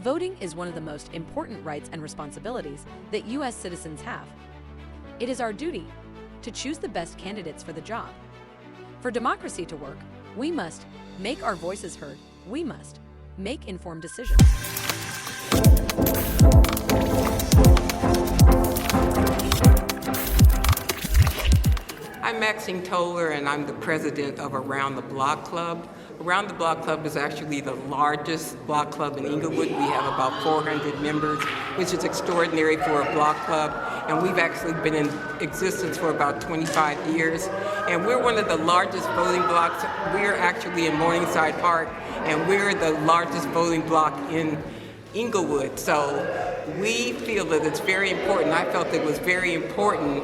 Voting is one of the most important rights and responsibilities that U.S. citizens have. It is our duty to choose the best candidates for the job. For democracy to work, we must make our voices heard. We must make informed decisions. I'm Maxine Toller, and I'm the president of Around the Block Club. Around the Block Club is actually the largest block club in Inglewood. We have about 400 members, which is extraordinary for a block club. And we've actually been in existence for about 25 years. And we're one of the largest voting blocks. We're actually in Morningside Park, and we're the largest voting block in Inglewood. So we feel that it's very important. I felt it was very important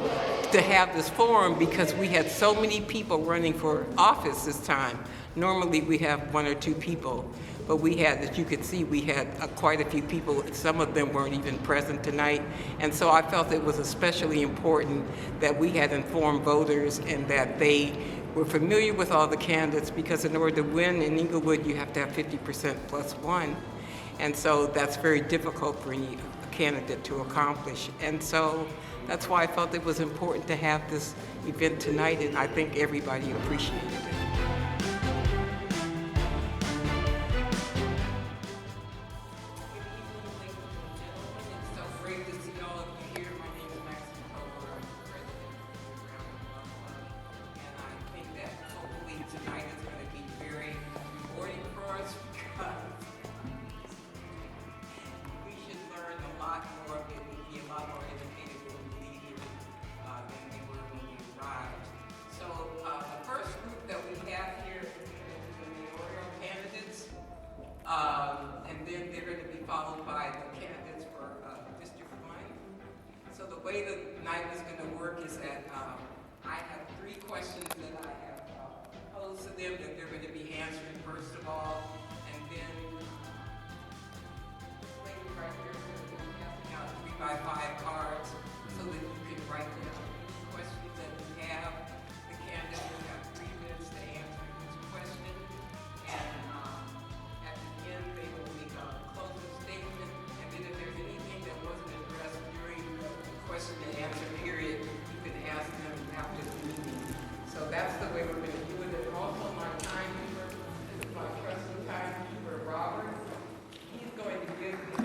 to have this forum because we had so many people running for office this time. Normally we have one or two people, but we had, as you could see, we had quite a few people. Some of them weren't even present tonight. And so I felt it was especially important that we had informed voters and that they were familiar with all the candidates, because in order to win in Inglewood, you have to have 50% plus one. And so that's very difficult for any candidate to accomplish. And so that's why I felt it was important to have this event tonight, and I think everybody appreciated it. It's so great to see all of you here. My name is Maxine Toller. I'm the president of Around the Block Club, and I think that hopefully tonight is going to be very rewarding for us because we should learn a lot more. It would be a lot more educated when we leave here than we were when we arrived. So the first group that we have here is the mayoral candidates, and then they're going to be followed by the candidates for District 1. So the way the night is going to work is that I have 3 questions that I have posed to them that they're going to be answering first of all, and then this lady right here is going to be passing out 3x5 cards so that you can write down any questions that you have. The candidates will have 3 minutes to answer each question, and at the end they will make a closing statement, and then if there's anything that wasn't addressed during the question and answer period, you can ask them after the meeting. So that's the way we're going to do it. And also my timekeeper, this is my trusted timekeeper, Robert. He's going to give me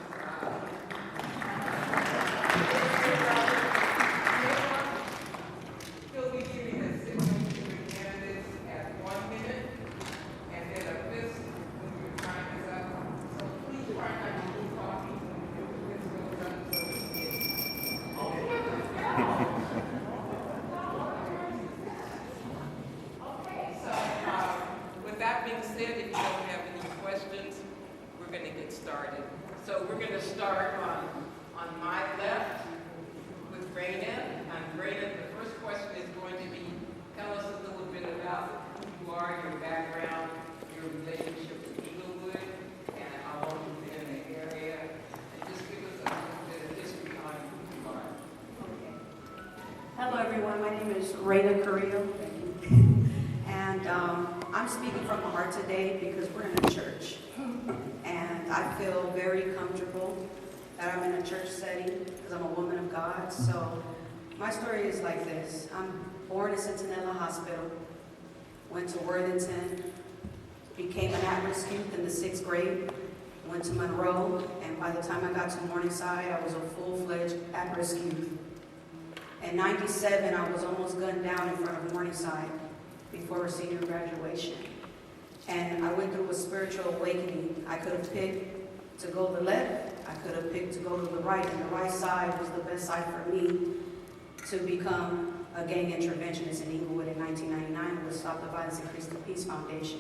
he'll be giving us 6 candidates at 1 minute, and then a fist when your time is up. So please try not to keep talking when the fist goes up so we Okay, so with that being said, if you don't have any questions, we're going to get started. So we're going to start on my left with Raina. And Raina, the first question is going to be, tell us a little bit about who you are, your background, your relationship with Inglewood, and how long you've been in the area, and just give us a little bit of history on who you are. Hello everyone, my name is Raina Carrillo, and I'm speaking from the heart today because we're in a church, and I feel very comfortable that I'm in a church setting because I'm a woman of God. So my story is like this. I'm born in Centinela Hospital, went to Worthington, became an at-risk youth in the 6th grade, went to Monroe, and by the time I got to Morningside, I was a full-fledged at-risk youth. In '97, I was almost gunned down in front of Morningside before senior graduation. And I went through a spiritual awakening. I could have picked to go to the left, I could have picked to go to the right, and the right side was the best side for me to become a gang interventionist in Inglewood in 1999 with Stop the Violence, Increase the Peace Foundation.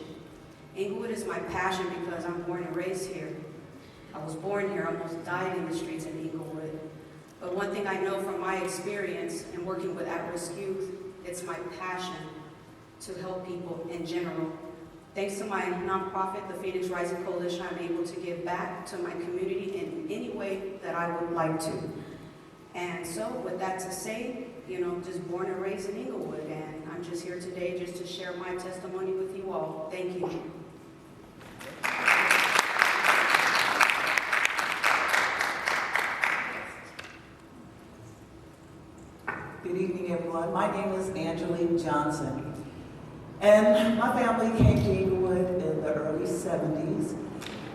Inglewood is my passion because I'm born and raised here. I was born here, almost died in the streets in Inglewood. But one thing I know from my experience in working with at-risk youth, it's my passion to help people in general. Thanks to my nonprofit, the Phoenix Rising Coalition, I'm able to give back to my community in any way that I would like to. And so with that to say, just born and raised in Inglewood, and I'm just here today just to share my testimony with you all. Thank you. everyone. My name is Angelique Johnson. And my family came to Inglewood in the early 70s.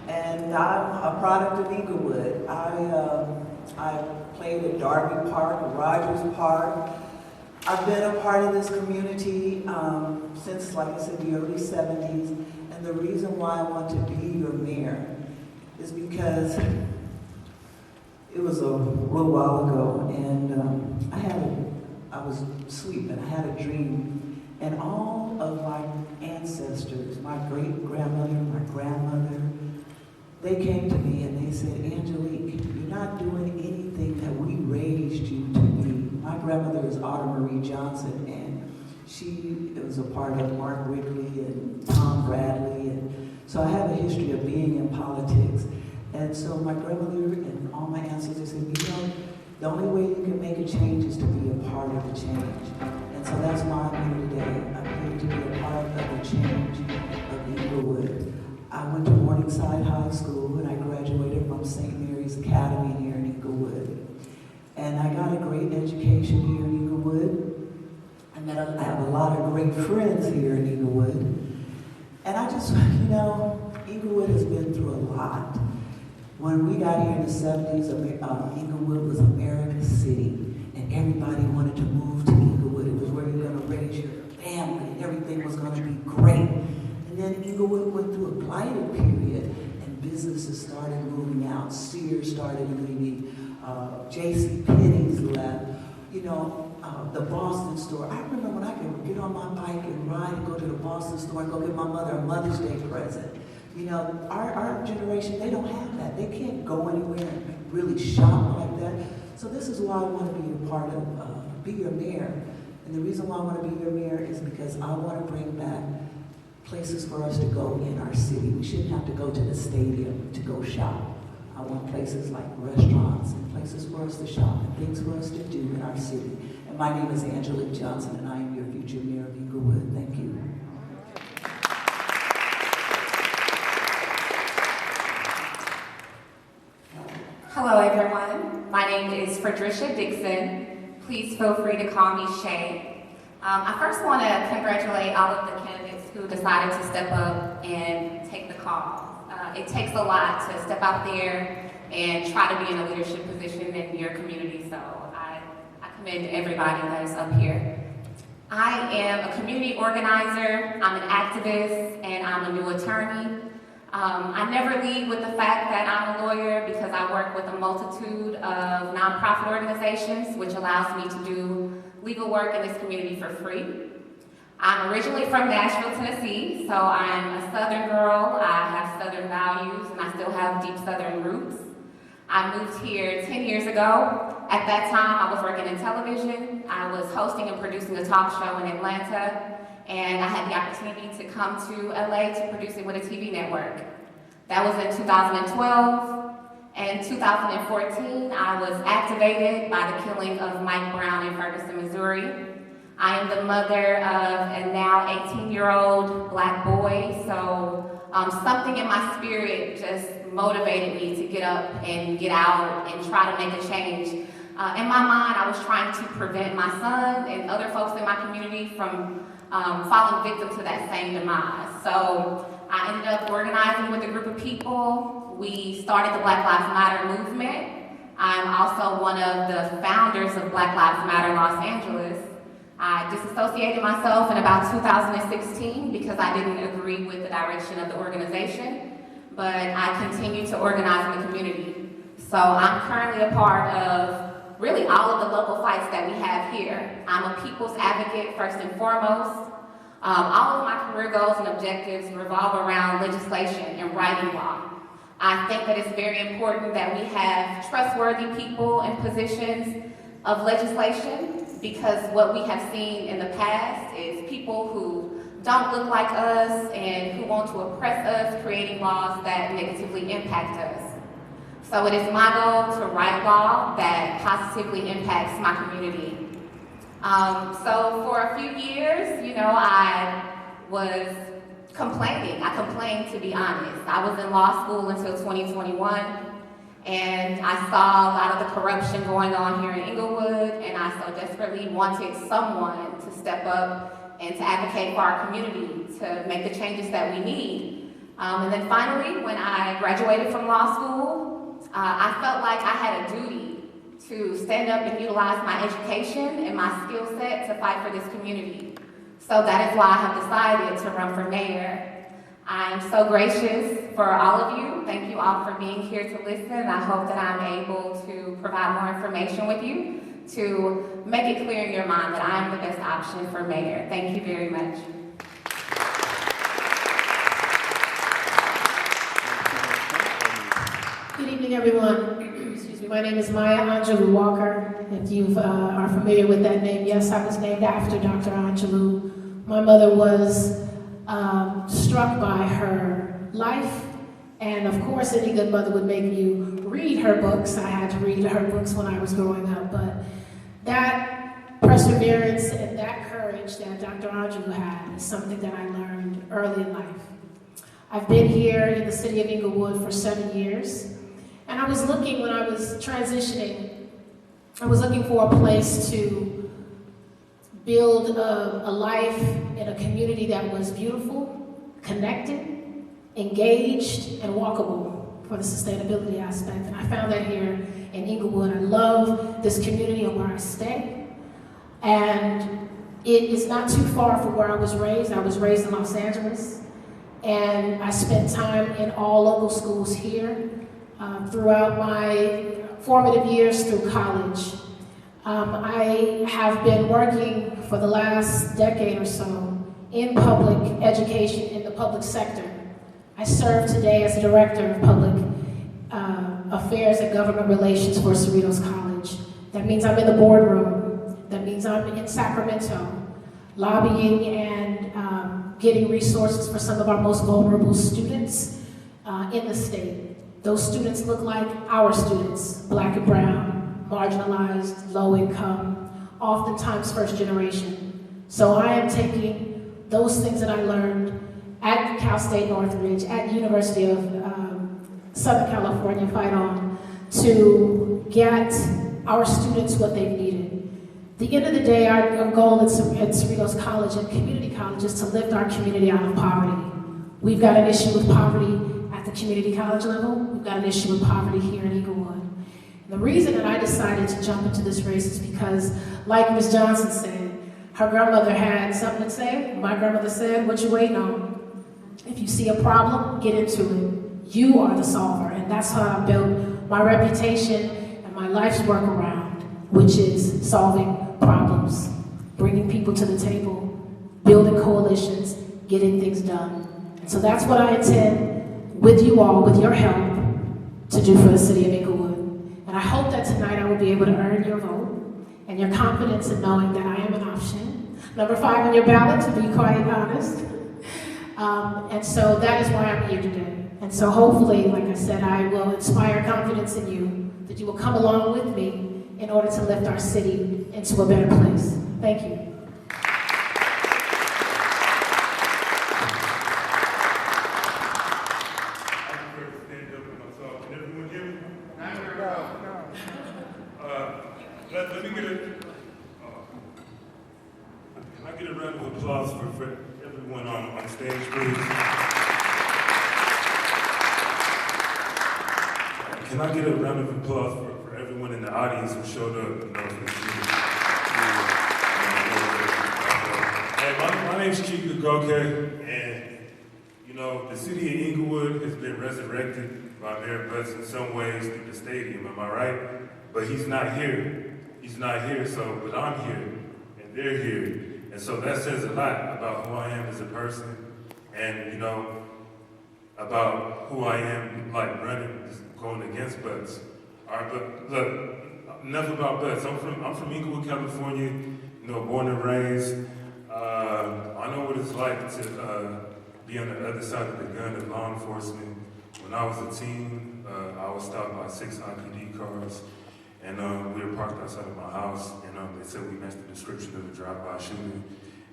And I'm a product of Inglewood. I played at Darby Park, Rogers Park. I've been a part of this community since, like I said, the early 70s. And the reason why I want to be your mayor is because it was a little while ago, and I was asleep, and I had a dream, and all of my ancestors, my great-grandmother, my grandmother, they came to me and they said, Angelique, you're not doing anything that we raised you to be. My grandmother is Autumn Marie Johnson, and she was a part of Mark Wrigley and Tom Bradley, and so I have a history of being in politics. And so my grandmother and all my ancestors said, you know, the only way you can make a change is to be a part of the change. And so that's why I'm here today. I'm here to be a part of the change of Inglewood. I went to Morningside High School and I graduated from St. Mary's Academy here in Inglewood. And I got a great education here in Inglewood. I have a lot of great friends here in Inglewood. And I just, you know, Inglewood has been through a lot. When we got here in the 70s, Inglewood was America's city, and everybody wanted to move to Inglewood. It was where you're going to raise your family, and everything was going to be great. And then Inglewood went through a blighted period, and businesses started moving out. Sears started leaving. J.C. Penney's left. You know, the Boston store. I remember when I could get on my bike and ride and go to the Boston store and go get my mother a Mother's Day present. You know, our generation, they don't have that. They can't go anywhere and really shop like that. So this is why I want to be a part of, be your mayor. And the reason why I want to be your mayor is because I want to bring back places for us to go in our city. We shouldn't have to go to the stadium to go shop. I want places like restaurants and places for us to shop and things for us to do in our city. And my name is Angelique Johnson, and I am your future mayor of Inglewood. Thank you. Hello, everyone. My name is Fredricia Dixon. Please feel free to call me Shay. I first want to congratulate all of the candidates who decided to step up and take the call. It takes a lot to step out there and try to be in a leadership position in your community, so I commend everybody that is up here. I am a community organizer, I'm an activist, and I'm a new attorney. I never lead with the fact that I'm a lawyer because I work with a multitude of nonprofit organizations, which allows me to do legal work in this community for free. I'm originally from Nashville, Tennessee, so I'm a Southern girl. I have Southern values, and I still have deep Southern roots. I moved here 10 years ago. At that time, I was working in television. I was hosting and producing a talk show in Atlanta, and I had the opportunity to come to LA to produce it with a TV network. That was in 2012. In 2014, I was activated by the killing of Mike Brown in Ferguson, Missouri. I am the mother of a now 18-year-old black boy, so something in my spirit just motivated me to get up and get out and try to make a change. In my mind, I was trying to prevent my son and other folks in my community from falling victim to that same demise. So I ended up organizing with a group of people. We started the Black Lives Matter movement. I'm also one of the founders of Black Lives Matter Los Angeles. I disassociated myself in about 2016 because I didn't agree with the direction of the organization, but I continue to organize in the community. So I'm currently a part of really all of the local fights that we have here. I'm a people's advocate first and foremost. All of my career goals and objectives revolve around legislation and writing law. I think that it's very important that we have trustworthy people in positions of legislation, because what we have seen in the past is people who don't look like us and who want to oppress us, creating laws that negatively impact us. So it is my goal to write law that positively impacts my community. So for a few years, you know, I was complaining. I complained, to be honest. I was in law school until 2021. And I saw a lot of the corruption going on here in Inglewood, and I so desperately wanted someone to step up and to advocate for our community to make the changes that we need. And then finally, when I graduated from law school, I felt like I had a duty to stand up and utilize my education and my skill set to fight for this community. So that is why I have decided to run for mayor. I am so gracious for all of you. Thank you all for being here to listen. I hope that I'm able to provide more information with you to make it clear in your mind that I am the best option for mayor. Thank you very much. Good evening, everyone. Excuse me. My name is Maya Angelou Walker. If you are familiar with that name, yes, I was named after Dr. Angelou. My mother was struck by her life, and of course, any good mother would make you read her books. I had to read her books when I was growing up, but that perseverance and that courage that Dr. Angelou had is something that I learned early in life. I've been here in the city of Inglewood for 7 years. And I was looking, when I was transitioning, I was looking for a place to build a life in a community that was beautiful, connected, engaged, and walkable for the sustainability aspect. And I found that here in Inglewood. I love this community and where I stay. And it is not too far from where I was raised. I was raised in Los Angeles. And I spent time in all local schools here. Throughout my formative years through college. I have been working for the last decade or so in public education in the public sector. I serve today as Director of Public Affairs and Government Relations for Cerritos College. That means I'm in the boardroom. That means I'm in Sacramento, lobbying and getting resources for some of our most vulnerable students in the state. Those students look like our students, Black and brown, marginalized, low income, oftentimes first generation. So I am taking those things that I learned at Cal State Northridge, at University of Southern California, Fight On, to get our students what they've needed. At the end of the day, our goal at Cerritos College and community college is to lift our community out of poverty. We've got an issue with poverty at the community college level. We've got an issue with poverty here in Inglewood. And the reason that I decided to jump into this race is because, like Ms. Johnson said, her grandmother had something to say. My grandmother said, what you waiting on? If you see a problem, get into it. You are the solver. And that's how I built my reputation and my life's work around, which is solving problems, bringing people to the table, building coalitions, getting things done. And so that's what I intend with you all, with your help, to do for the city of Inglewood. And I hope that tonight I will be able to earn your vote and your confidence in knowing that I am an option. Number 5 on your ballot, to be quite honest. And so that is why I'm here today. And so hopefully, like I said, I will inspire confidence in you, that you will come along with me in order to lift our city into a better place. Thank you. Let me get a, can I get a round of applause for everyone on stage, please? Can I get a round of applause for everyone in the audience who showed up? You know, for the Hey, my name's Keith Goke, and you know, the city of Inglewood has been resurrected by Mayor Butts in some ways through the stadium, am I right? But he's not here. He's not here, but I'm here, and they're here. And so that says a lot about who I am as a person, and, you know, about who I am, like, running, going against Butts. All right, but look, enough about Butts. I'm from Inglewood, California, you know, born and raised. I know what it's like to be on the other side of the gun of law enforcement. When I was a teen, I was stopped by 6 IPD cars. And we were parked outside of my house, and they said we matched the description of the drive-by shooting,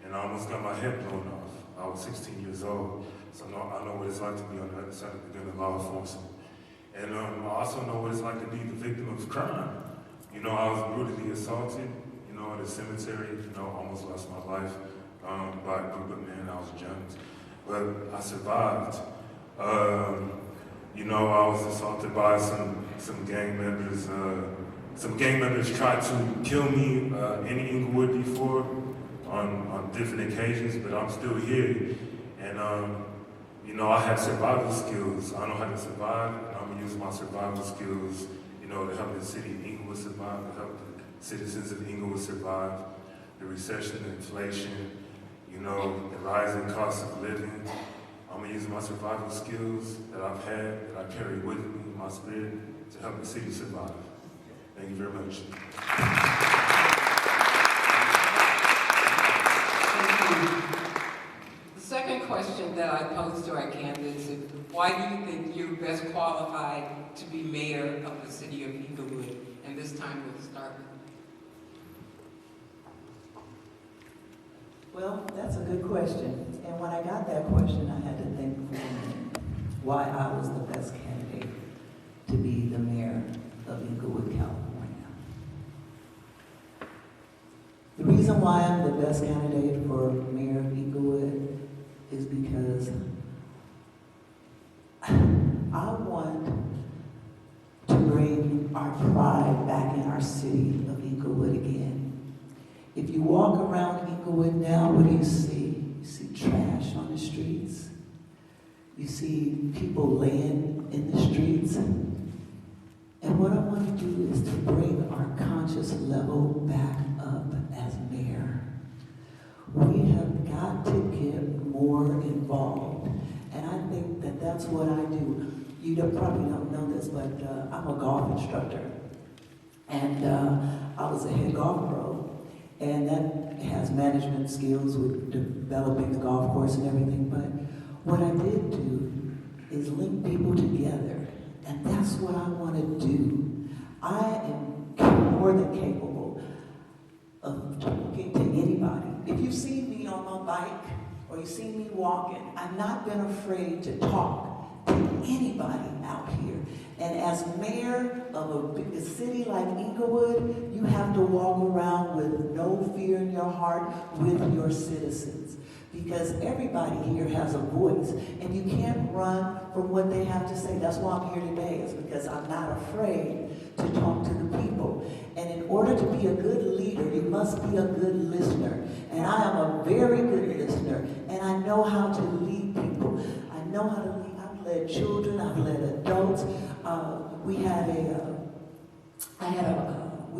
and I almost got my head blown off. I was 16 years old, so I know what it's like to be on the other side of the gun of law enforcement. And I also know what it's like to be the victim of crime. You know, I was brutally assaulted, you know, at a cemetery, you know, almost lost my life by a group of men. I was jumped, but I survived. You know, I was assaulted by some gang members. Some gang members tried to kill me in Inglewood before on different occasions, but I'm still here. And, you know, I have survival skills. I know how to survive, and I'm gonna use my survival skills, you know, to help the city of Inglewood survive, to help the citizens of Inglewood survive, the recession, the inflation, you know, the rising cost of living. I'm gonna use my survival skills that I've had, that I carry with me in my spirit, to help the city survive. Thank you very much. The second question that I pose to our candidates is, why do you think you're best qualified to be mayor of the city of Inglewood? And this time we'll start with Well, that's a good question. And when I got that question, I had to think for a minute why I was the best candidate to be the mayor of Inglewood, California. The reason why I'm the best candidate for mayor of Inglewood is because I want to bring our pride back in our city of Inglewood again. If you walk around Inglewood now, what do you see? You see trash on the streets. You see people laying in the streets. And what I want to do is to bring our conscious level back up as mayor. We have got to get more involved. And I think that that's what I do. You probably don't know this, but I'm a golf instructor. And I was a head golf pro. And that has management skills with developing the golf course and everything. But what I did do is link people together. And that's what I want to do. I am more than capable of talking to anybody. If you see me on my bike or you see me walking, I've not been afraid to talk to anybody out here. And as mayor of a city like Inglewood, you have to walk around with no fear in your heart with your citizens. Because everybody here has a voice, and you can't run from what they have to say. That's why I'm here today, is because I'm not afraid to talk to the people. And in order to be a good leader, you must be a good listener. And I am a very good listener, and I know how to lead people. I know how to lead. I've led children, I've led adults. We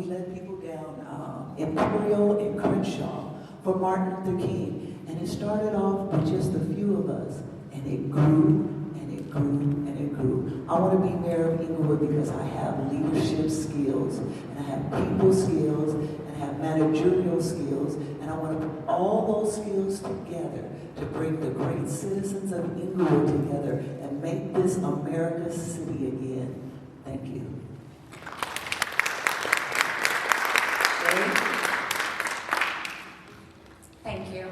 led people down Imperial and Crenshaw for Martin Luther King. And it started off with just a few of us, and it grew, and it grew, and it grew. I want to be mayor of Inglewood because I have leadership skills, and I have people skills, and I have managerial skills, and I want to put all those skills together to bring the great citizens of Inglewood together and make this America's city again. Thank you. Thank you.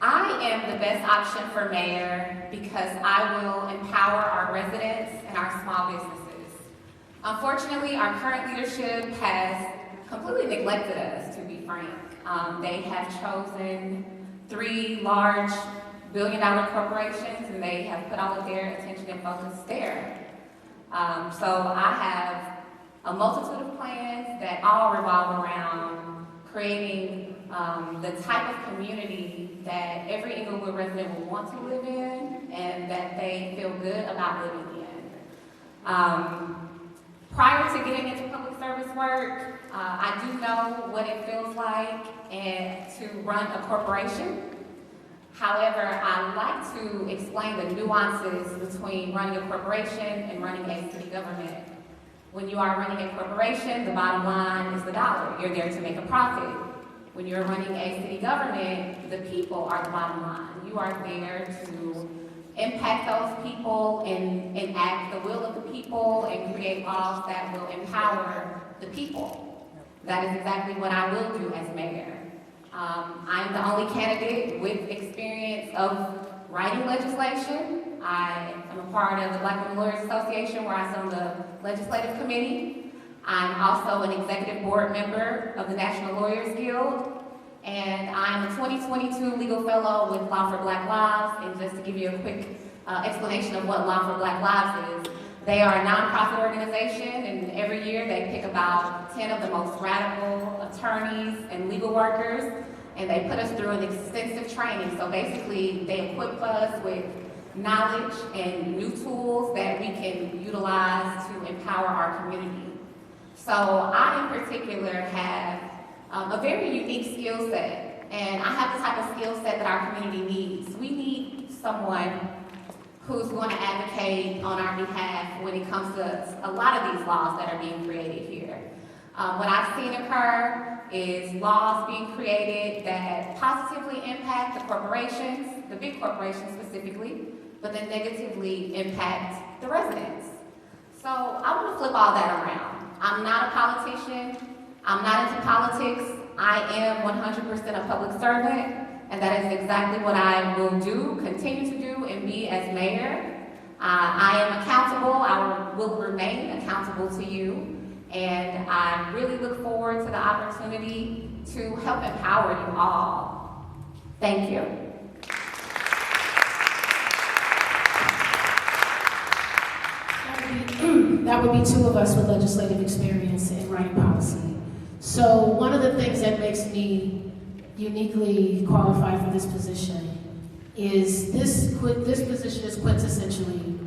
I am the best option for mayor because I will empower our residents and our small businesses. Unfortunately, our current leadership has completely neglected us, to be frank. They have chosen 3 large billion-dollar corporations, and they have put all of their attention and focus there. So I have a multitude of plans that all revolve around creating the type of community that every Inglewood resident will want to live in and that they feel good about living in. Prior to getting into public service work, I do know what it feels like to run a corporation. However, I like to explain the nuances between running a corporation and running a city government. When you are running a corporation, the bottom line is the dollar. You're there to make a profit. When you're running a city government, the people are the bottom line. You are there to impact those people and enact the will of the people and create laws that will empower the people. That is exactly what I will do as mayor. I'm the only candidate with experience of writing legislation I am a part of the Black Women Lawyers Association, where I sit on the legislative committee. I'm also an executive board member of the National Lawyers Guild, and I'm a 2022 legal fellow with Law for Black Lives. And just to give you a quick explanation of what Law for Black Lives is, they are a nonprofit organization, and every year they pick about 10 of the most radical attorneys and legal workers, and they put us through an extensive training. So basically, they equip us with knowledge and new tools that we can utilize to empower our community. So I, in particular, have a very unique skill set, and I have the type of skill set that our community needs. We need someone who's going to advocate on our behalf when it comes to a lot of these laws that are being created here. What I've seen occur is laws being created that positively impact the corporations, the big corporations specifically, but then negatively impact the residents. So I want to flip all that around. I'm not a politician. I'm not into politics. I am 100% a public servant, and that is exactly what I will do, continue to do, and be as mayor. I am accountable. I will remain accountable to you, and I really look forward to the opportunity to help empower you all. Thank you. That would be two of us with legislative experience in writing policy. So one of the things that makes me uniquely qualified for this position is this position is quintessentially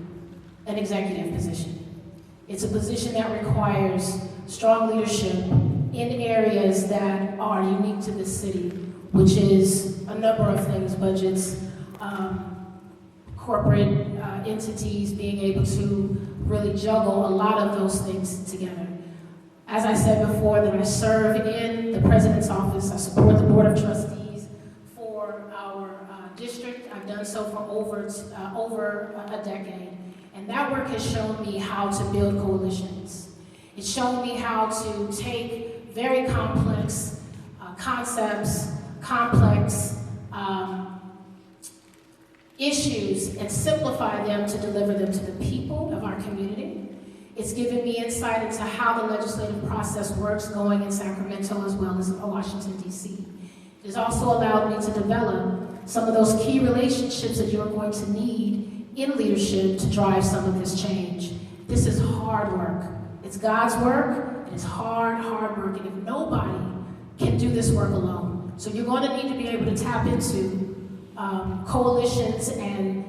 an executive position. It's a position that requires strong leadership in areas that are unique to this city, which is a number of things: budgets, corporate entities, being able to really juggle a lot of those things together. As I said before, that I serve in the President's office. I support the Board of Trustees for our district. I've done so for over a decade. And that work has shown me how to build coalitions. It's shown me how to take very complex concepts, complex issues, and simplify them to deliver them to the people of our community. It's given me insight into how the legislative process works going in Sacramento as well as in Washington, D.C. It has also allowed me to develop some of those key relationships that you're going to need in leadership to drive some of this change. This is hard work. It's God's work. It is hard work. And if nobody can do this work alone, so you're going to need to be able to tap into coalitions and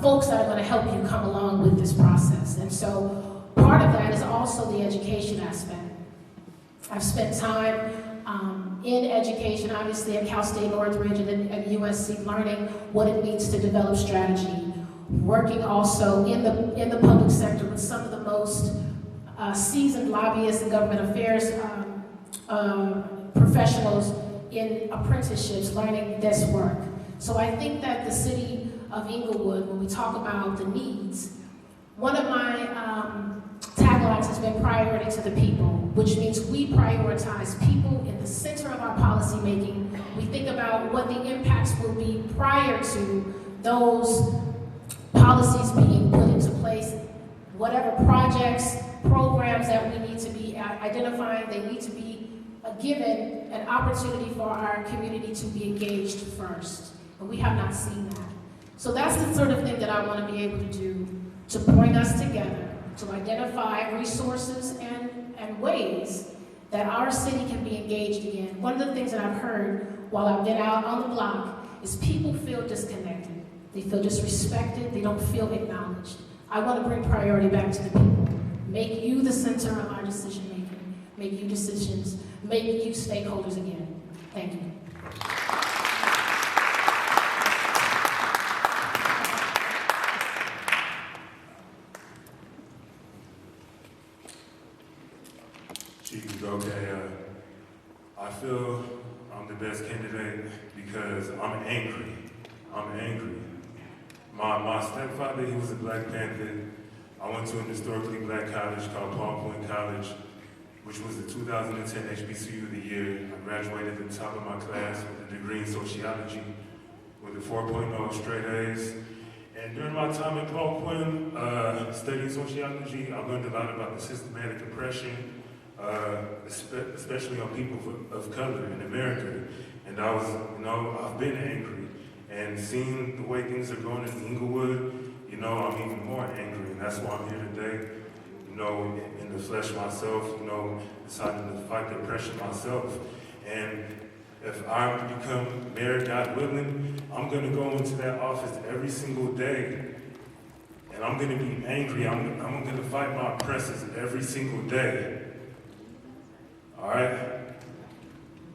folks that are going to help you come along with this process. And so part of that is also the education aspect. I've spent time in education, obviously at Cal State Northridge and at USC, learning what it means to develop strategy, working also in the public sector with some of the most seasoned lobbyists and government affairs professionals in apprenticeships, learning this work. So I think that the city of Inglewood, when we talk about the needs, one of my taglines has been priority to the people, which means we prioritize people in the center of our policy making. We think about what the impacts will be prior to those policies being put into place. Whatever projects, programs that we need to be identifying, they need to be given an opportunity for our community to be engaged first. And we have not seen that. So that's the sort of thing that I want to be able to do, to bring us together, to identify resources and ways that our city can be engaged again. One of the things that I've heard while I've been out on the block is people feel disconnected. They feel disrespected. They don't feel acknowledged. I want to bring priority back to the people. Make you the center of our decision making. Make you decisions. Make you stakeholders again. Thank you. Okay, I feel I'm the best candidate because I'm angry. My stepfather, he was a Black Panther. I went to an historically Black college called Paul Point College, which was the 2010 HBCU of the year. I graduated at the top of my class with a degree in sociology with a 4.0 straight A's. And during my time at Paul Quinn, studying sociology, I learned a lot about the systematic oppression, especially on people of color in America. And I was, I've been angry. And seeing the way things are going in Inglewood, I'm even more angry. And that's why I'm here today, in the flesh myself, deciding to fight the oppression myself. And if I become mayor, God willing, I'm going to go into that office every single day. And I'm going to be angry. I'm going to fight my oppressors every single day. All right?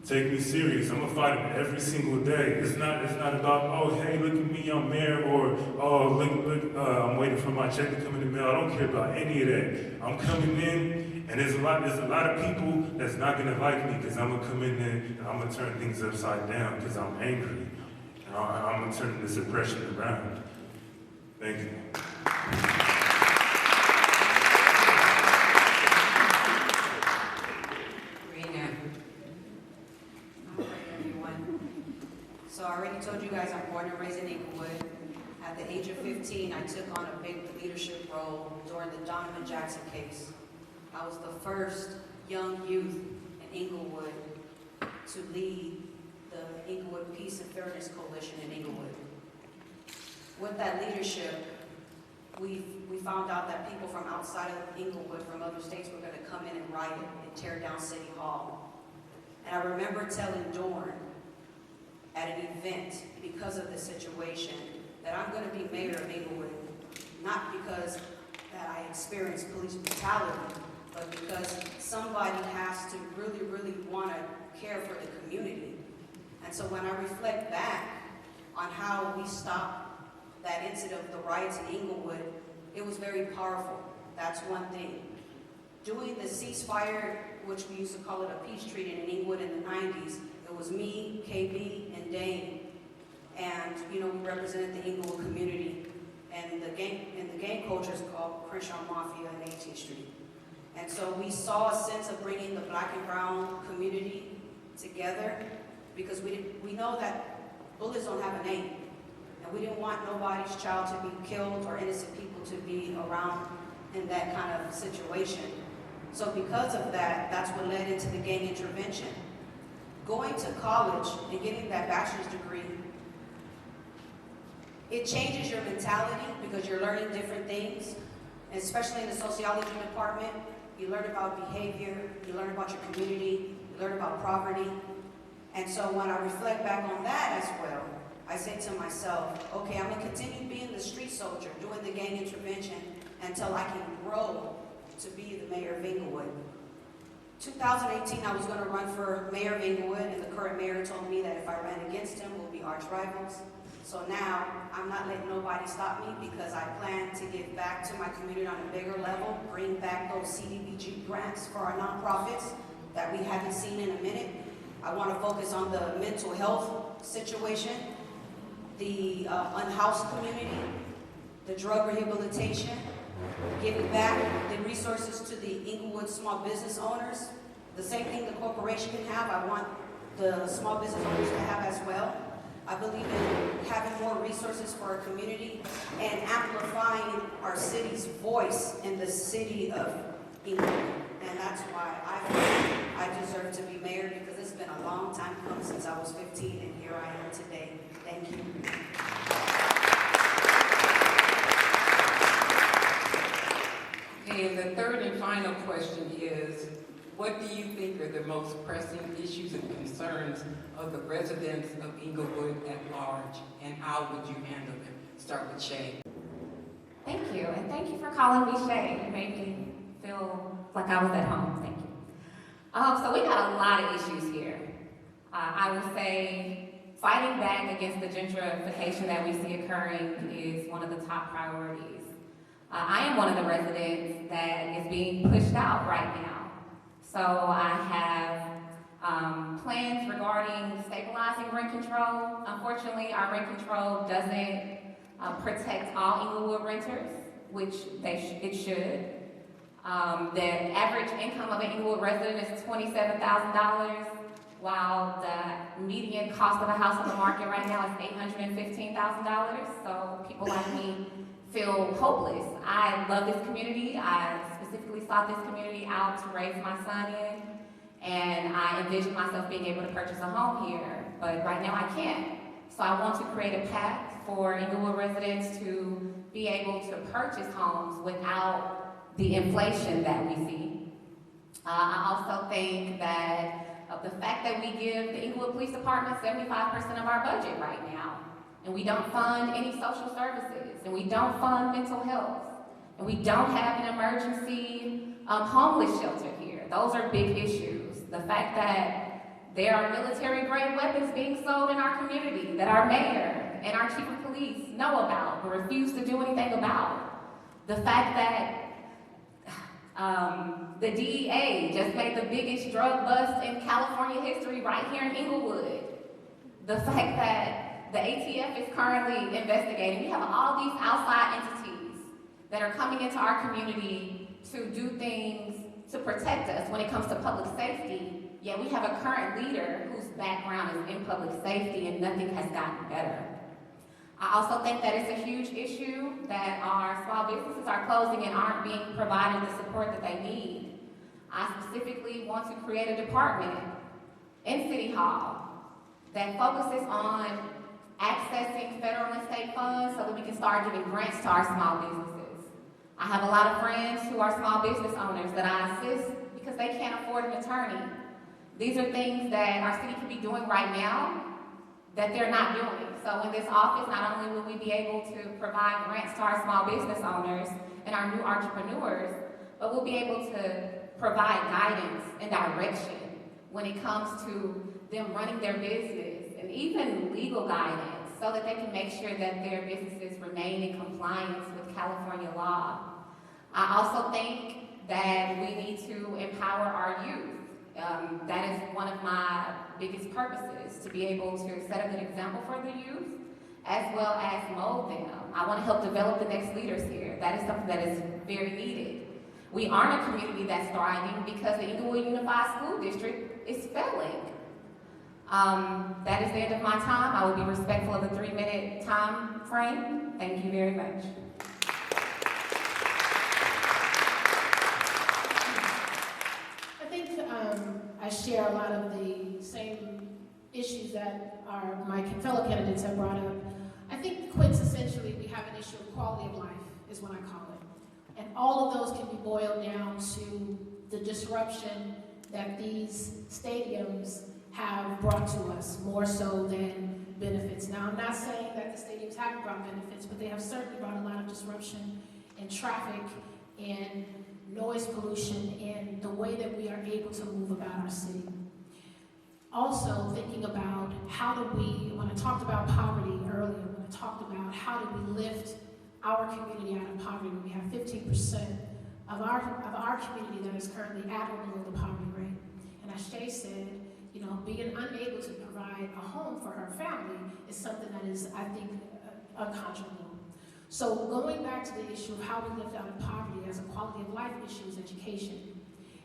Take me serious. I'm gonna fight them every single day. It's not about, oh, hey, look at me, I'm mayor, or oh, look, I'm waiting for my check to come in the mail. I don't care about any of that. I'm coming in, and there's a lot of people that's not gonna like me because I'm gonna come in there and I'm gonna turn things upside down because I'm angry, and I'm gonna turn this oppression around. Thank you. So I already told you guys I'm born and raised in Inglewood. At the age of 15, I took on a big leadership role during the Donovan Jackson case. I was the first young youth in Inglewood to lead the Inglewood Peace and Fairness Coalition in Inglewood. With that leadership, we found out that people from outside of Inglewood, from other states, were going to come in and riot and tear down City Hall. And I remember telling Dorn at an event, because of this situation, that I'm going to be mayor of Inglewood, not because that I experienced police brutality, but because somebody has to really, really want to care for the community. And so when I reflect back on how we stopped that incident of the riots in Inglewood, it was very powerful. That's one thing. Doing the ceasefire, which we used to call it a peace treaty in Inglewood in the 90s, it was me, KB, and Dane. And, we represented the Inglewood community. And the gang culture is called Crenshaw Mafia and 18th Street. And so we saw a sense of bringing the black and brown community together because we know that bullets don't have a name. And we didn't want nobody's child to be killed or innocent people to be around in that kind of situation. So because of that, that's what led into the gang intervention. Going to college and getting that bachelor's degree, it changes your mentality because you're learning different things, and especially in the sociology department. You learn about behavior, you learn about your community, you learn about poverty. And so when I reflect back on that as well, I say to myself, okay, I'm going to continue being the street soldier, doing the gang intervention until I can grow to be the mayor of Inglewood. 2018, I was going to run for mayor of Inglewood, and the current mayor told me that if I ran against him, we'll be arch rivals. So now, I'm not letting nobody stop me because I plan to give back to my community on a bigger level, bring back those CDBG grants for our nonprofits that we haven't seen in a minute. I want to focus on the mental health situation, the unhoused community, the drug rehabilitation, giving back the resources to the Inglewood small business owners. The same thing the corporation can have, I want the small business owners to have as well. I believe in having more resources for our community and amplifying our city's voice in the city of Inglewood. And that's why I feel I deserve to be mayor, because it's been a long time coming since I was 15, and here I am today. Thank you. And the third and final question is, what do you think are the most pressing issues and concerns of the residents of Inglewood at large, and how would you handle them? Start with Shay. Thank you, and thank you for calling me Shay. You made me feel like I was at home. Thank you. So we got a lot of issues here. I would say fighting back against the gentrification that we see occurring is one of the top priorities. I am one of the residents that is being pushed out right now. So I have plans regarding stabilizing rent control. Unfortunately, our rent control doesn't protect all Inglewood renters, which it should. The average income of an Inglewood resident is $27,000, while the median cost of a house on the market right now is $815,000. So people like me feel hopeless. I love this community. I specifically sought this community out to raise my son in, and I envision myself being able to purchase a home here, but right now I can't. So I want to create a path for Inglewood residents to be able to purchase homes without the inflation that we see. I also think that of the fact that we give the Inglewood Police Department 75% of our budget right now, and we don't fund any social services, and we don't fund mental health, and we don't have an emergency homeless shelter here. Those are big issues. The fact that there are military-grade weapons being sold in our community that our mayor and our chief of police know about but refuse to do anything about. The fact that the DEA just made the biggest drug bust in California history right here in Inglewood. The fact that the ATF is currently investigating. We have all these outside entities that are coming into our community to do things to protect us when it comes to public safety. Yet we have a current leader whose background is in public safety and nothing has gotten better. I also think that it's a huge issue that our small businesses are closing and aren't being provided the support that they need. I specifically want to create a department in City Hall that focuses on accessing federal and state funds so that we can start giving grants to our small businesses. I have a lot of friends who are small business owners that I assist because they can't afford an attorney. These are things that our city could be doing right now that they're not doing. So in this office, not only will we be able to provide grants to our small business owners and our new entrepreneurs, but we'll be able to provide guidance and direction when it comes to them running their business, and even legal guidance so that they can make sure that their businesses remain in compliance with California law. I also think that we need to empower our youth. That is one of my biggest purposes, to be able to set a good example for the youth as well as mold them. I want to help develop the next leaders here. That is something that is very needed. We aren't a community that's thriving because the Inglewood Unified School District is failing. That is the end of my time. I will be respectful of the 3-minute time frame. Thank you very much. I think I share a lot of the same issues that my fellow candidates have brought up. I think quintessentially we have an issue of quality of life, is what I call it. And all of those can be boiled down to the disruption that these stadiums have brought to us, more so than benefits. Now, I'm not saying that the stadiums haven't brought benefits, but they have certainly brought a lot of disruption in traffic and noise pollution and the way that we are able to move about our city. Also, thinking about how do we, when I talked about poverty earlier, when I talked about how do we lift our community out of poverty, when we have 15% of our community that is currently at or below the poverty rate. And as Shay said, being unable to provide a home for her family is something that is, I think, unconscionable. So going back to the issue of how we lift out of poverty as a quality of life issue is education.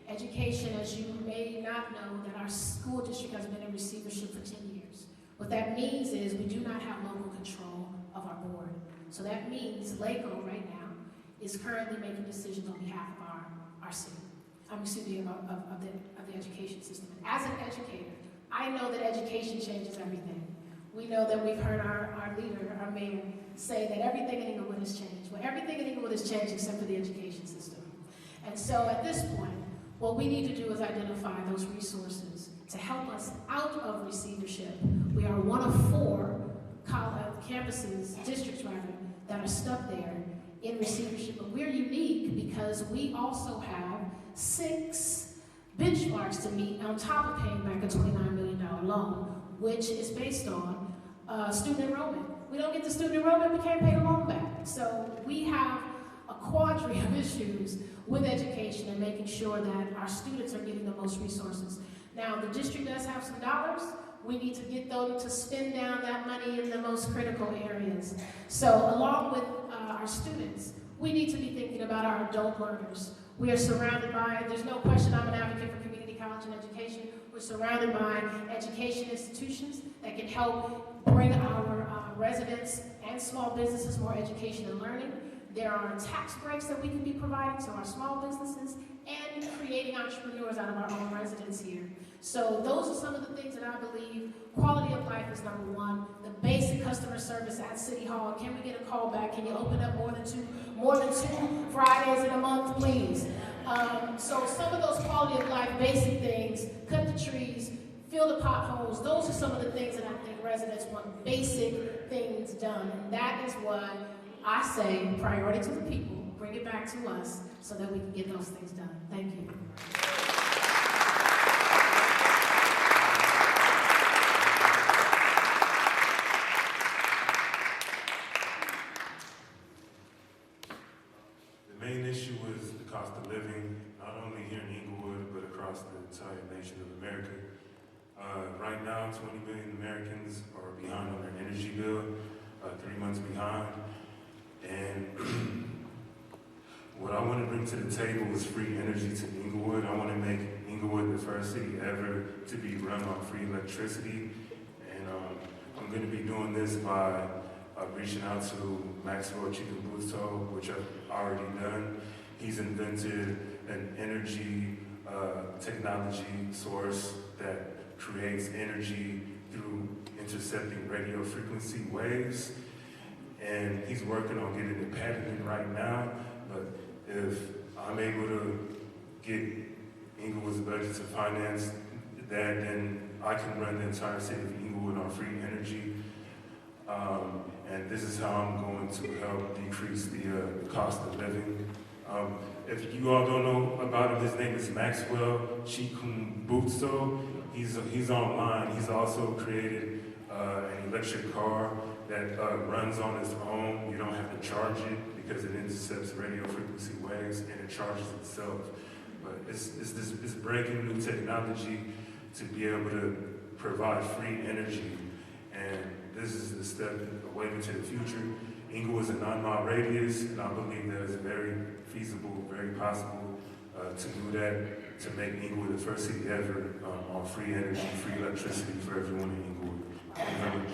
Education, as you may not know, that our school district has been in receivership for 10 years. What that means is we do not have local control of our board. So that means LACO right now is currently making decisions on behalf of our city. Of the education system. And as an educator, I know that education changes everything. We know that we've heard our leader, our mayor, say that everything in Inglewood has changed. Well, everything in Inglewood has changed except for the education system. And so at this point, what we need to do is identify those resources to help us out of receivership. We are one of 4 campuses, districts rather, that are stuck there in receivership. But we're unique because we also have 6 benchmarks to meet on top of paying back a $29 million loan, which is based on student enrollment. We don't get the student enrollment, we can't pay the loan back. So we have a quadri of issues with education and making sure that our students are getting the most resources. Now, the district does have some dollars. We need to get them to spend down that money in the most critical areas. So along with our students, we need to be thinking about our adult learners. We are surrounded by, there's no question I'm an advocate for community college and education. We're surrounded by education institutions that can help bring our residents and small businesses more education and learning. There are tax breaks that we can be providing to our small businesses and creating entrepreneurs out of our own residents here. So those are some of the things that I believe. Quality of life is number one. The basic customer service at City Hall. Can we get a call back? Can you open up more than two Fridays in a month, please? So some of those quality of life basic things, cut the trees, fill the potholes, those are some of the things that I think residents want basic things done. And that is why I say priority to the people, bring it back to us so that we can get those things done. Thank you. The main issue is the cost of living, not only here in Inglewood, but across the entire nation of America. Right now, 20 million Americans are behind on their energy bill, 3 months behind. And what I want to bring to the table is free energy to Inglewood. I want to make Inglewood the first city ever to be run on free electricity. And I'm going to be doing this by reaching out to Maxwell Chikubuto, which I've already done. He's invented an energy technology source that creates energy through intercepting radio frequency waves. And he's working on getting it patented right now. But if I'm able to get Inglewood's budget to finance that, then I can run the entire city of Inglewood on free energy. And this is how I'm going to help decrease the cost of living. If you all don't know about him, his name is Maxwell Chikubuto. He's online. He's also created an electric car that runs on its own. You don't have to charge it because it intercepts radio frequency waves and it charges itself. But it's breaking new technology to be able to provide free energy. And this is the step away into the future. Inglewood is a 9-mile radius, and I believe that it's very feasible, very possible to do that, to make Inglewood the first city ever on free energy, free electricity for everyone in Inglewood. Thank you very much.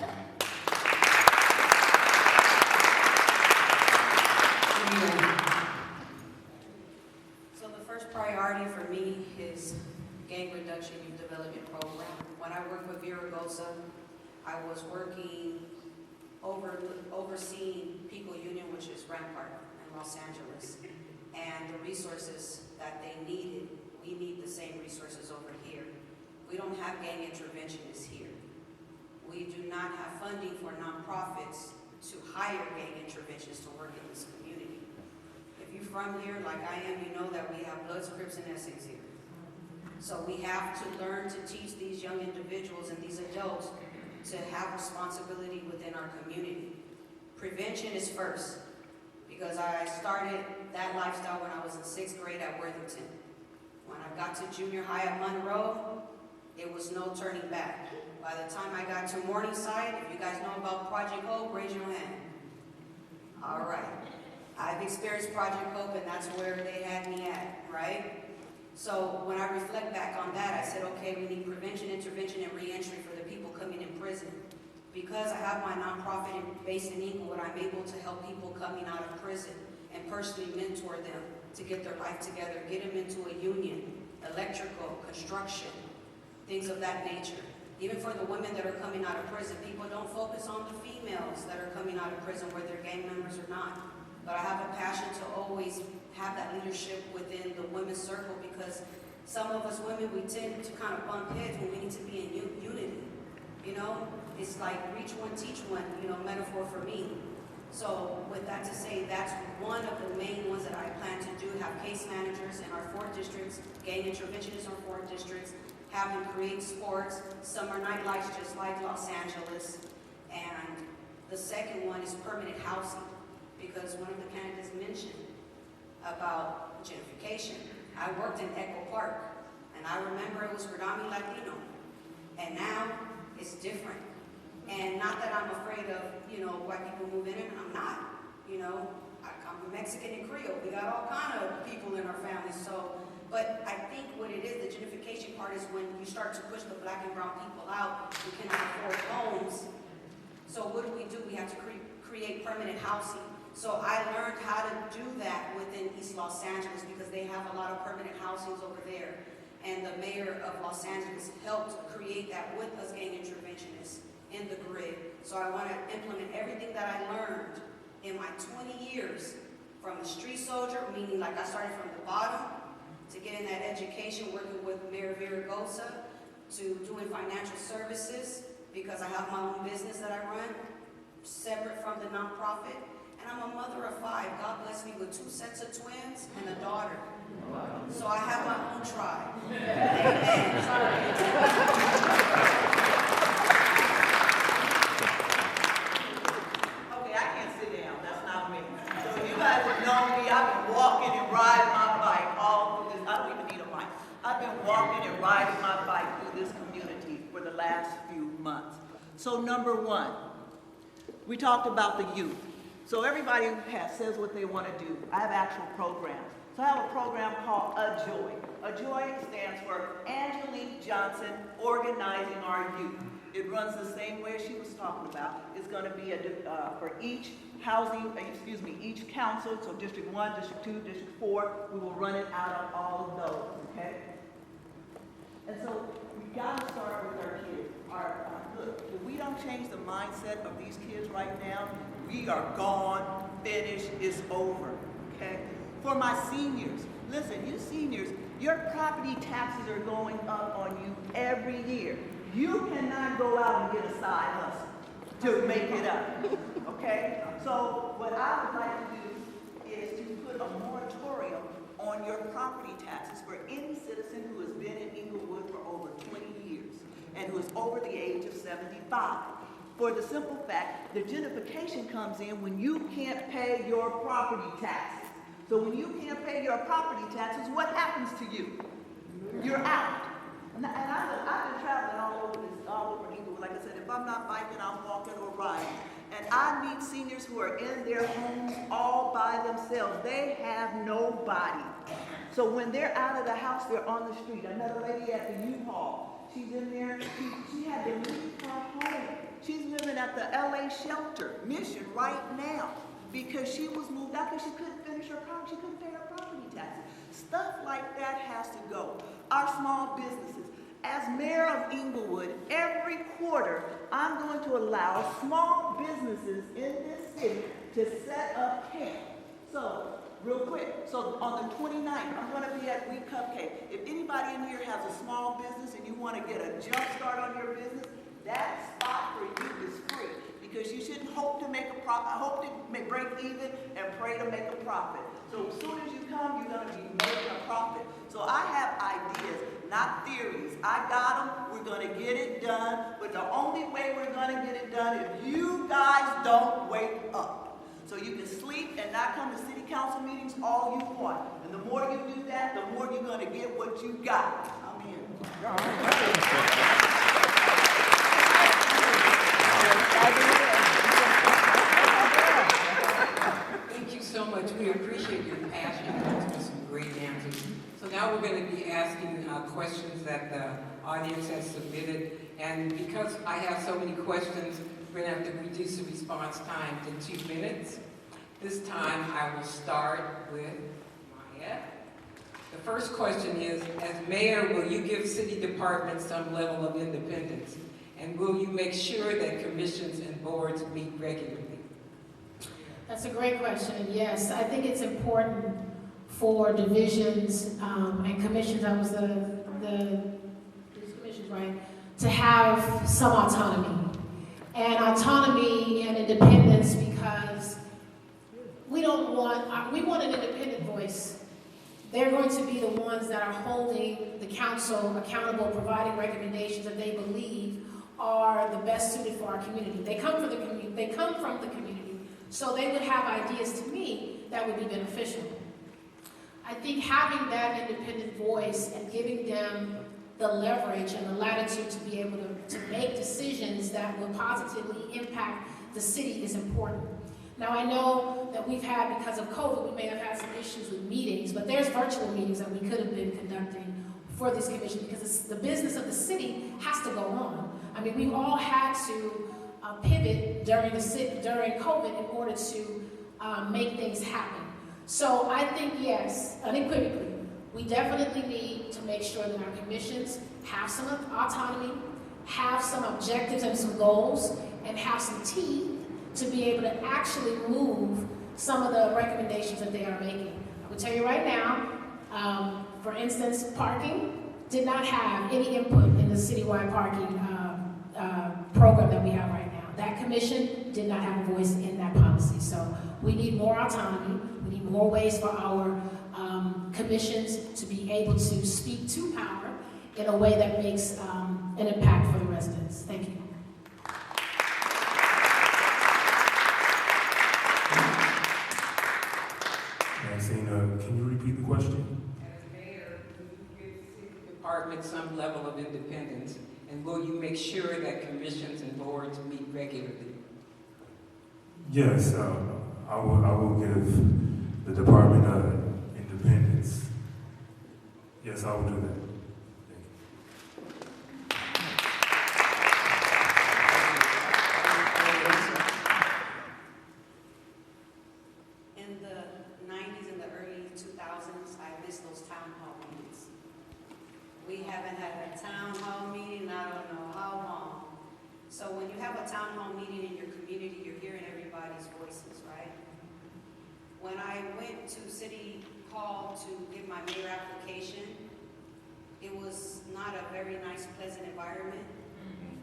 So the first priority for me is gang reduction youth development program. When I worked with Viragosa, I was working overseeing People Union, which is Rampart in Los Angeles, and the resources that they needed, we need the same resources over here. We don't have gang interventionists here. We do not have funding for nonprofits to hire gang interventionists to work in this community. If you're from here, like I am, you know that we have Bloods, Crips, and Essex here. So we have to learn to teach these young individuals and these adults to have responsibility within our community. Prevention is first, because I started that lifestyle when I was in 6th grade at Worthington. When I got to junior high at Monroe, it was no turning back. By the time I got to Morningside, if you guys know about Project Hope, raise your hand. All right. I've experienced Project Hope, and that's where they had me at, right? So when I reflect back on that, I said, okay, we need prevention, intervention, and reentry for the people coming in prison. Because I have my nonprofit based in Inglewood, I'm able to help people coming out of prison and personally mentor them to get their life together, get them into a union, electrical, construction, things of that nature. Even for the women that are coming out of prison, people don't focus on the females that are coming out of prison, whether they're gang members or not. But I have a passion to always have that leadership within the women's circle, because some of us women, we tend to kind of bump heads when we need to be in unity. You know, it's like reach one, teach one, you know, metaphor for me. So with that to say, that's one of the main ones that I plan to do, have case managers in our 4 districts, gang interventionists in our 4 districts, have them create sports, summer night lights just like Los Angeles. And the second one is permanent housing, because one of the candidates mentioned about gentrification. I worked in Echo Park, and I remember it was predominantly Latino, and now it's different. And not that I'm afraid of, you know, white people moving in, I'm not, you know, I'm Mexican and Creole. We got all kind of people in our family. So, but I think what it is, the gentrification part is when you start to push the black and brown people out who cannot afford homes. So what do? We have to create permanent housing. So I learned how to do that within East Los Angeles because they have a lot of permanent housings over there. And the mayor of Los Angeles helped create that with us gang interventionists in the grid. So I want to implement everything that I learned in my 20 years from a street soldier, meaning like I started from the bottom, to getting that education, working with Mayor Viragosa, to doing financial services, because I have my own business that I run, separate from the nonprofit. And I'm a mother of 5. God bless me with 2 sets of twins and a daughter. So I have my own tribe. Amen. Okay, I can't sit down. That's not me. So you guys have known me. I've been walking and riding my bike all through this. I don't even need a mic. I've been walking and riding my bike through this community for the last few months. So number 1, we talked about the youth. So everybody says what they want to do. I have actual programs. So I have a program called A Joy. A Joy stands for Angelique Johnson Organizing Our Youth. It runs the same way she was talking about. It's going to be for each each council, so District 1, District 2, District 4, we will run it out of all of those, okay? And so we got to start with our kids. Look, if we don't change the mindset of these kids right now, we are gone, finished, it's over, okay? For my seniors, listen, you seniors, your property taxes are going up on you every year. You cannot go out and get a side hustle to make it up, okay? So what I would like to do is to put a moratorium on your property taxes for any citizen who has been in Inglewood for over 20 years and who is over the age of 75. For the simple fact that gentrification comes in when you can't pay your property taxes. So when you can't pay your property taxes, what happens to you? You're out. And I've been traveling all over Inglewood. Like I said, if I'm not biking, I'm walking or riding. And I meet seniors who are in their homes all by themselves. They have nobody. So when they're out of the house, they're on the street. I met a lady at the U-Haul. She's in there. She had to leave her home. She's living at the LA shelter, Mission, right now, because she was moved out because she couldn't finish her property. She couldn't pay her property taxes. Stuff like that has to go. Our small businesses. As mayor of Inglewood, every quarter, I'm going to allow small businesses in this city to set up camp. So, real quick, so on the 29th, I'm going to be at We Cupcake. If anybody in here has a small business and you want to get a jump start on your business, that spot for you is free, because you shouldn't hope to make a profit, hope to break even and pray to make a profit. So as soon as you come, you're going to be making a profit. So I have ideas, not theories. I got them. We're going to get it done. But the only way we're going to get it done is you guys don't wake up. So you can sleep and not come to city council meetings all you want. And the more you do that, the more you're going to get what you got. I'm in. Thank you so much. We appreciate your passion. Those were some great answers. So now we're going to be asking questions that the audience has submitted. And because I have so many questions, we're going to have to reduce the response time to 2 minutes. This time I will start with Maya. The first question is, as mayor, will you give city departments some level of independence? And will you make sure that commissions and boards meet regularly? That's a great question, and yes, I think it's important for divisions and commissions, that was the commissions, right, to have some autonomy. And autonomy and independence, because we want an independent voice. They're going to be the ones that are holding the council accountable, providing recommendations that they believe are the best suited for our community. They come from the community, so they would have ideas to me that would be beneficial. I think having that independent voice and giving them the leverage and the latitude to be able to make decisions that will positively impact the city is important. Now, I know that we've had, because of COVID, we may have had some issues with meetings, but there's virtual meetings that we could have been conducting for this commission, because the business of the city has to go on. I mean, we all had to pivot during COVID in order to make things happen. So I think, yes, unequivocally, we definitely need to make sure that our commissions have some autonomy, have some objectives and some goals, and have some teeth to be able to actually move some of the recommendations that they are making. I will tell you right now, for instance, parking did not have any input in the citywide parking program that we have right now. That commission did not have a voice in that policy. So we need more autonomy. We need more ways for our commissions to be able to speak to power in a way that makes an impact for the residents. Thank you. Maxine, can you repeat the question? As mayor, will you give city departments some level of independence, and will you make sure that commissions and boards meet regularly? Yes, I will give the department independence. Yes, I will do that. In the 90s and the early 2000s, I missed those town hall meetings. We haven't had a town hall meeting, I don't know how long. So when you have a town hall meeting in your community, you're hearing everybody's voices, right? When I went to City Hall to give my mayor application, it was not a very nice, pleasant environment.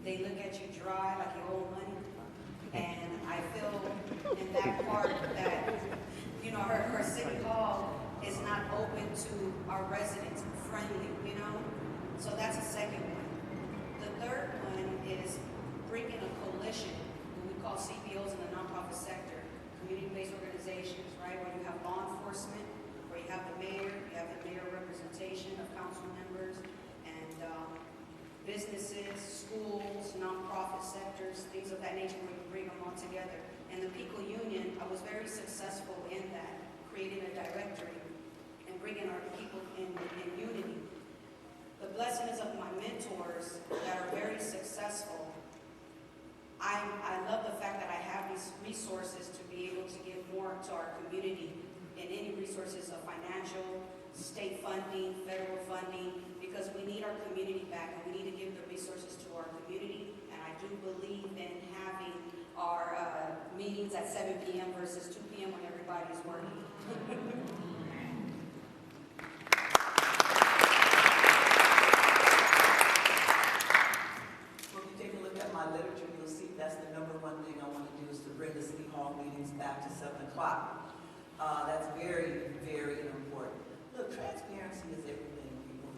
They look at you dry like you owe money. And I feel in that part that, you know, her City Hall is not open to our residents, friendly, you know? So that's the second one. The third one is bringing a coalition, what we call CBOs in the nonprofit sector, community-based organizations, right? Where you have law enforcement, where you have the mayor representation of council members, and businesses, schools, nonprofit sectors, things of that nature, where you bring them all together. And the Pico Union, I was very successful in that, creating a directory and bringing our people in unity. The blessing is of my mentors that are very successful. I love the fact that I have these resources to be able to give more to our community, and any resources of financial, state funding, federal funding, because we need our community back, and we need to give the resources to our community. And I do believe in having our meetings at 7 p.m. versus 2 p.m. when everybody's working. Well, if you take a look at my literature, you'll see that's the number one thing I want to do, is to bring the city hall meetings back to 7 o'clock. That's very, very important. Look, transparency is everything, people.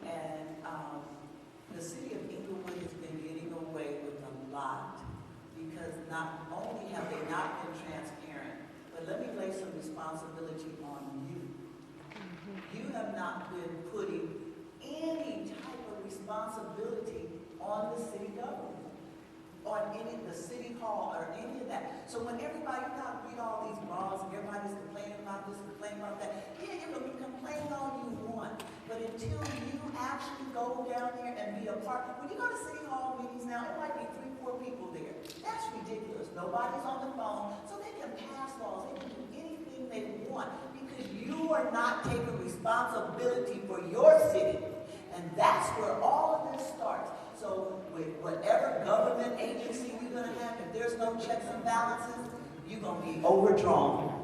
And the city of Inglewood has been getting away with a lot, because not only have they not been transparent, but let me lay some responsibility on you. You have not been putting any type of responsibility on the city government, on the city hall, or any of that. So when everybody, you not read all these laws, and everybody's complaining about this, complaining about that, yeah, you can complain all you want, but until you actually go down there and be a part, when you go to city hall meetings now, it might be 3, 4 people there. That's ridiculous. Nobody's on the phone, so they can pass laws, they can do anything they want, because you are not taking responsibility for your city. And that's where all of this starts. So with whatever government agency you're going to have, if there's no checks and balances, you're going to be overdrawn.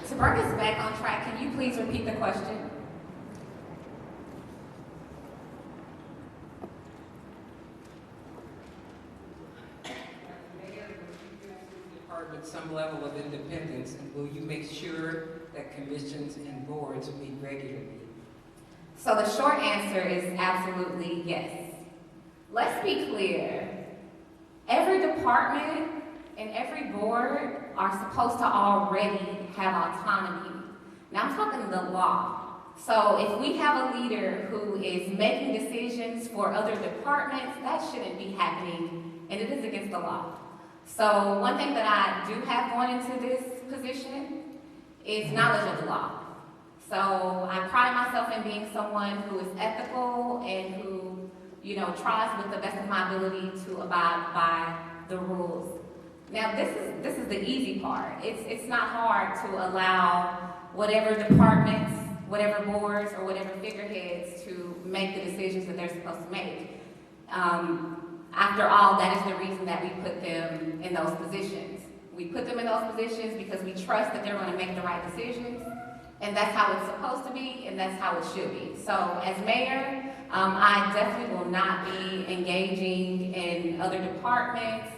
To bring us back on track, can you please repeat the question? Department some level of independence, and will you make sure that commissions and boards meet regularly? So the short answer is absolutely yes. Let's be clear. Every department and every board are supposed to already have autonomy. Now I'm talking the law. So if we have a leader who is making decisions for other departments, that shouldn't be happening, and it is against the law. So one thing that I do have going into this position is knowledge of the law. So I pride myself in being someone who is ethical and who, tries with the best of my ability to abide by the rules. Now this is the easy part. It's not hard to allow whatever departments, whatever boards, or whatever figureheads to make the decisions that they're supposed to make. After all, that is the reason that we put them in those positions. We put them in those positions because we trust that they're going to make the right decisions, and that's how it's supposed to be, and that's how it should be. So as mayor, I definitely will not be engaging in other departments,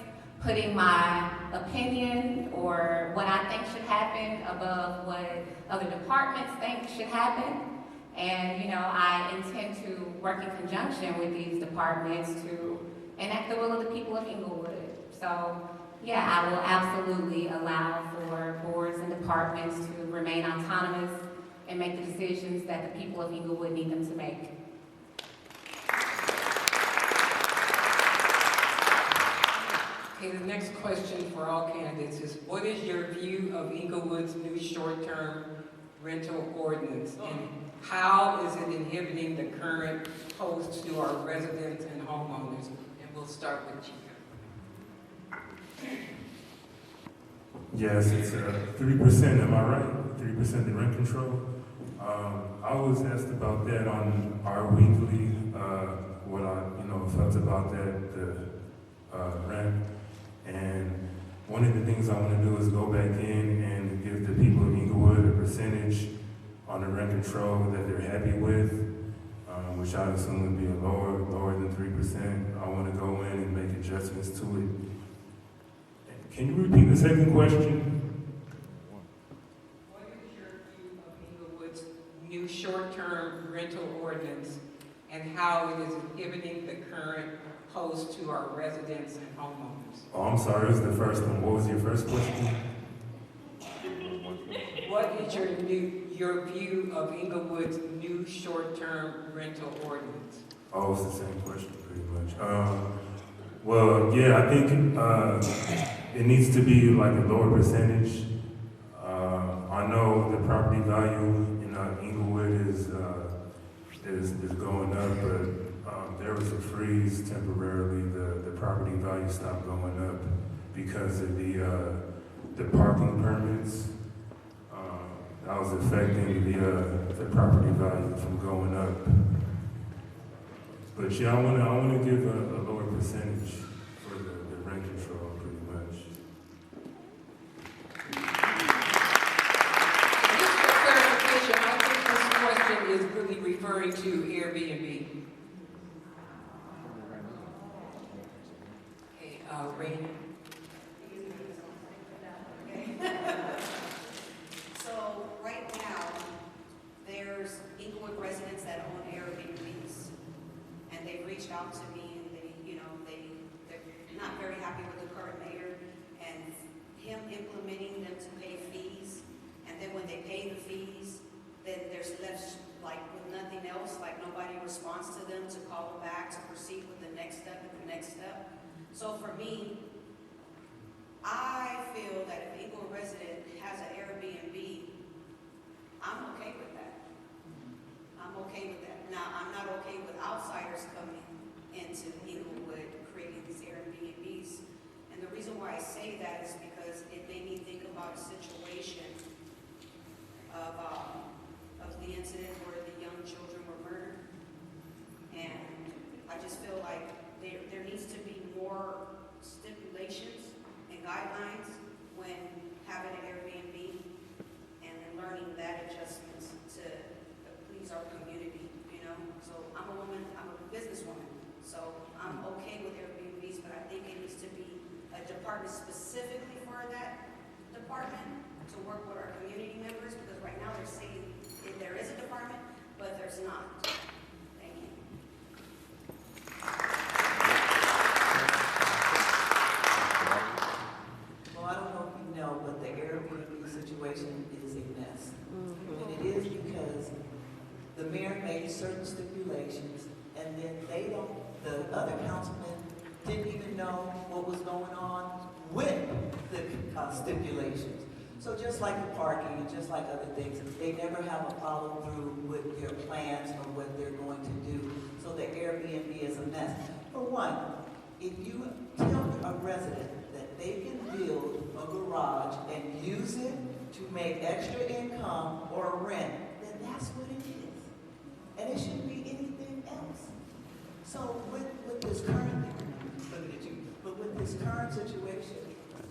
putting my opinion or what I think should happen above what other departments think should happen. And, I intend to work in conjunction with these departments to enact the will of the people of Inglewood. So, yeah, I will absolutely allow for boards and departments to remain autonomous and make the decisions that the people of Inglewood need them to make. Okay, the next question for all candidates is, what is your view of Inglewood's new short-term rental ordinance, and how is it inhibiting the current host to our residents and homeowners? And we'll start with you. Yes, it's 3%, am I right? 3% the rent control. I was asked about that on our weekly, what I, felt about that, the rent. And one of the things I want to do is go back in and give the people of Inglewood a percentage on the rent control that they're happy with, which I assume would be lower than 3%. I want to go in and make adjustments to it. Can you repeat the second question? What is your view of Inglewood's new short-term rental ordinance, and how it is inhibiting the current host to our residents and homeowners? Oh, I'm sorry, it was the first one. What was your first question? What is your view of Inglewood's new short-term rental ordinance? Oh, it's the same question pretty much. Well, yeah, I think it needs to be like a lower percentage. I know the property value in Inglewood is going up, but there was a freeze temporarily. The property value stopped going up because of the parking permits. That was affecting the property value from going up. But yeah, I want to give a lower percentage for the rent control, pretty much. Just for clarification, I think this question is really referring to Airbnb. Okay, Raina. So right now, there's Inglewood residents that own Airbnbs, and they've reached out to me, and they're not very happy with the current mayor and him implementing them to pay fees, and then when they pay the fees, then there's left like with nothing else, like nobody responds to them to call them back to proceed with the next step and the next step. So for me, I feel that if Inglewood resident has an Airbnb, I'm okay with that. I'm okay with that. Now, I'm not okay with outsiders coming into Inglewood creating these Airbnbs. And the reason why I say that is because it made me think about a situation of the incident where the young children were murdered. And I just feel like there needs to be more stipulations and guidelines when having an Airbnb, and then learning that adjustments to please our community, So I'm a woman, I'm a businesswoman, so I'm okay with Airbnbs, but I think it needs to be a department specifically for that department to work with our community members, because right now they're saying there is a department, but there's not. Thank you. Well, I don't know if you know, but the Airbnb situation is a mess. And it is because stipulations. So just like the parking and just like other things, they never have a follow through with their plans or what they're going to do. So the Airbnb is a mess. For one, if you tell a resident that they can build a garage and use it to make extra income or rent, then that's what it is. And it shouldn't be anything else. So with this current, looking at you, but with this current situation,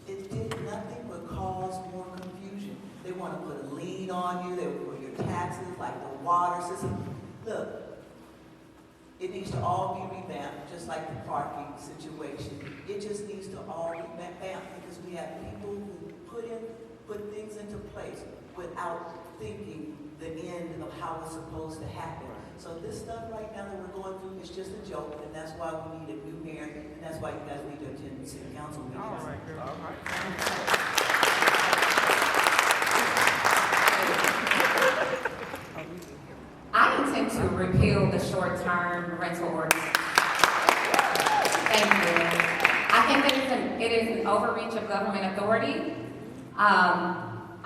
it did nothing but cause more confusion. They want to put a lien on you, they will put your taxes, like the water system. Look, it needs to all be revamped, just like the parking situation. It just needs to all be revamped because we have people who put things into place without thinking the end of how it's supposed to happen. So this stuff right now that we're going through is just a joke, and that's why we need a new mayor, and that's why you guys need to attend the city council meetings. All right, girl. All right. I intend to repeal the short-term rental ordinance. Thank you. I think that it is an overreach of government authority.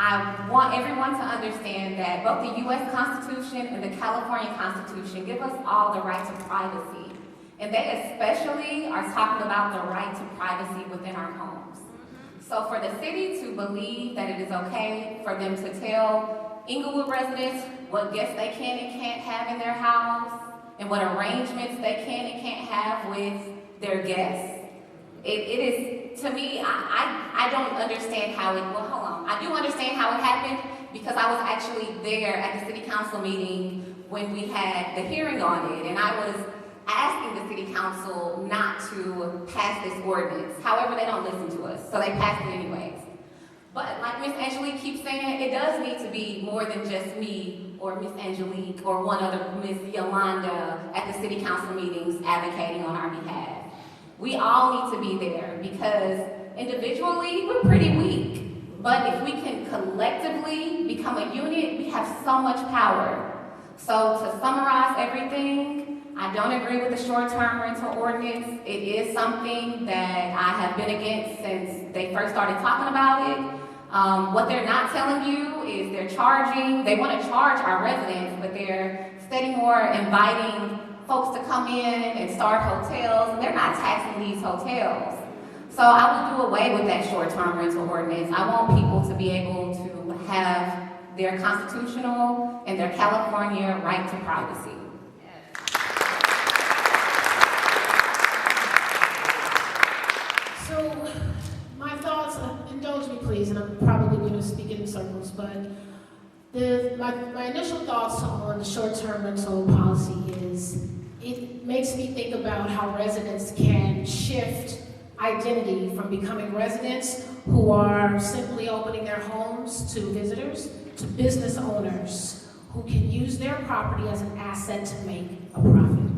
I want everyone to understand that both the U.S. Constitution and the California Constitution give us all the right to privacy. And they especially are talking about the right to privacy within our homes. So for the city to believe that it is okay for them to tell Inglewood residents what guests they can and can't have in their house and what arrangements they can and can't have with their guests, it is, to me, I don't understand how it, well, hold on. I do understand how it happened because I was actually there at the city council meeting when we had the hearing on it, and I was asking the city council not to pass this ordinance. However, they don't listen to us, so they passed it anyways. But like Miss Angelique keeps saying, it does need to be more than just me or Miss Angelique or one other Miss Yolanda at the city council meetings advocating on our behalf. We all need to be there because individually we're pretty weak. But if we can collectively become a unit, we have so much power. So to summarize everything, I don't agree with the short-term rental ordinance. It is something that I have been against since they first started talking about it. What they're not telling you is they want to charge our residents, but they're steady more inviting folks to come in and start hotels, and they're not taxing these hotels. So I will do away with that short-term rental ordinance. I want people to be able to have their constitutional and their California right to privacy. So, my thoughts, indulge me please, and I'm probably going to speak in circles, but my initial thoughts on the short-term rental policy is it makes me think about how residents can shift identity from becoming residents who are simply opening their homes to visitors to business owners who can use their property as an asset to make a profit.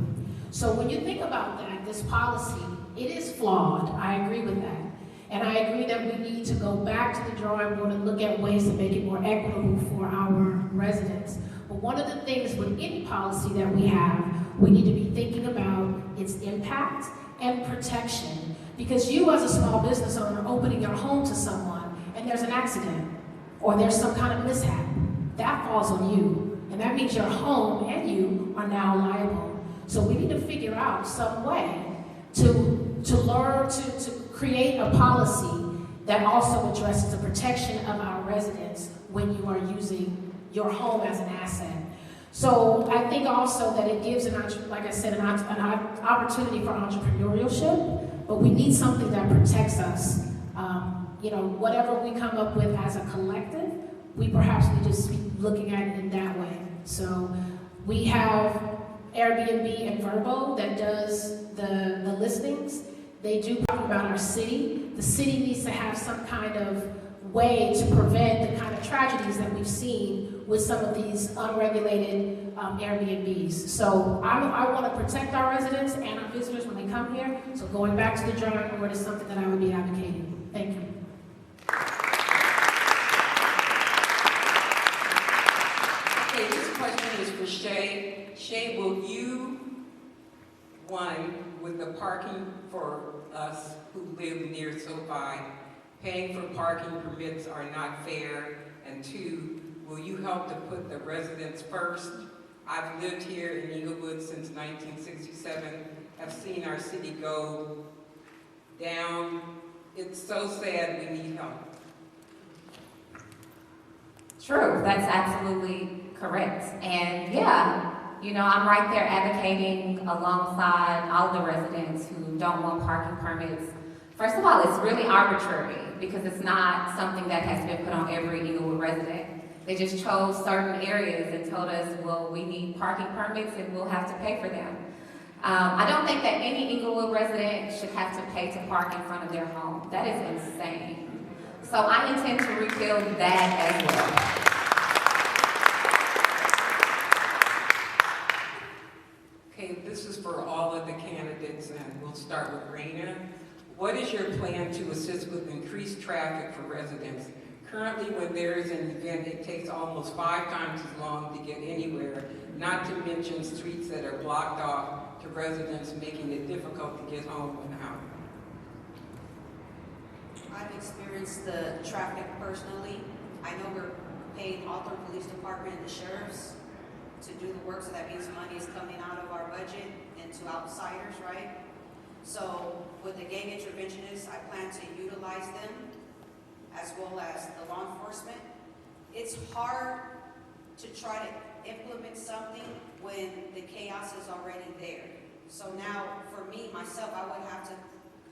So when you think about that, this policy, it is flawed. I agree with that. And I agree that we need to go back to the drawing board and look at ways to make it more equitable for our residents. But one of the things with any policy that we have, we need to be thinking about its impact and protection. Because you as a small business owner opening your home to someone and there's an accident or there's some kind of mishap, that falls on you. And that means your home and you are now liable. So we need to figure out some way to learn to create a policy that also addresses the protection of our residents when you are using your home as an asset. So I think also that it gives, like I said, an opportunity for entrepreneurship, but we need something that protects us. Whatever we come up with as a collective, we perhaps need to be looking at it in that way. So we have Airbnb and Verbo that does the listings. They do talk about our city. The city needs to have some kind of way to prevent the kind of tragedies that we've seen with some of these unregulated Airbnbs. So I want to protect our residents and our visitors when they come here. So going back to the drawing board is something that I would be advocating. Thank you. Okay, this question is for Shay. Shay, will you, one, with the parking for us who live near SoFi, paying for parking permits are not fair? And two, will you help to put the residents first? I've lived here in Inglewood since 1967. I've seen our city go down. It's so sad. We need help. True, that's absolutely correct. And yeah, you know, I'm right there advocating alongside all the residents who don't want parking permits. First of all, it's really arbitrary because it's not something that has been put on every Inglewood resident. They just chose certain areas and told us, well, we need parking permits and we'll have to pay for them. I don't think that any Inglewood resident should have to pay to park in front of their home. That is insane. So I intend to repeal that as well. Okay, this is for all of the candidates, and we'll start with Raina. What is your plan to assist with increased traffic for residents? Currently, when there is an event, it takes almost 5 times as long to get anywhere, not to mention streets that are blocked off to residents, making it difficult to get home and out. I've experienced the traffic personally. I know we're paying Hawthorne Police Department and the sheriffs to do the work, so that means money is coming out of our budget and to outsiders, right? So with the gang interventionists, I plan to utilize them as well as the law enforcement. It's hard to try to implement something when the chaos is already there. So now, for me, myself, I would have to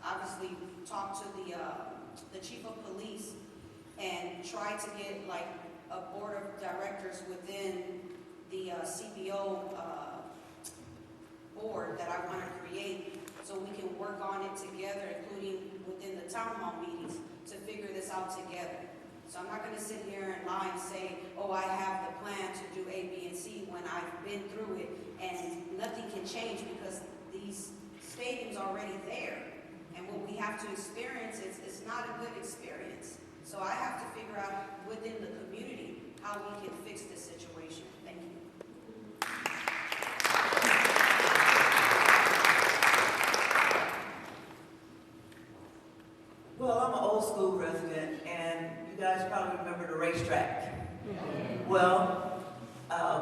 obviously talk to the chief of police and try to get like a board of directors within the CBO board that I want to create, so we can work on it together, including within the town hall meetings, to figure this out together. So I'm not going to sit here and lie and say, oh, I have the plan to do A, B, and C when I've been through it, and nothing can change because these stadiums are already there. And what we have to experience is not a good experience. So I have to figure out within the community how we can fix this situation. Thank you. Well, I'm an old school resident, and you guys probably remember the racetrack. Well,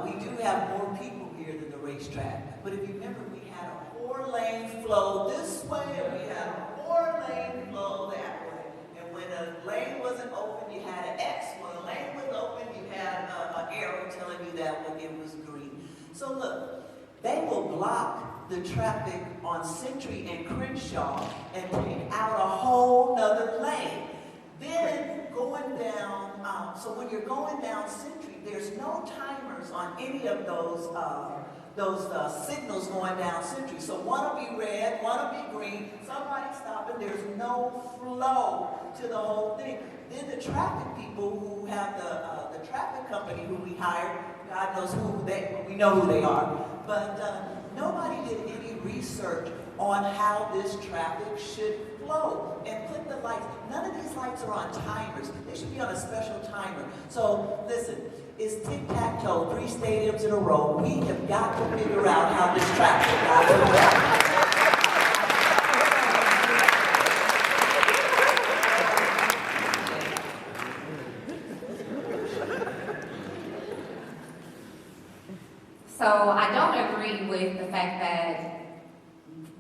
we do have more people here than the racetrack. But if you remember, we had a 4-lane flow this way, and we had a 4-lane flow that way. And when a lane wasn't open, you had an X. When a lane was open, you had an arrow telling you that it was green. So look, they will block the traffic on Century and Crenshaw and take out a whole nother lane. Then going down, so when you're going down Century, there's no timers on any of those signals going down Century. So one will be red, one will be green, somebody stopping, there's no flow to the whole thing. Then the traffic people who have the traffic company who we hired, God knows we know who they are, but nobody did any research on how this traffic should flow and put the lights. None of these lights are on timers. They should be on a special timer. So listen, it's tic-tac-toe, 3 stadiums in a row. We have got to figure out how this traffic got to work. So I don't agree with the fact that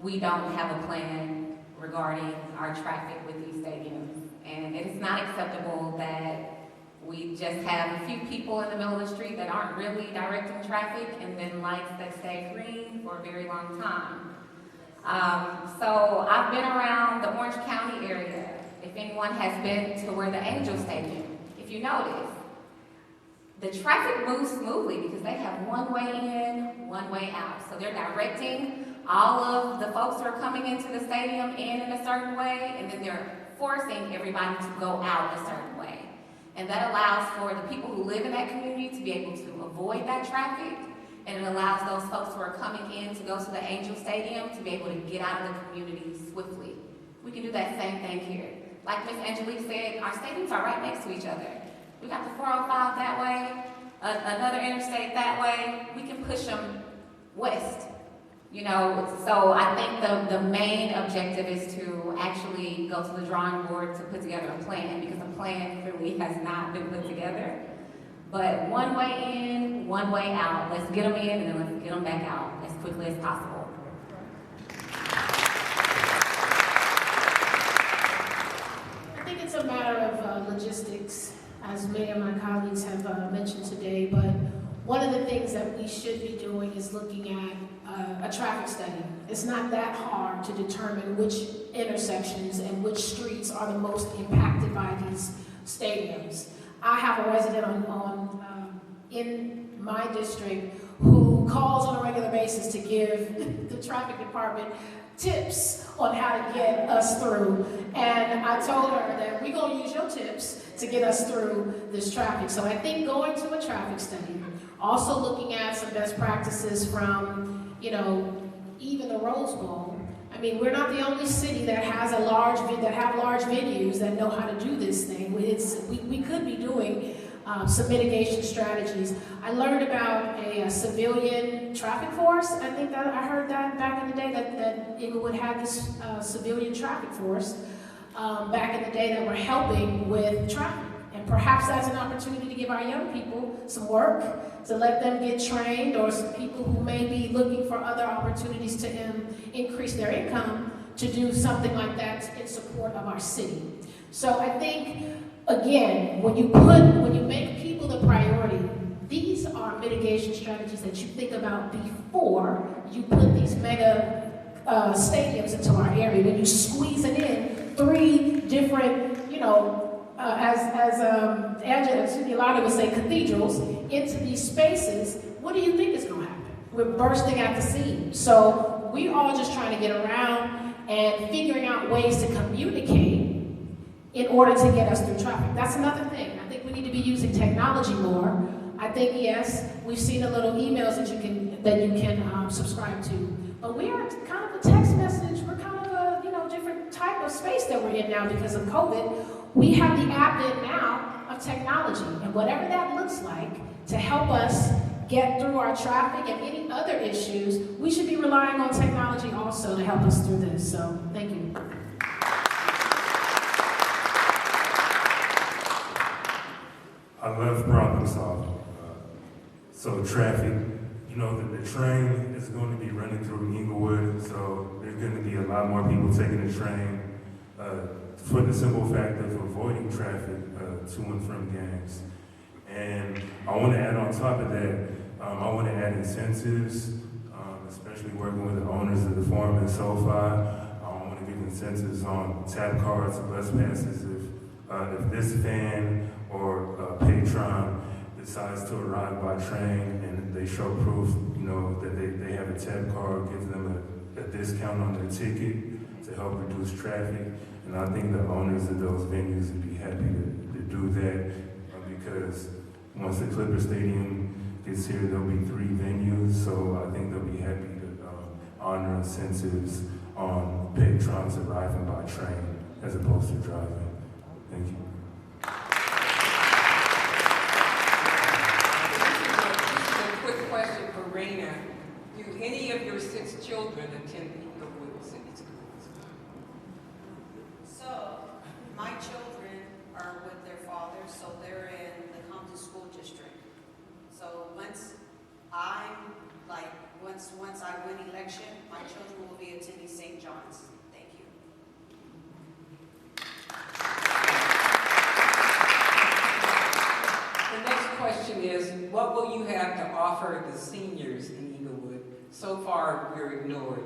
we don't have a plan regarding our traffic with these stadiums. And it is not acceptable that we just have a few people in the middle of the street that aren't really directing traffic and then lights that stay green for a very long time. So I've been around the Orange County area. If anyone has been to where the Angel Stadium, if you notice, the traffic moves smoothly because they have one way in, one way out. So they're directing all of the folks who are coming into the stadium in a certain way, and then they're forcing everybody to go out a certain way. And that allows for the people who live in that community to be able to avoid that traffic, and it allows those folks who are coming in to go to the Angel Stadium to be able to get out of the community swiftly. We can do that same thing here. Like Ms. Angelique said, our stadiums are right next to each other. We got the 405 that way, another interstate that way. We can push them west You know, so I think the main objective is to actually go to the drawing board to put together a plan, because the plan clearly has not been put together. But one way in, one way out. Let's get them in and then let's get them back out as quickly as possible. I think it's a matter of logistics, as many of my colleagues have mentioned today, but one of the things that we should be doing is looking at a traffic study. It's not that hard to determine which intersections and which streets are the most impacted by these stadiums. I have a resident in my district who calls on a regular basis to give the traffic department tips on how to get us through. And I told her that we're going to use your tips to get us through this traffic. So I think going to a traffic study, also looking at some best practices from, you know, even the Rose Bowl. I mean, we're not the only city that has large venues that know how to do this thing. We could be doing some mitigation strategies. I learned about a civilian traffic force. I think that I heard that back in the day that Inglewood had this civilian traffic force back in the day that were helping with traffic. And perhaps that's an opportunity to give our young people some work, to let them get trained, or some people who may be looking for other opportunities to increase their income to do something like that in support of our city. So I think, again, when you make people the priority, these are mitigation strategies that you think about before you put these mega stadiums into our area. When you squeeze it in, 3 different, you know, Yolanda would say, cathedrals into these spaces, what do you think is going to happen? We're bursting at the seams. So we're all just trying to get around and figuring out ways to communicate in order to get us through traffic. That's another thing. I think we need to be using technology more. I think, yes, we've seen the little emails that you can subscribe to. But we are kind of a text message. We're kind of a different type of space that we're in now because of COVID. We have the advent now of technology, and whatever that looks like to help us get through our traffic and any other issues, we should be relying on technology also to help us through this. So, thank you. I love problem solving. So traffic, you know, the train is going to be running through Inglewood, so there's going to be a lot more people taking the train for the simple fact of avoiding traffic to and from gangs. And I want to add on top of that, I want to add incentives, especially working with the owners of the Forum and SoFi. I want to give incentives on tap cards, bus passes. If this fan or patron decides to arrive by train and they show proof, you know, that they have a tap card, gives them a discount on their ticket to help reduce traffic. And I think the owners of those venues would be happy to do that because once the Clipper Stadium gets here, there'll be 3 venues, so I think they'll be happy to honor incentives on patrons arriving by train as opposed to driving. Thank you. Just a quick question for Raina. Do any of your 6 children attend Inglewood City Schools? So, my children are with their father, so they're in the Compton School District. So once I win election, my children will be attending St. John's. Thank you. The next question is, what will you have to offer the seniors in Inglewood? So far, we're ignored.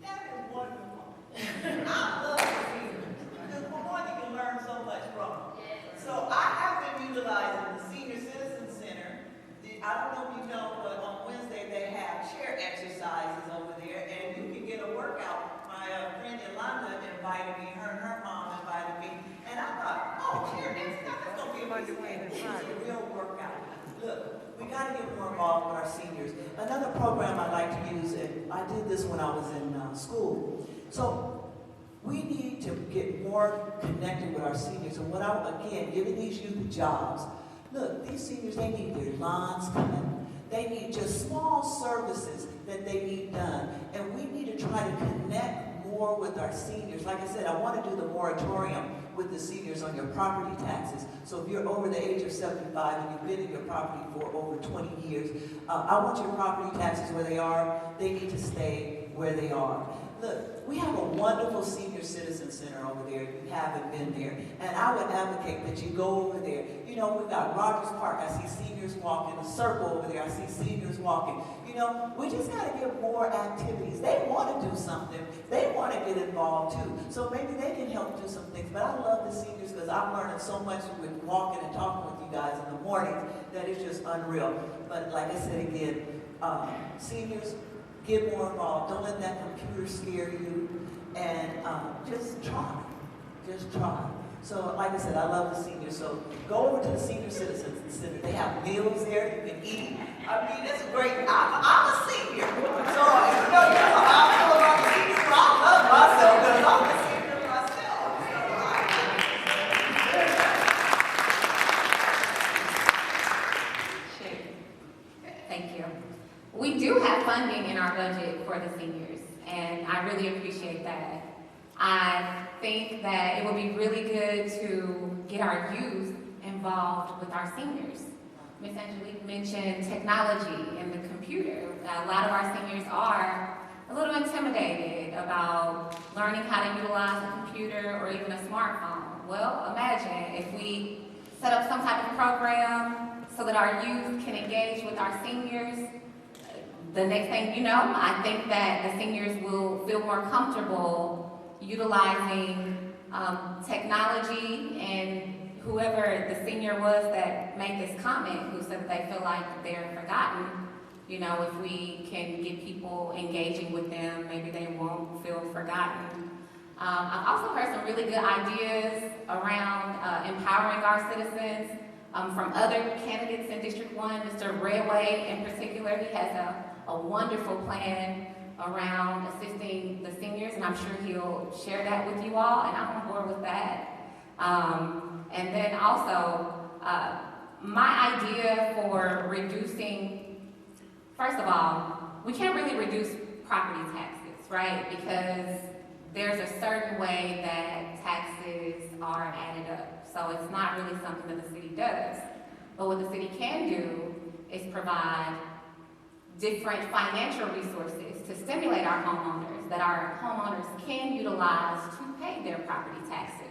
That is wonderful. I love seniors because for one, you can learn so much from them. So I have been utilizing the Senior Citizen Center. I don't know if you know, but on Wednesday they have chair exercises over there, and you can get a workout. My friend Yolanda invited me, her and her mom invited me, and I thought, oh, chair exercise, that's going to be a nice thing. It's a real workout. Look, we got to get more involved with our seniors. Another program I like to use, and I did this when I was in school. So we need to get more connected with our seniors. And again, giving these youth jobs. Look, these seniors, they need their lawns coming. They need just small services that they need done. And we need to try to connect more with our seniors. Like I said, I want to do the moratorium with the seniors on your property taxes. So if you're over the age of 75 and you've been in your property for over 20 years, I want your property taxes where they are. They need to stay where they are. Look, we have a wonderful senior citizen center over there. If you haven't been there, and I would advocate that you go over there. You know, we've got Rogers Park. I see seniors walking. A circle over there. I see seniors walking. You know, we just got to get more activities. They want to do something. They want to get involved too. So maybe they can help do some things. But I love the seniors because I'm learning so much with walking and talking with you guys in the morning that it's just unreal. But like I said again, seniors, get more involved. Don't let that computer scare you. And just try. Just try. So like I said, I love the seniors. So go over to the Senior Citizens Center. They have meals there. You can eat. I mean, it's great. I'm a senior. So, you know how I feel about the seniors. I love myself because I'm a senior myself. Thank you. We do have funding in our budget for the seniors, and I really appreciate that. I think that it would be really good to get our youth involved with our seniors. Ms. Angelique mentioned technology and the computer. A lot of our seniors are a little intimidated about learning how to utilize a computer or even a smartphone. Well, imagine if we set up some type of program so that our youth can engage with our seniors. The next thing you know, I think that the seniors will feel more comfortable utilizing technology, and whoever the senior was that made this comment who said that they feel like they're forgotten, you know, if we can get people engaging with them, maybe they won't feel forgotten. I've also heard some really good ideas around empowering our citizens from other candidates in District 1. Mr. Redway in particular, he has a wonderful plan around assisting the seniors, and I'm sure he'll share that with you all, and I'm on board with that. And then also, my idea for reducing, first of all, we can't really reduce property taxes, right? Because there's a certain way that taxes are added up. So it's not really something that the city does. But what the city can do is provide different financial resources to stimulate our homeowners, that our homeowners can utilize to pay their property taxes.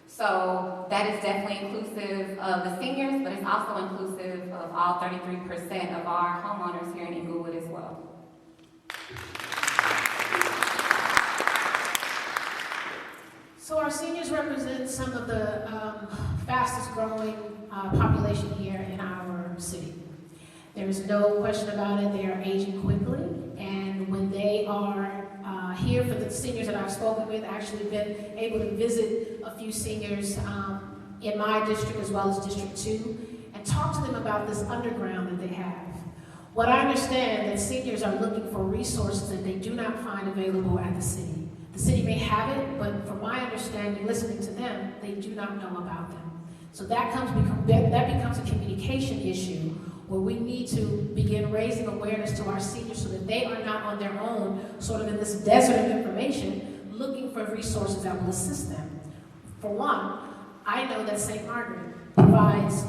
So that is definitely inclusive of the seniors, but it's also inclusive of all 33% of our homeowners here in Inglewood as well. So our seniors represent some of the fastest growing population here in our city. There's no question about it. They are aging quickly, and when they are here, for the seniors that I've spoken with, actually been able to visit a few seniors in my district as well as District 2 and talk to them about this underground that they have. What I understand that seniors are looking for resources that they do not find available at the city. The city may have it, but from my understanding, listening to them, they do not know about them. So that becomes a communication issue where we need to begin raising awareness to our seniors so that they are not on their own, sort of in this desert of information, looking for resources that will assist them. For one, I know that St. Margaret provides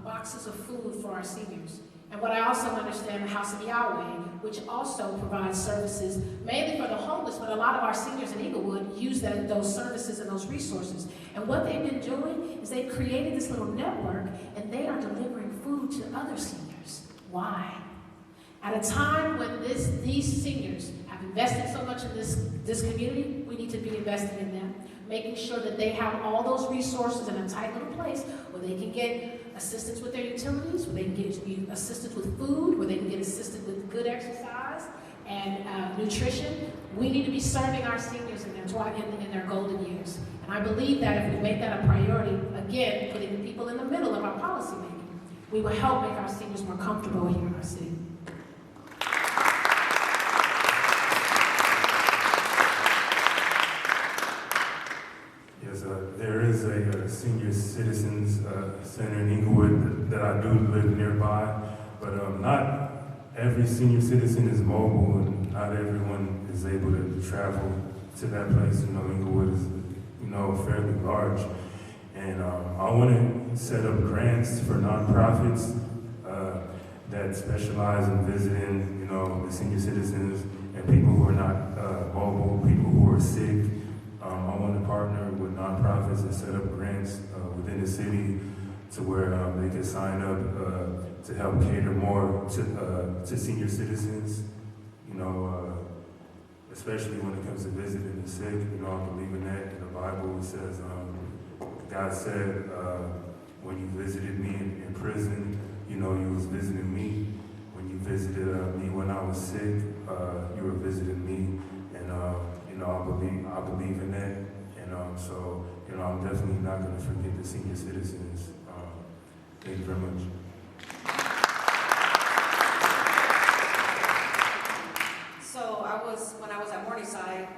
boxes of food for our seniors. And what I also understand, the House of Yahweh, which also provides services mainly for the homeless, but a lot of our seniors in Inglewood use those services and those resources. And what they've been doing is they've created this little network, and they are delivering food to other seniors. Why? At a time when these seniors have invested so much in this community, we need to be investing in them, making sure that they have all those resources in a tight little place where they can get assistance with their utilities, where they can get assistance with food, where they can get assistance with good exercise and nutrition. We need to be serving our seniors in their golden years. And I believe that if we make that a priority, again, putting the people in the middle of our policy making, we will help make our seniors more comfortable here in our city. Yes, there is a senior citizens center in Inglewood that I do live nearby, but not senior citizen is mobile, and not everyone is able to travel to that place. Inglewood is, fairly large. And I want to set up grants for nonprofits that specialize in visiting, the senior citizens and people who are not mobile, people who are sick. I want to partner with nonprofits and set up grants within the city to where they can sign up to help cater more to senior citizens, especially when it comes to visiting the sick. I believe in that. In the Bible, it says, God said, when you visited me in prison, you was visiting me. When you visited me when I was sick, you were visiting me. And, I believe in that. And so, I'm definitely not going to forget the senior citizens. Thank you very much. So when I was at Morningside,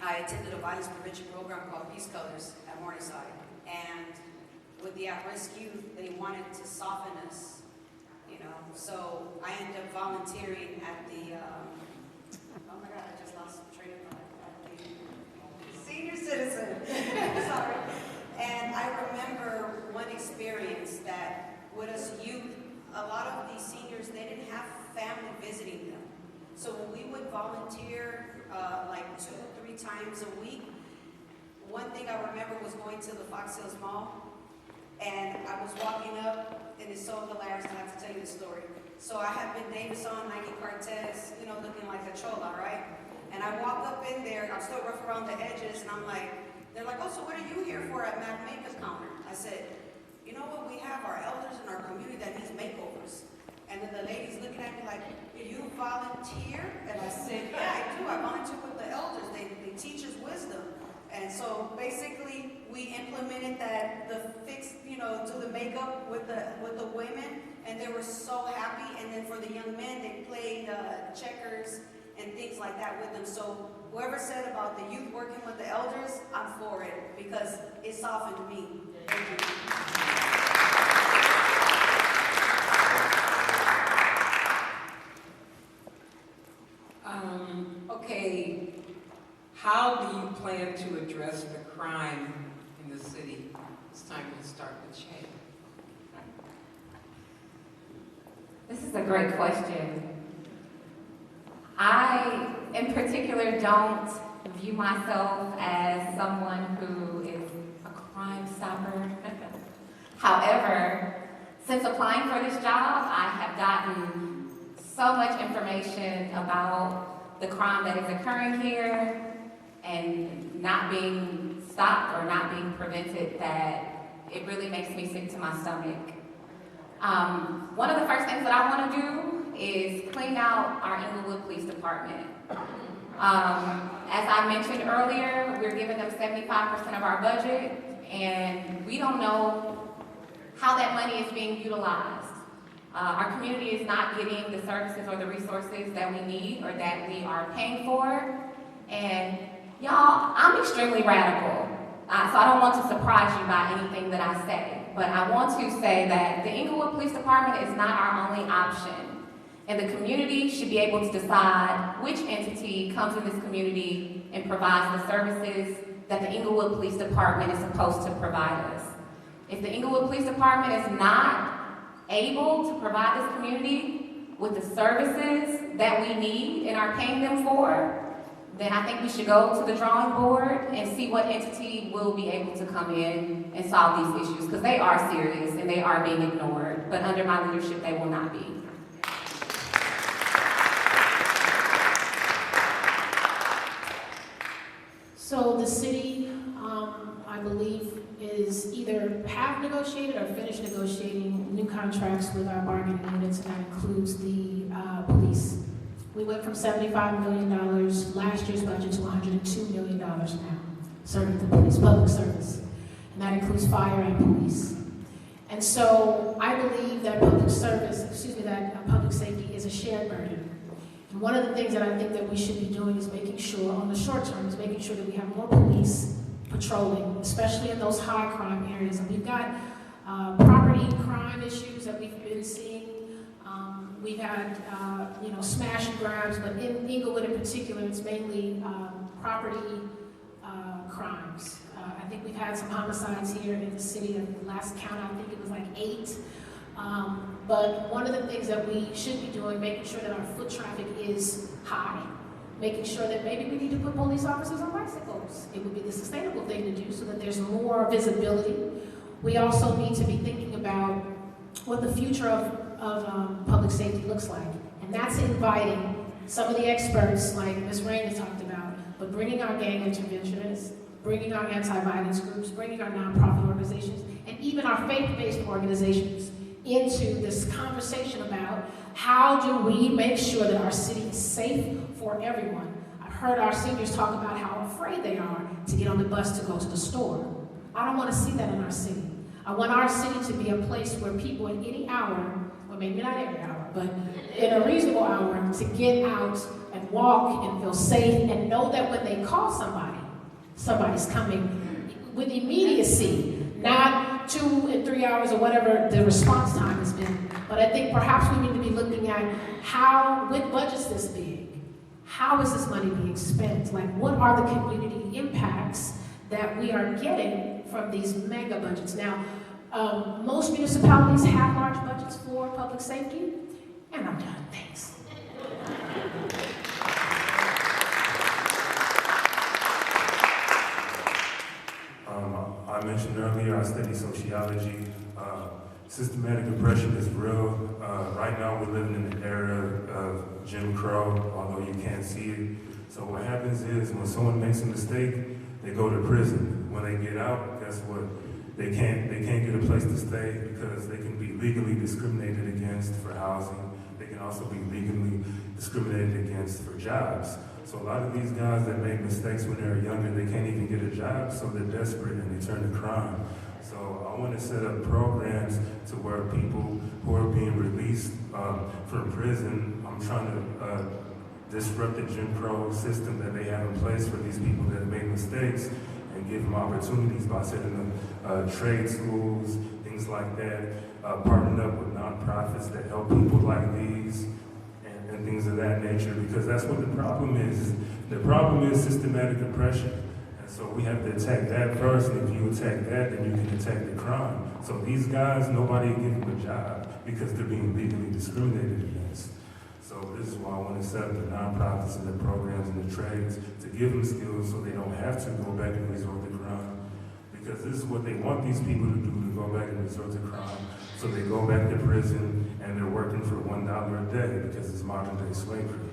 I attended a violence prevention program called Peace Colors at Morningside. And with the at-risk youth, they wanted to soften us, So I ended up volunteering at the, oh my God, I just lost train of thought. At the senior citizen, sorry. And I remember one experience that with us youth, a lot of these seniors, they didn't have family visiting them. So when we would volunteer like 2 or 3 times a week, one thing I remember was going to the Fox Hills Mall, and I was walking up, and it's so hilarious to have to tell you the story. So I had Ben Davis on, Nike Cortez, looking like a chola, right? And I walk up in there, I'm still rough around the edges, and I'm like, they're like, oh, so what are you here for at Mac Makeup Counter? I said, you know what, we have our elders in our community that needs makeovers. And then the lady's looking at me like, do you volunteer? And I said, yeah, I do. I volunteer with the elders. They teach us wisdom. And so basically we implemented that, the fixed, do the makeup with the women, and they were so happy. And then for the young men, they played checkers and things like that with them. So whoever said about the youth working with the elders, I'm for it because it softened me. Thank you. Okay, how do you plan to address the crime in the city? It's time to start with Shay. This is a great question. I, in particular, don't view myself as someone who is a crime stopper. However, since applying for this job, I have gotten so much information about the crime that is occurring here and not being stopped or not being prevented that it really makes me sick to my stomach. One of the first things that I want to do is clean out our Inglewood Police Department. As I mentioned earlier, we're giving them 75% of our budget, and we don't know how that money is being utilized. Our community is not getting the services or the resources that we need or that we are paying for. And y'all, I'm extremely radical. So I don't want to surprise you by anything that I say. But I want to say that the Inglewood Police Department is not our only option. And the community should be able to decide which entity comes in this community and provides the services that the Inglewood Police Department is supposed to provide us. If the Inglewood Police Department is not able to provide this community with the services that we need and are paying them for, then I think we should go to the drawing board and see what entity will be able to come in and solve these issues, because they are serious and they are being ignored, but under my leadership they will not be. So the city, I believe, is either have negotiated or finished negotiating new contracts with our bargaining units, and that includes the police. We went from $75 million last year's budget to $102 million now, serving the police, public service. And that includes fire and police. And so I believe that public safety is a shared burden. And one of the things that I think that we should be doing is making sure, on the short term, is making sure that we have more police patrolling, especially in those high crime areas. And we've got property crime issues that we've been seeing We've had, smash and grabs, but in Inglewood in particular, it's mainly property crimes. I think we've had some homicides here in the city. At the last count, I think it was like 8. But one of the things that we should be doing, making sure that our foot traffic is high, making sure that maybe we need to put police officers on bicycles. It would be the sustainable thing to do so that there's more visibility. We also need to be thinking about what the future of public safety looks like. And that's inviting some of the experts like Ms. Raina talked about, but bringing our gang interventionists, bringing our anti-violence groups, bringing our nonprofit organizations, and even our faith-based organizations into this conversation about how do we make sure that our city is safe for everyone. I've heard our seniors talk about how afraid they are to get on the bus to go to the store. I don't want to see that in our city. I want our city to be a place where people at any hour, or maybe not every hour, but in a reasonable hour, to get out and walk and feel safe and know that when they call somebody, somebody's coming with immediacy, not 2 and 3 hours or whatever the response time has been. But I think perhaps we need to be looking at how, with budgets this big, how is this money being spent? Like, what are the community impacts that we are getting from these mega budgets? Now, most municipalities have large budgets for public safety, and I'm done. Thanks. I mentioned earlier, I study sociology. Systematic oppression is real. Right now we're living in an era of Jim Crow, although you can't see it. So what happens is when someone makes a mistake, they go to prison. When they get out, guess what? They can't get a place to stay because they can be legally discriminated against for housing. They can also be legally discriminated against for jobs. So a lot of these guys that make mistakes when they're younger, they can't even get a job, so they're desperate and they turn to crime. So I want to set up programs to where people who are being released from prison, I'm trying to disrupt the Jim Crow system that they have in place for these people that have made mistakes and give them opportunities by setting up trade schools, things like that, partnering up with nonprofits that help people like these. And things of that nature, because that's what the problem is. The problem is systematic oppression. And so we have to attack that first, and if you attack that, then you can attack the crime. So these guys, nobody will give them a job because they're being legally discriminated against. So this is why I want to set up the nonprofits and the programs and the trades to give them skills so they don't have to go back and resort to crime. Because this is what they want these people to do, to go back and resort to crime. So they go back to prison and they're working for $1 a day because it's modern day slavery.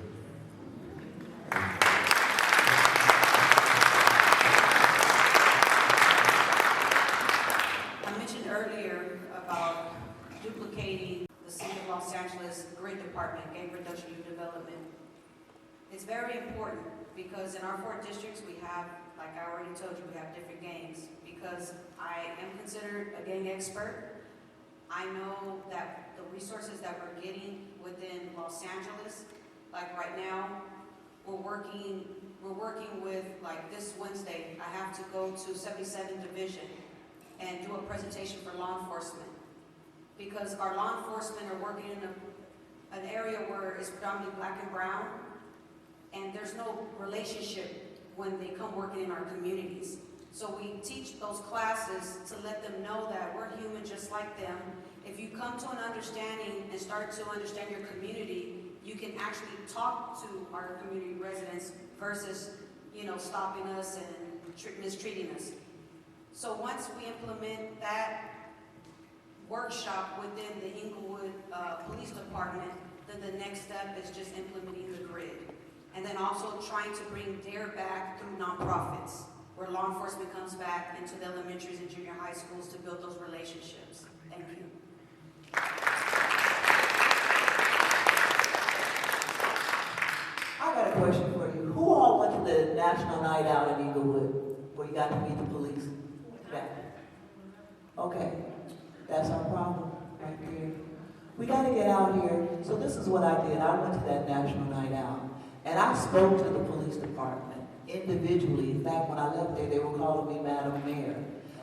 I mentioned earlier about duplicating the City of Los Angeles Grid Department, Gang Reduction and Development. It's very important because in our 4 districts we have, like I already told you, we have different gangs. Because I am considered a gang expert, I know that the resources that we're getting within Los Angeles, like right now, we're working with, like this Wednesday, I have to go to 77th Division and do a presentation for law enforcement. Because our law enforcement are working in an area where it's predominantly black and brown, and there's no relationship when they come working in our communities. So we teach those classes to let them know that we're human just like them. If you come to an understanding and start to understand your community, you can actually talk to our community residents versus, stopping us and mistreating us. So once we implement that workshop within the Inglewood Police Department, then the next step is just implementing the grid. And then also trying to bring DARE back through nonprofits, where law enforcement comes back into the elementaries and junior high schools to build those relationships. Thank you. I got a question for you. Who all went to the National Night Out in Inglewood where you got to meet the police? Yeah. Okay, that's our problem right there. We got to get out here. So this is what I did. I went to that National Night Out and I spoke to the police department individually. In fact, when I left there, they were calling me Madam Mayor.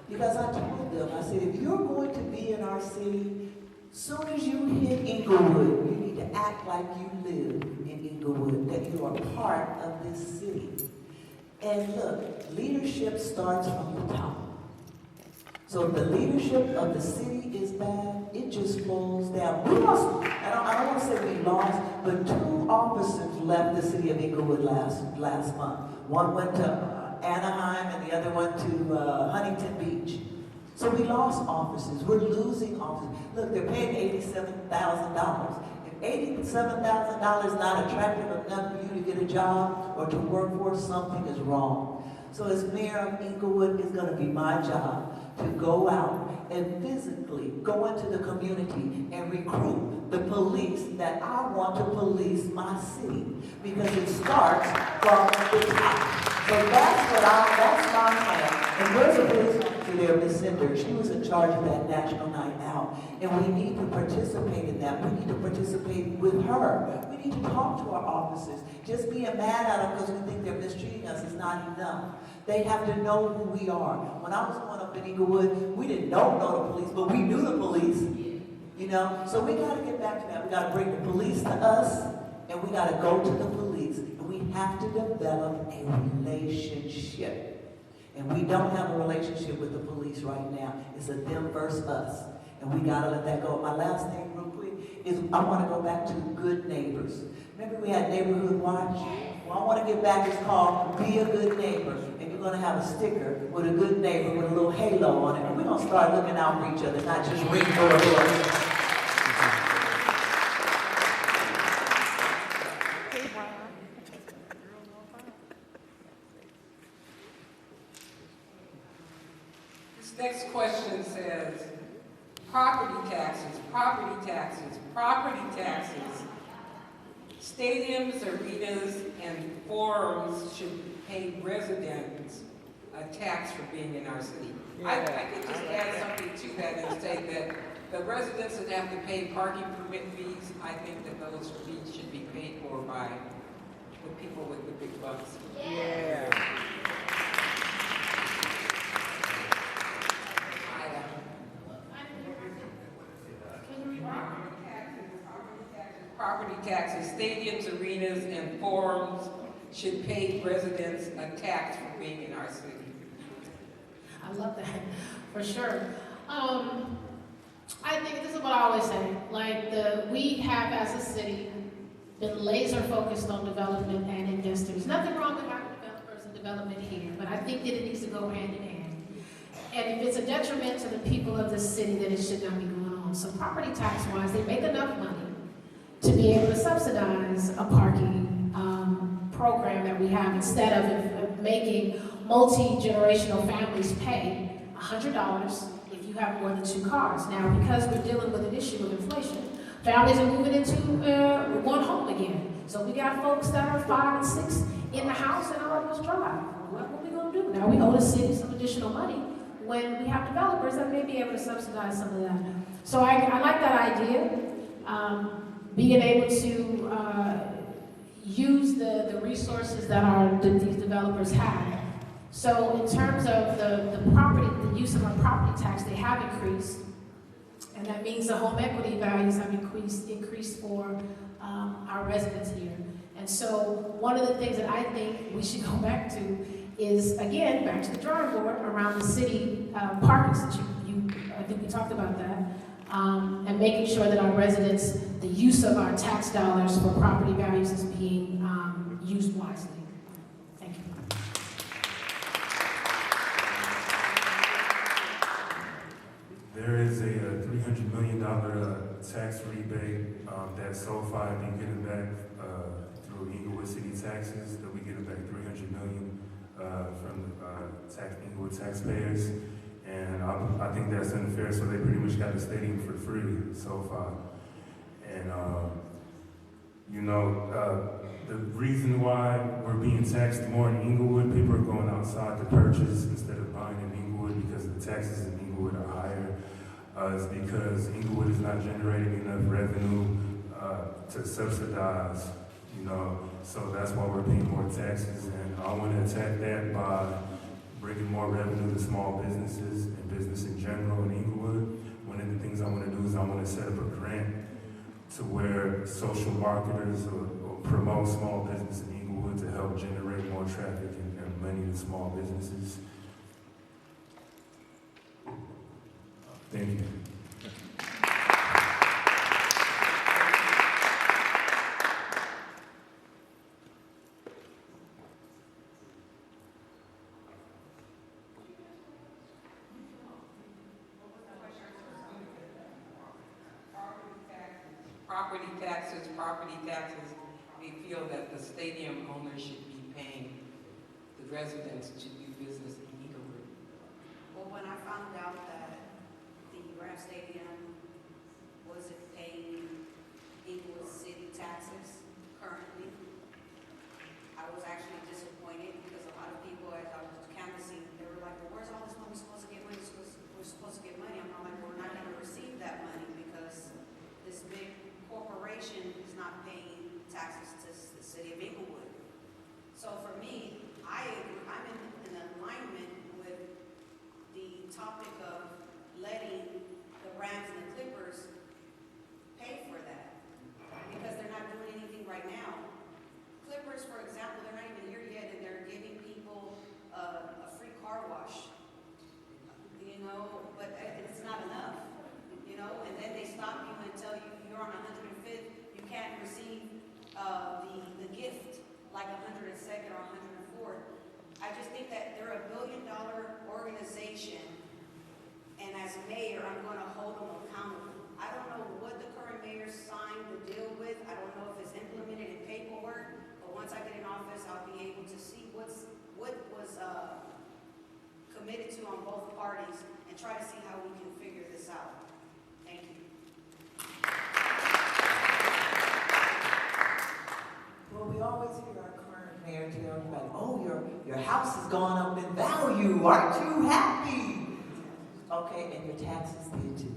Because I told them, I said, if you're going to be in our city Soon as you hit Inglewood, you need to act like you live in Inglewood, that you are part of this city. And look, leadership starts from the top. So if the leadership of the city is bad, it just flows down. We lost, I don't want to say we lost, but 2 officers left the city of Inglewood last month. One went to Anaheim and the other one to Huntington Beach. So we lost officers. We're losing officers. Look, they're paying $87,000. If $87,000 is not attractive enough for you to get a job or to work for, something is wrong. So as mayor of Inglewood, it's going to be my job to go out and physically go into the community and recruit the police that I want to police my city, because it starts from the top. So that's my plan. And where's the police officer there, Miss Cinder? She was in charge of that National Night Out. And we need to participate in that. We need to participate with her. We need to talk to our officers. Just being mad at them because we think they're mistreating us is not enough. They have to know who we are. When I was growing up in Inglewood, we didn't know the police, but we knew the police. You know? So we got to get back to that. We got to bring the police to us, and we got to go to the police. And we have to develop a relationship. And we don't have a relationship with the police right now. It's a them versus us. And we got to let that go. My last thing real quick is I want to go back to good neighbors. Remember we had Neighborhood Watch? Well, I want to get back. It's called Be a Good Neighbor. And you're going to have a sticker with a good neighbor with a little halo on it. And we're going to start looking out for each other, not just ring door to door. Next question says, property taxes, property taxes, property taxes. Stadiums, arenas, and forums should pay residents a tax for being in our city. I could just add something to that and say that the residents that have to pay parking permit fees, I think that those fees should be paid for by the people with the big bucks. Yeah. Property taxes, stadiums, arenas, and forums should pay residents a tax for being in our city. I love that, for sure. I think this is what I always say, like we have as a city been laser focused on development and investors. Nothing wrong with having developers and development here, but I think that it needs to go hand in hand. And if it's a detriment to the people of the city, then it should not be going on. So property tax wise, they make enough money to be able to subsidize a parking program that we have, instead of making multi-generational families pay $100 if you have more than 2 cars. Now, because we're dealing with an issue of inflation, families are moving into one home again. So we got folks that are 5 and 6 in the house and all of us drive. What are we going to do? Now we owe the city some additional money when we have developers that may be able to subsidize some of that. So I like that idea. Being able to use the resources that these developers have. So in terms of the use of our property tax, they have increased. And that means the home equity values have increased for our residents here. And so one of the things that I think we should go back to is, again, back to the drawing board around the city parking, since I think we talked about that. And making sure that our residents, the use of our tax dollars for property values is being used wisely. Thank you. There is a $300 million tax rebate that SoFi been getting back through Inglewood City taxes, that we get back $300 million from Inglewood taxpayers. And I think that's unfair, so they pretty much got the stadium for free so far. And, the reason why we're being taxed more in Inglewood, people are going outside to purchase instead of buying in Inglewood because the taxes in Inglewood are higher, is because Inglewood is not generating enough revenue to subsidize, so that's why we're paying more taxes. And I want to attack that bringing more revenue to small businesses and business in general in Inglewood. One of the things I want to do is I want to set up a grant to where social marketers or promote small business in Inglewood to help generate more traffic and money to small businesses. Thank you. Property taxes, they feel that the stadium owners should be paying the residents to do business in Inglewood. Well, when I found out that the Ram Stadium wasn't paying Inglewood city taxes currently, I was actually disappointed because a lot of people, as I was canvassing, they were like, well, where's all this money supposed to get money? We're supposed to get money. I'm like, we're not going to receive that money because this big corporation is not paying taxes to the city of Inglewood. So for me, I'm in alignment with the topic of letting the Rams and the Clippers pay for that because they're not doing anything right now. Clippers, for example, they're not even here yet and they're giving people a free car wash, you know, but it's not enough, you know, and then they stop you and tell you you're on 105th, you can't receive the gift like 102nd or 104th. I just think that they're a $1 billion organization, and as mayor, I'm going to hold them accountable. I don't know what the current mayor signed the deal with. I don't know if it's implemented in paperwork, but once I get in office, I'll be able to see what was committed to on both parties and try to see how we can figure this out. Thank you. Well, we always hear our current mayor tell everybody, oh, your house has gone up in value. Aren't you happy? Okay, and your taxes did too.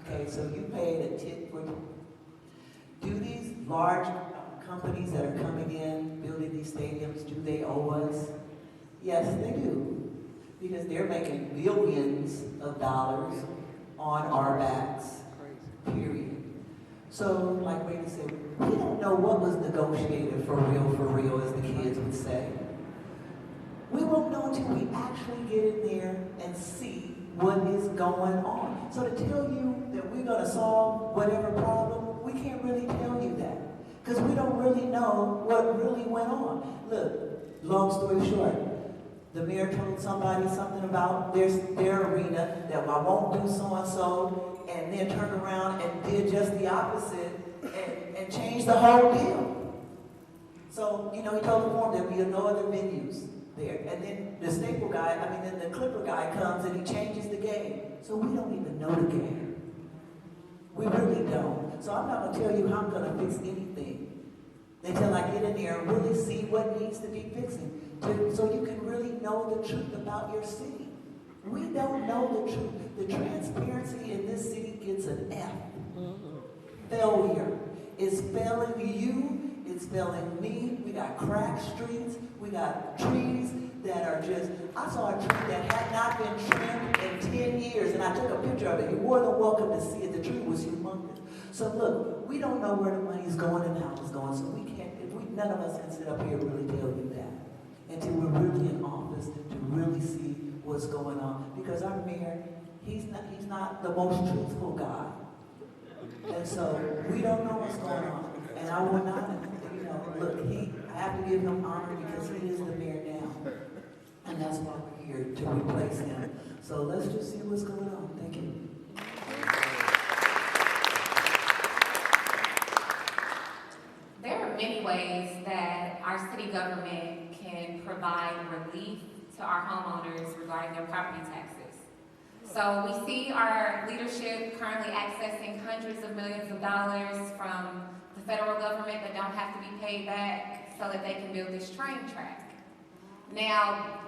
Okay, so you paid a tit for tat. Do these large companies that are coming in, building these stadiums, do they owe us? Yes, they do. Because they're making billions of dollars on our backs, period. So, like Brady said, we don't know what was negotiated for real, as the kids would say. We won't know until we actually get in there and see what is going on. So to tell you that we're going to solve whatever problem, we can't really tell you that. Because we don't really know what really went on. Look, long story short, the mayor told somebody something about their arena, that I won't do so-and-so, and then turned around and did just the opposite and changed the whole deal. So, you know, he told the forum there'll be no other venues there. And then the staple guy, then the Clipper guy comes and he changes the game. So we don't even know the game. We really don't. So I'm not going to tell you how I'm going to fix anything until I get in there and really see what needs to be fixing. So you can really know the truth about your city. We don't know the truth. The transparency in this city gets an F. Failure. It's failing you, it's failing me. We got cracked streets, we got trees that are just, I saw a tree that had not been trimmed in 10 years, and I took a picture of it. You're more than welcome to see it. The tree was humongous. So look, we don't know where the money's going and how it's going, so none of us can sit up here and really tell you that until we're really in office to really see what's going on. Because our mayor, he's not the most truthful guy. And so we don't know what's going on. And I will not, look, I have to give him honor because he is the mayor now. And that's why we're here, to replace him. So let's just see what's going on. Thank you. There are many ways that our city government can provide relief to our homeowners regarding their property taxes. So we see our leadership currently accessing hundreds of millions of dollars from the federal government that don't have to be paid back so that they can build this train track. Now,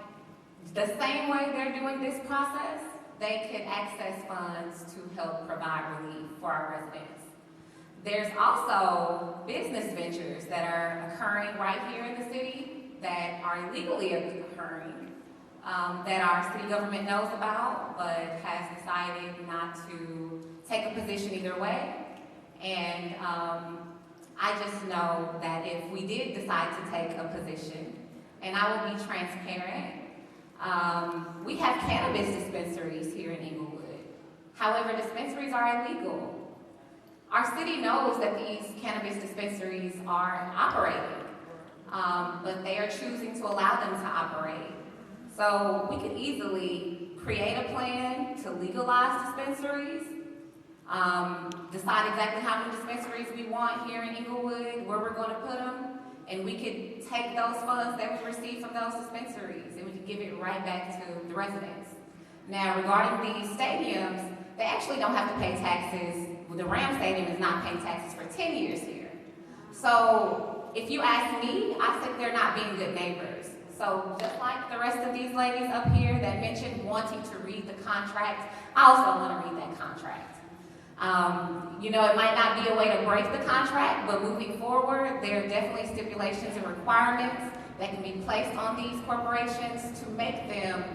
the same way they're doing this process, they could access funds to help provide relief for our residents. There's also business ventures that are occurring right here in the city that are illegally occurring that our city government knows about, but has decided not to take a position either way. And I just know that if we did decide to take a position, and I will be transparent, we have cannabis dispensaries here in Inglewood. However, dispensaries are illegal. Our city knows that these cannabis dispensaries are operating, but they are choosing to allow them to operate. So we could easily create a plan to legalize dispensaries, decide exactly how many dispensaries we want here in Inglewood, where we're going to put them, and we could take those funds that we receive from those dispensaries and we could give it right back to the residents. Now, regarding these stadiums, they actually don't have to pay taxes. The Ram Stadium is not paying taxes for 10 years here. So if you ask me, I think they're not being good neighbors. So just like the rest of these ladies up here that mentioned wanting to read the contract, I also want to read that contract. You know, it might not be a way to break the contract, but moving forward, there are definitely stipulations and requirements that can be placed on these corporations to make them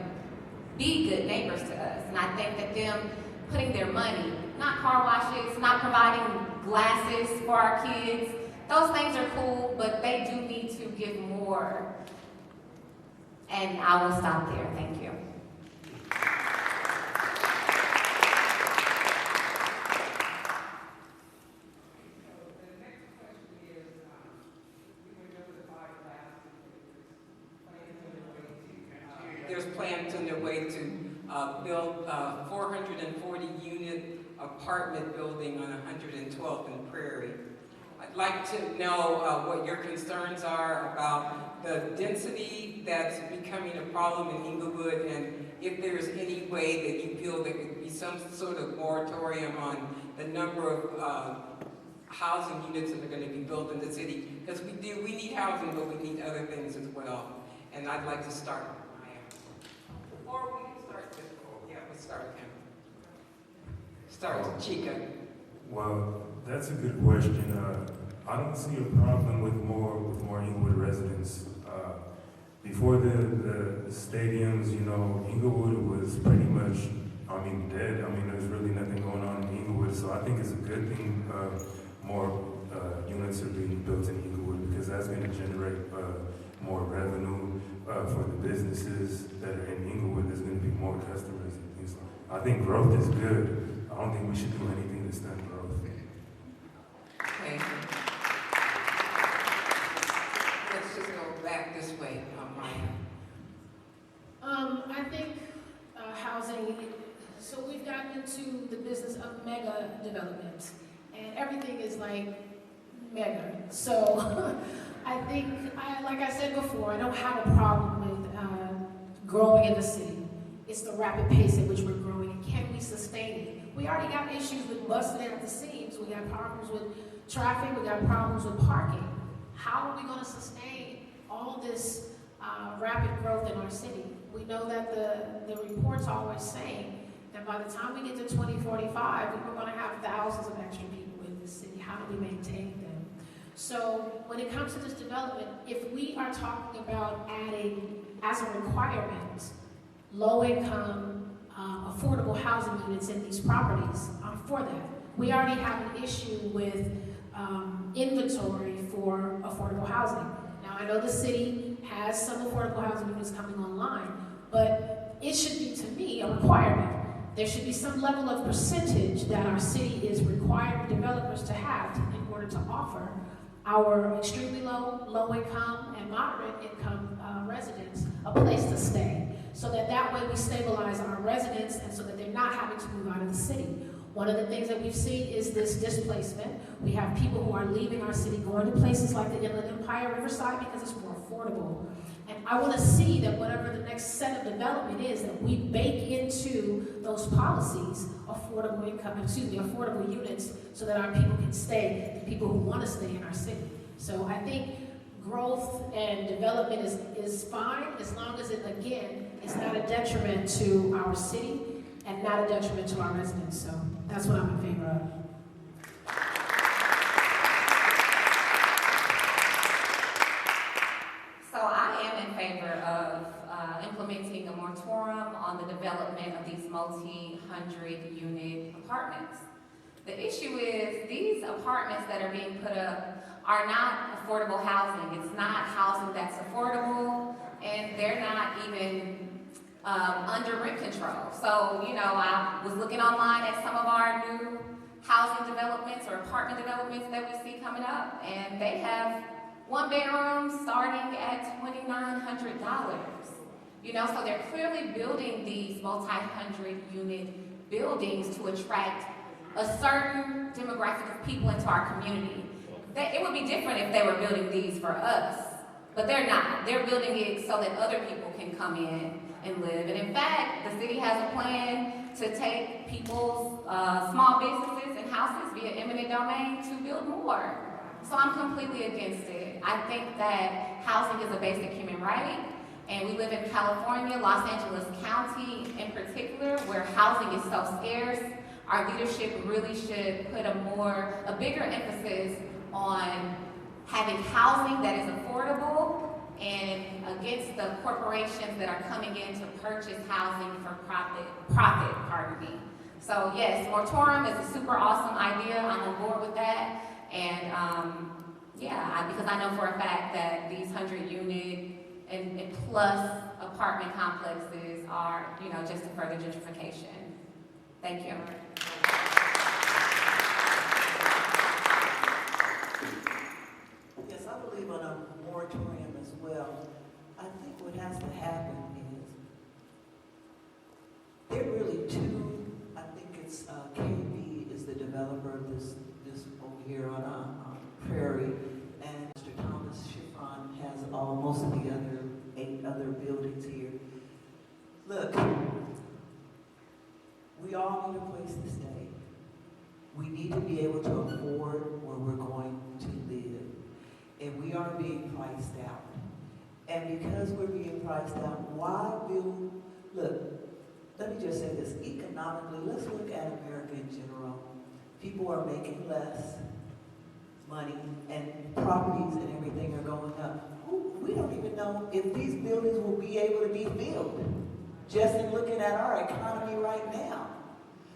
be good neighbors to us. And I think that them putting their money, not car washes, not providing glasses for our kids, those things are cool, but they do need to give more. And I will stop there. Thank you. There's plans underway to build a 440-unit apartment building on 112th and Prairie. I'd like to know what your concerns are about the density that's becoming a problem in Inglewood, and if there's any way that you feel there could be some sort of moratorium on the number of housing units that are going to be built in the city. Because we need housing, but we need other things as well. And I'd like to start with Maya. Or we can start with, let's start with him. Start with Chica. Well, that's a good question. I don't see a problem with more Inglewood residents. Before the stadiums, you know, Inglewood was pretty much, dead. There's really nothing going on in Inglewood, so I think it's a good thing more units are being built in Inglewood, because that's going to generate more revenue for the businesses that are in Inglewood. There's going to be more customers and things. I think growth is good. I don't think we should do anything to stunt growth. Okay. Let's just go back this way, Maya. I think housing, so we've gotten into the business of mega development, and everything is like mega. So I think, like I said before, I don't have a problem with growing in the city. It's the rapid pace at which we're growing, and can we sustain it? We already got issues with busting at the seams. We got problems with traffic. We got problems with parking. How are we going to sustain all of this rapid growth in our city? We know that the reports are always saying that by the time we get to 2045, we're going to have thousands of extra people in this city. How do we maintain them? So when it comes to this development, if we are talking about adding as a requirement low-income, affordable housing units in these properties, I'm for that. We already have an issue with inventory for affordable housing. Now, I know the city has some affordable housing units coming online, but it should be, to me, a requirement. There should be some level of percentage that our city is requiring developers to have in order to offer our extremely low income, and moderate income residents a place to stay, so that way we stabilize our residents, and so that they're not having to move out of the city. One of the things that we've seen is this displacement. We have people who are leaving our city, going to places like the Inland Empire, Riverside, because it's more affordable. And I want to see that whatever the next set of development is, that we bake into those policies affordable units, so that our people can stay, the people who want to stay in our city. So I think growth and development is fine, as long as it, again, is not a detriment to our city and not a detriment to our residents. So that's what I'm in favor of. So I am in favor of implementing a moratorium on the development of these multi-hundred unit apartments. The issue is these apartments that are being put up are not affordable housing. It's not housing that's affordable, and they're not even under rent control. So, you know, I was looking online at some of our new housing developments or apartment developments that we see coming up, and they have one bedroom starting at $2,900. You know, so they're clearly building these multi-hundred unit buildings to attract a certain demographic of people into our community. It would be different if they were building these for us, but they're not. They're building it so that other people can come in and live. And in fact, the city has a plan to take people's small businesses and houses via eminent domain to build more. So I'm completely against it. I think that housing is a basic human right, and we live in California, Los Angeles County in particular, where housing is so scarce. Our leadership really should put a bigger emphasis on having housing that is affordable and against the corporations that are coming in to purchase housing for profit, pardon me. So yes, moratorium is a super awesome idea. I'm on board with that. And because I know for a fact that these 100-unit and plus apartment complexes are, you know, just a further gentrification. Thank you. Yes, I believe on a moratorium as well. I think what has to happen is there are really two. I think it's KB is the developer of this over here on Prairie, and Mr. Thomas Chiffon has most of the other 8 other buildings here. Look, we all need a place to stay. We need to be able to afford where we're going to live. And we are being priced out. And because we're being priced out, look, let me just say this, economically, let's look at America in general. People are making less money, and properties and everything are going up. We don't even know if these buildings will be able to be filled. Just in looking at our economy right now.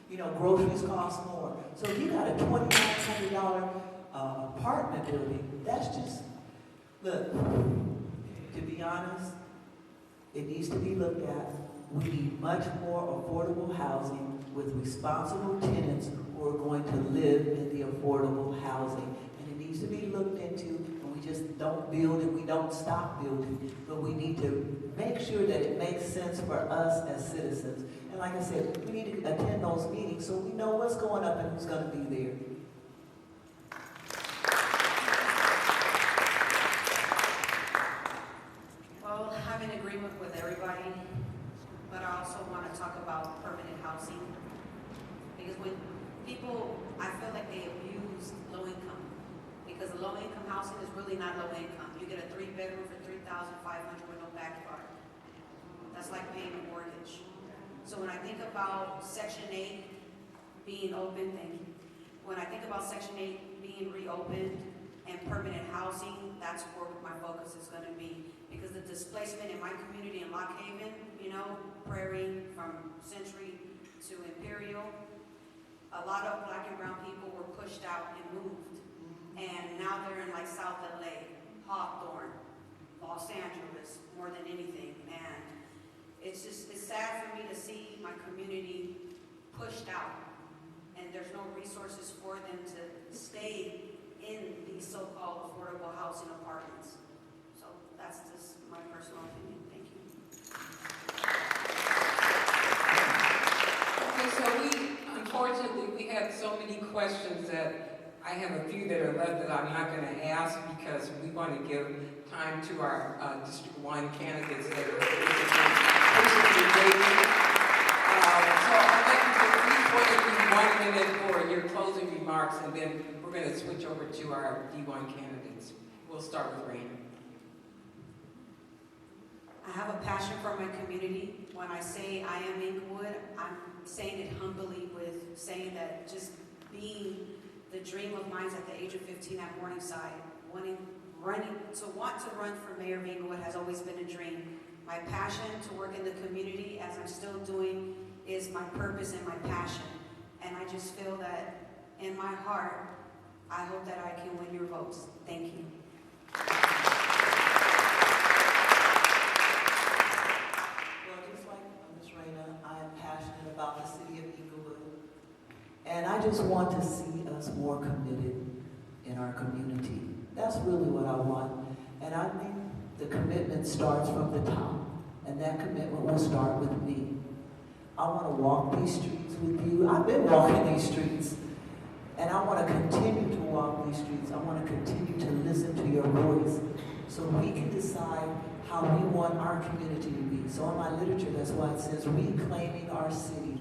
You know, groceries cost more. So you got a $2,900 apartment building. That's just, look, to be honest, it needs to be looked at. We need much more affordable housing with responsible tenants who are going to live in the affordable housing. And it needs to be looked into, and we just don't build and we don't stop building. But we need to make sure that it makes sense for us as citizens. And like I said, we need to attend those meetings so we know what's going up and who's going to be there. Well, I'm in agreement with everybody, but I also want to talk about permanent housing. Because when people, I feel like they abuse low income. Because low income housing is really not low income. You get a 3-bedroom for $3,500 with no backyard. That's like paying a mortgage. So when I think about Section 8 being open, when I think about Section 8 being reopened and permanent housing, that's where my focus is going to be. Because the displacement in my community in Lock Haven, you know, Prairie from Century to Imperial, a lot of Black and brown people were pushed out and moved. And now they're in like South LA, Hawthorne, Los Angeles, more than anything. And it's sad for me to see my community pushed out, and there's no resources for them to stay in these so-called affordable housing apartments. So that's just my personal opinion. Thank you. Okay, so unfortunately, we had so many questions that I have a few that are left that I'm not going to ask because we want to give time to our District 1 candidates that are patiently waiting. So I'd like you to please wait 1 minute for your closing remarks, and then we're going to switch over to our D1 candidates. We'll start with Raina. I have a passion for my community. When I say I am Inglewood, I'm saying it humbly with saying that just being the dream of mine at the age of 15 at Morningside, want to run for mayor of Inglewood has always been a dream. My My passion to work in the community, as I'm still doing, is my purpose and my passion. And I just feel that in my heart, I hope that I can win your votes. Thank you. Well, just like Ms. Reyna, I am passionate about the city of Inglewood. And I just want to see us more committed in our community. That's really what I want. And I think the commitment starts from the top. And that commitment will start with me. I want to walk these streets with you. I've been walking these streets. And I want to continue to walk these streets. I want to continue to listen to your voice so we can decide how we want our community to be. So in my literature, that's why it says reclaiming our city.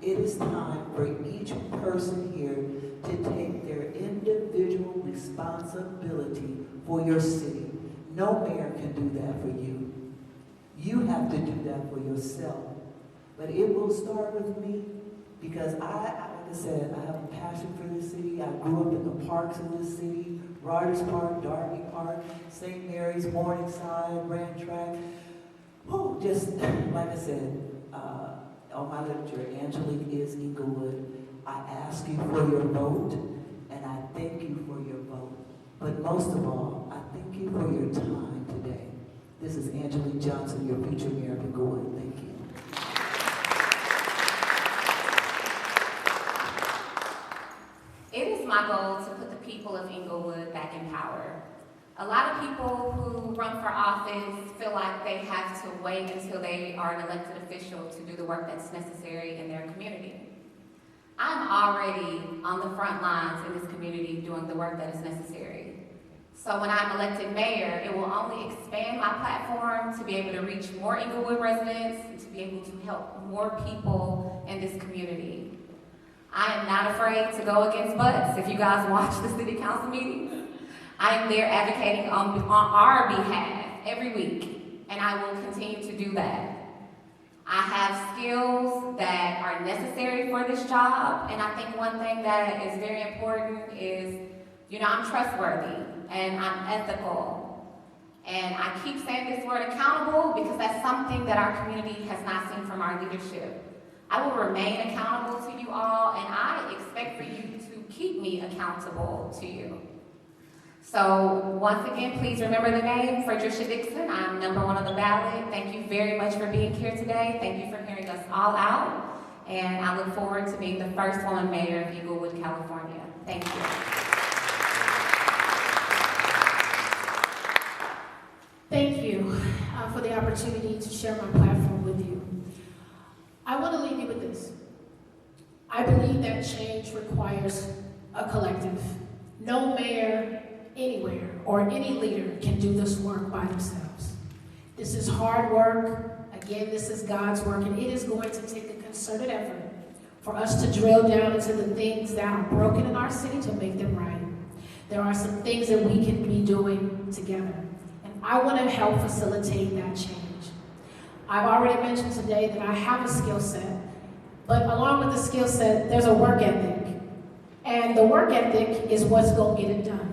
It is time for each person here to take their individual responsibility for your city. No mayor can do that for you. You have to do that for yourself. But it will start with me because like I said, I have a passion for this city. I grew up in the parks of this city, Rogers Park, Darby Park, St. Mary's, Morningside, ran track. Oh, just like I said, on my literature, Angelique is Inglewood. I ask you for your vote, and I thank you for your vote. But most of all, I thank you for your time today. This is Angelique Johnson, your future mayor of Inglewood. Thank you. It is my goal to put the people of Inglewood back in power. A lot of people who run for office feel like they have to wait until they are an elected official to do the work that's necessary in their community. I'm already on the front lines in this community doing the work that is necessary. So when I'm elected mayor, it will only expand my platform to be able to reach more Inglewood residents and to be able to help more people in this community. I am not afraid to go against butts. If you guys watch the city council meetings, I am there advocating on our behalf every week, and I will continue to do that. I have skills that are necessary for this job, and I think one thing that is very important is, I'm trustworthy, and I'm ethical. And I keep saying this word accountable because that's something that our community has not seen from our leadership. I will remain accountable to you all, and I expect for you to keep me accountable to you. So once again, please remember the name, Fredericia Dixon. I'm number 1 on the ballot. Thank you very much for being here today. Thank you for hearing us all out. And I look forward to being the first woman mayor of Inglewood, California. Thank you. Thank you for the opportunity to share my platform with you. I want to leave you with this. I believe that change requires a collective. No mayor anywhere or any leader can do this work by themselves. This is hard work. Again, this is God's work, and it is going to take a concerted effort for us to drill down into the things that are broken in our city to make them right. There are some things that we can be doing together, and I want to help facilitate that change. I've already mentioned today that I have a skill set, but along with the skill set, there's a work ethic, and the work ethic is what's going to get it done.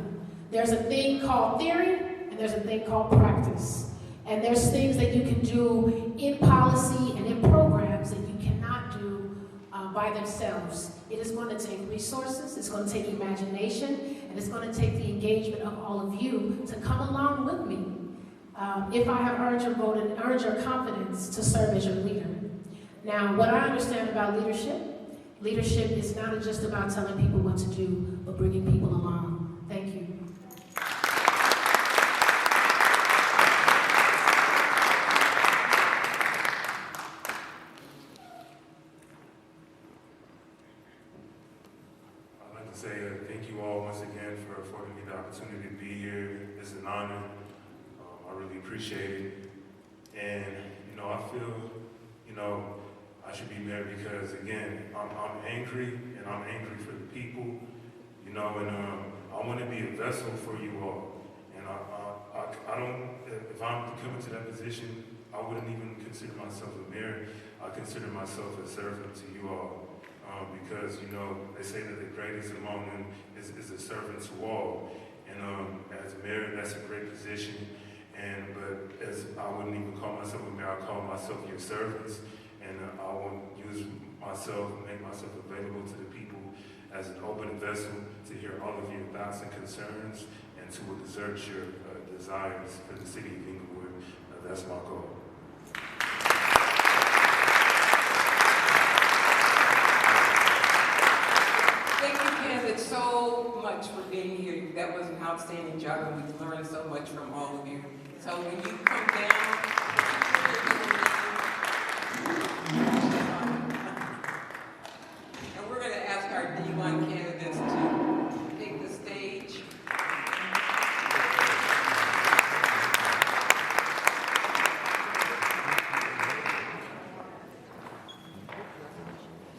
There's a thing called theory, and there's a thing called practice. And there's things that you can do in policy and in programs that you cannot do by themselves. It is going to take resources, it's going to take imagination, and it's going to take the engagement of all of you to come along with me. If I have earned your vote and earned your confidence to serve as your leader. Now, what I understand about leadership is not just about telling people what to do, but bringing people along. Thank you. Thank you all once again for affording me the opportunity to be here. It's an honor. I really appreciate it. And, I feel, I should be mayor because, again, I'm angry, and I'm angry for the people, and I want to be a vessel for you all. And I don't, if I'm coming to that position, I wouldn't even consider myself a mayor. I consider myself a servant to you all. Because, they say that the greatest among them is a servant to all. And as a mayor, that's a great position. But as I wouldn't even call myself a mayor, myself your servants, and I want to make myself available to the people as an open vessel to hear all of your thoughts and concerns and to exert your desires for the city of Inglewood. That's my goal. Thank you, candidates, so much for being here. That was an outstanding job, and we've learned so much from all of you. So when you come down, and we're going to ask our D1 candidates to take the stage.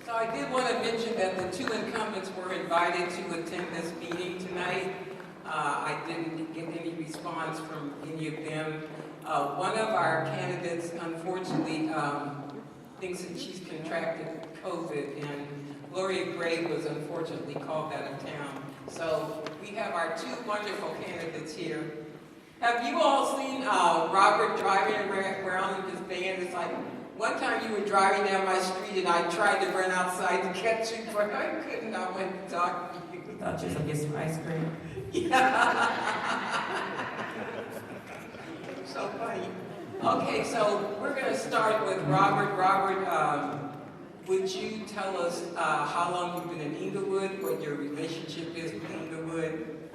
So I did want to mention that the two incumbents were invited to attend this meeting tonight. I didn't get any response from any of them. One of our candidates, unfortunately, thinks that she's contracted COVID, and Gloria Gray was unfortunately called out of town. So we have our two wonderful candidates here. Have you all seen Robert driving around in his van? It's like, one time you were driving down my street and I tried to run outside to catch you, but I couldn't. I went to talk to you. Thought you were gonna get some ice cream. Yeah. So funny. Okay, so we're going to start with Robert. Robert, would you tell us how long you've been in Inglewood, what your relationship is with Inglewood?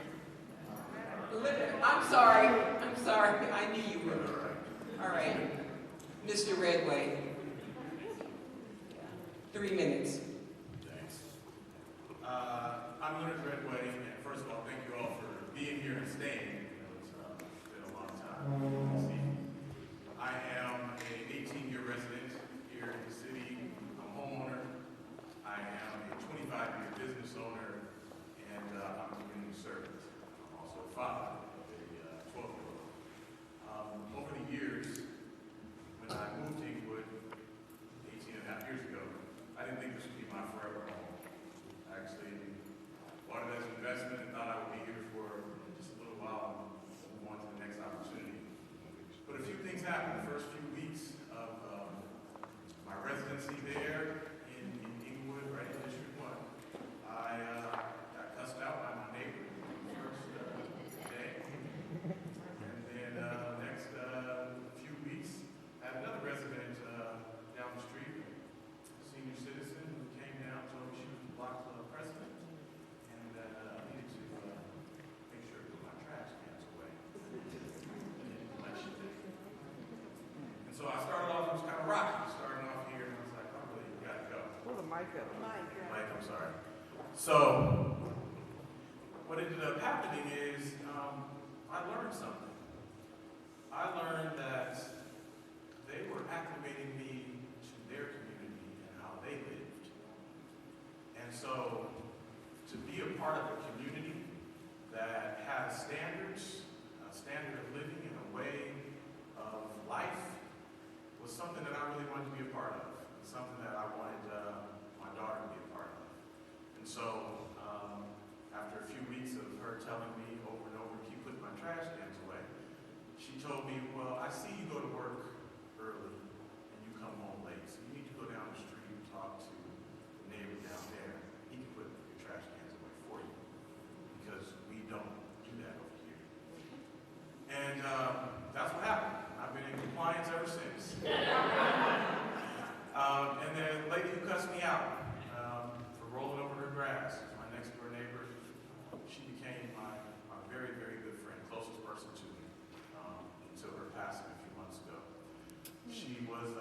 I'm sorry. I knew you were. All right. Mr. Redway. 3 minutes. Thanks. I'm Leonard Redway, and first of all, thank you all for being here and staying. It's been a long time. I am an 18-year resident here in the city. I'm a homeowner. I am a 25-year business owner, and I'm a community servant. I'm also a father of a 12-year-old. Over the years, when I moved to Inglewood 18 and a half years ago, I didn't think this would be my forever home. I actually bought it as an investment and thought I would be here for just a little while and move on to the next opportunity. But a few things happened the first few weeks of my residency there in Inglewood, right in District 1. I got cussed out by my neighbor the first day. And then next few weeks, I had another resident down the street, a senior citizen, who came down and told me she was the block club president, and that I needed to make sure to put my trash cans away in election day. And so I started off, it was kind of rocky, starting off here, and I was like, oh, really, you got to go. Pull the mic up. Mike, I'm sorry. So, what ended up happening is I learned something. I learned that they were acclimating me to their community and how they lived. And so, to be a part of a community that has standards, a standard of living and a way of life, was something that I really wanted to be a part of. Something that I wanted my daughter to be a part of. And so, after a few weeks of her telling me over and over to keep putting my trash cans away, she told me, well, I see you go to work early and you come home late, so you need to go down the street and talk to the neighbor down there. He can put your trash cans away for you, because we don't do that over here. And that's what happened. I've been in compliance ever since. And then the lady who cussed me out for rolling over her grass, my next door neighbor, she became my very, very good friend, closest person to me until her passing a few months ago. She was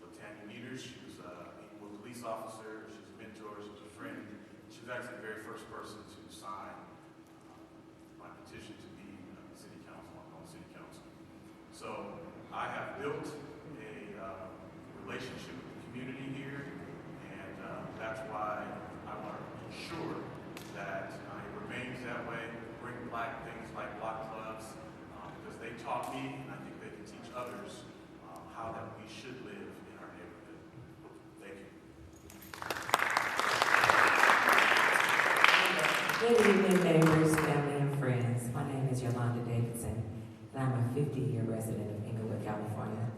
Lieutenant Meters. She was a police officer. She was a mentor. She was a friend. She was actually the very first person to sign my petition to be city council, on city council. So I have built a relationship with the community here, and that's why I want to ensure that it remains that way. Bring back things like block clubs, because they taught me, and I think they can teach others how that we should live in our neighborhood. Thank you. Good evening, neighbors, family, and friends. My name is Yolanda Davidson, and I'm a 50-year resident of Inglewood, California.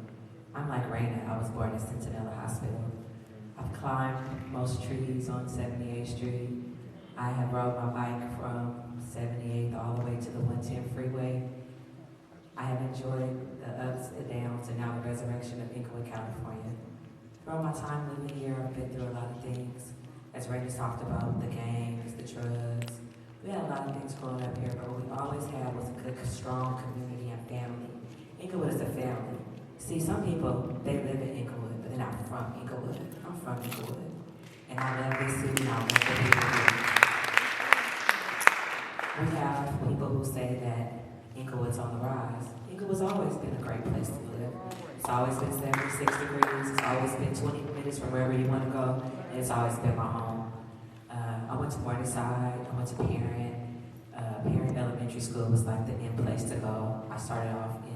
born in Centinela Hospital. I've climbed most trees on 78th Street. I have rode my bike from 78th all the way to the 110 freeway. I have enjoyed the ups and downs and now the resurrection of Inglewood, California. Throughout my time living here, I've been through a lot of things. As Rainey talked about, the gangs, the drugs. We had a lot of things growing up here, but what we always had was a good, strong community and family. Inglewood is a family. See, some people, they live in Inglewood, but they're not from Inglewood. I'm from Inglewood. And I love this city, and I love the people here. We have people who say that Inglewood's on the rise. Inglewood's always been a great place to live. It's always been 76 degrees. It's always been 20 minutes from wherever you want to go. And it's always been my home. I went to Morningside. I went to Parent. Parent Elementary School was like the in place to go. I started off in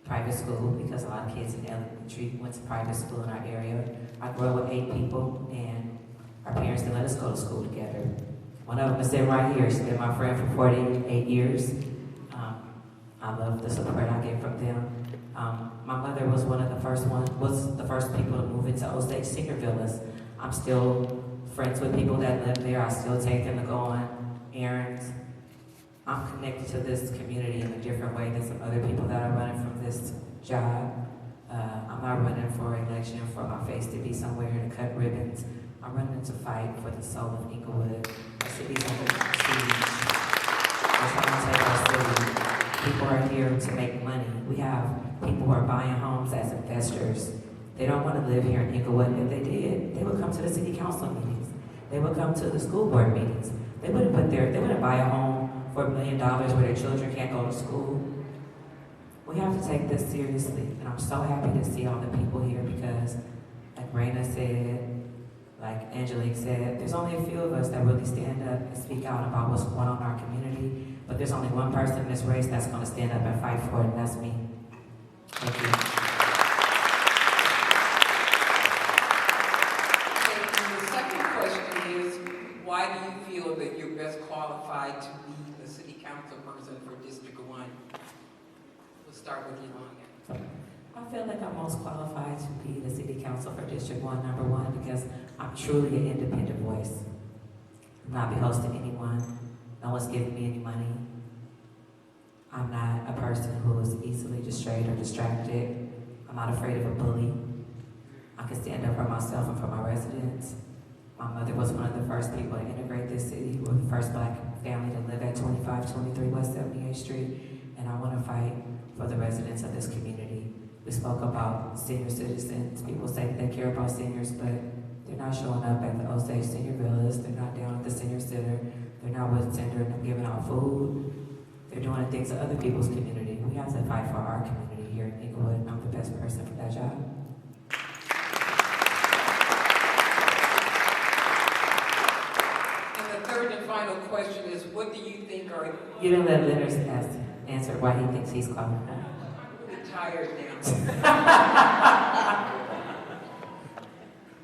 private school because a lot of kids in elementary went to private school in our area. I grew up with 8 people, and our parents didn't let us go to school together. One of them is sitting right here. She's been my friend for 48 years. I love the support I get from them. My mother was the first people to move into Osage Senior Villas. I'm still friends with people that live there. I still take them to go on errands. I'm connected to this community in a different way than some other people that are running from this job. I'm not running for election for my face to be somewhere to cut ribbons. I'm running to fight for the soul of Inglewood. Our city's under siege. We're trying to take our city. People are here to make money. We have people who are buying homes as investors. They don't want to live here in Inglewood. If they did, they would come to the city council meetings. They would come to the school board meetings. They wouldn't buy a home for $1 million where their children can't go to school. We have to take this seriously, and I'm so happy to see all the people here because, like Raina said, like Angelique said, there's only a few of us that really stand up and speak out about what's going on in our community, but there's only one person in this race that's going to stand up and fight for it, and that's me. Thank you. The second question is, why do you feel that you're best qualified to be the city council person for District 1? We'll start with you on that. I feel like I'm most qualified to be the city council for District 1, number one, because I'm truly an independent voice. I'm not beholden to anyone. No one's giving me any money. I'm not a person who is easily distrayed or distracted. I'm not afraid of a bully. I can stand up for myself and for my residents. My mother was one of the first people to integrate this city. We were the first Black family to live at 2523 West 78th Street, and I want to fight for the residents of this community. We spoke about senior citizens. People say that they care about seniors, but they're not showing up at the Osage Senior Villas. They're not down at the senior center. They're not with Tender and giving out food. They're doing things to other people's community. We have to fight for our community here in Inglewood, and I'm the best person for that job. And the third and final question is, what do you think are... You didn't let Leonard answer why he thinks he's qualified. I'm really tired now.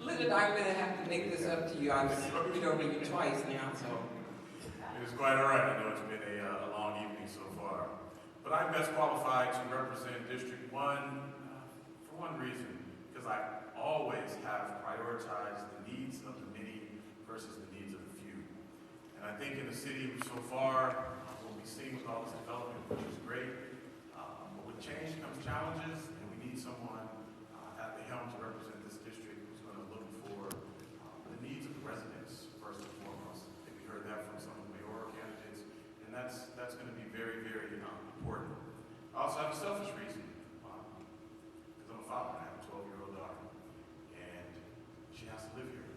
Leonard, I'm going to have to make this up to you. I've read over you twice now, so... It is quite all right. I know it's been a long evening so far. But I'm best qualified to represent District 1 for one reason, because I always have prioritized the needs of the many versus the needs of the few. And I think in the city so far, what we've seen with all this development, which is great, but with change comes challenges, and we need someone at the helm to represent this district who's going to look for the needs of the residents first and foremost. I think we heard that from some of the mayoral candidates, and that's going to be very, very important. I also have a selfish reason, because I'm a father. I have a 12-year-old daughter, and she has to live here.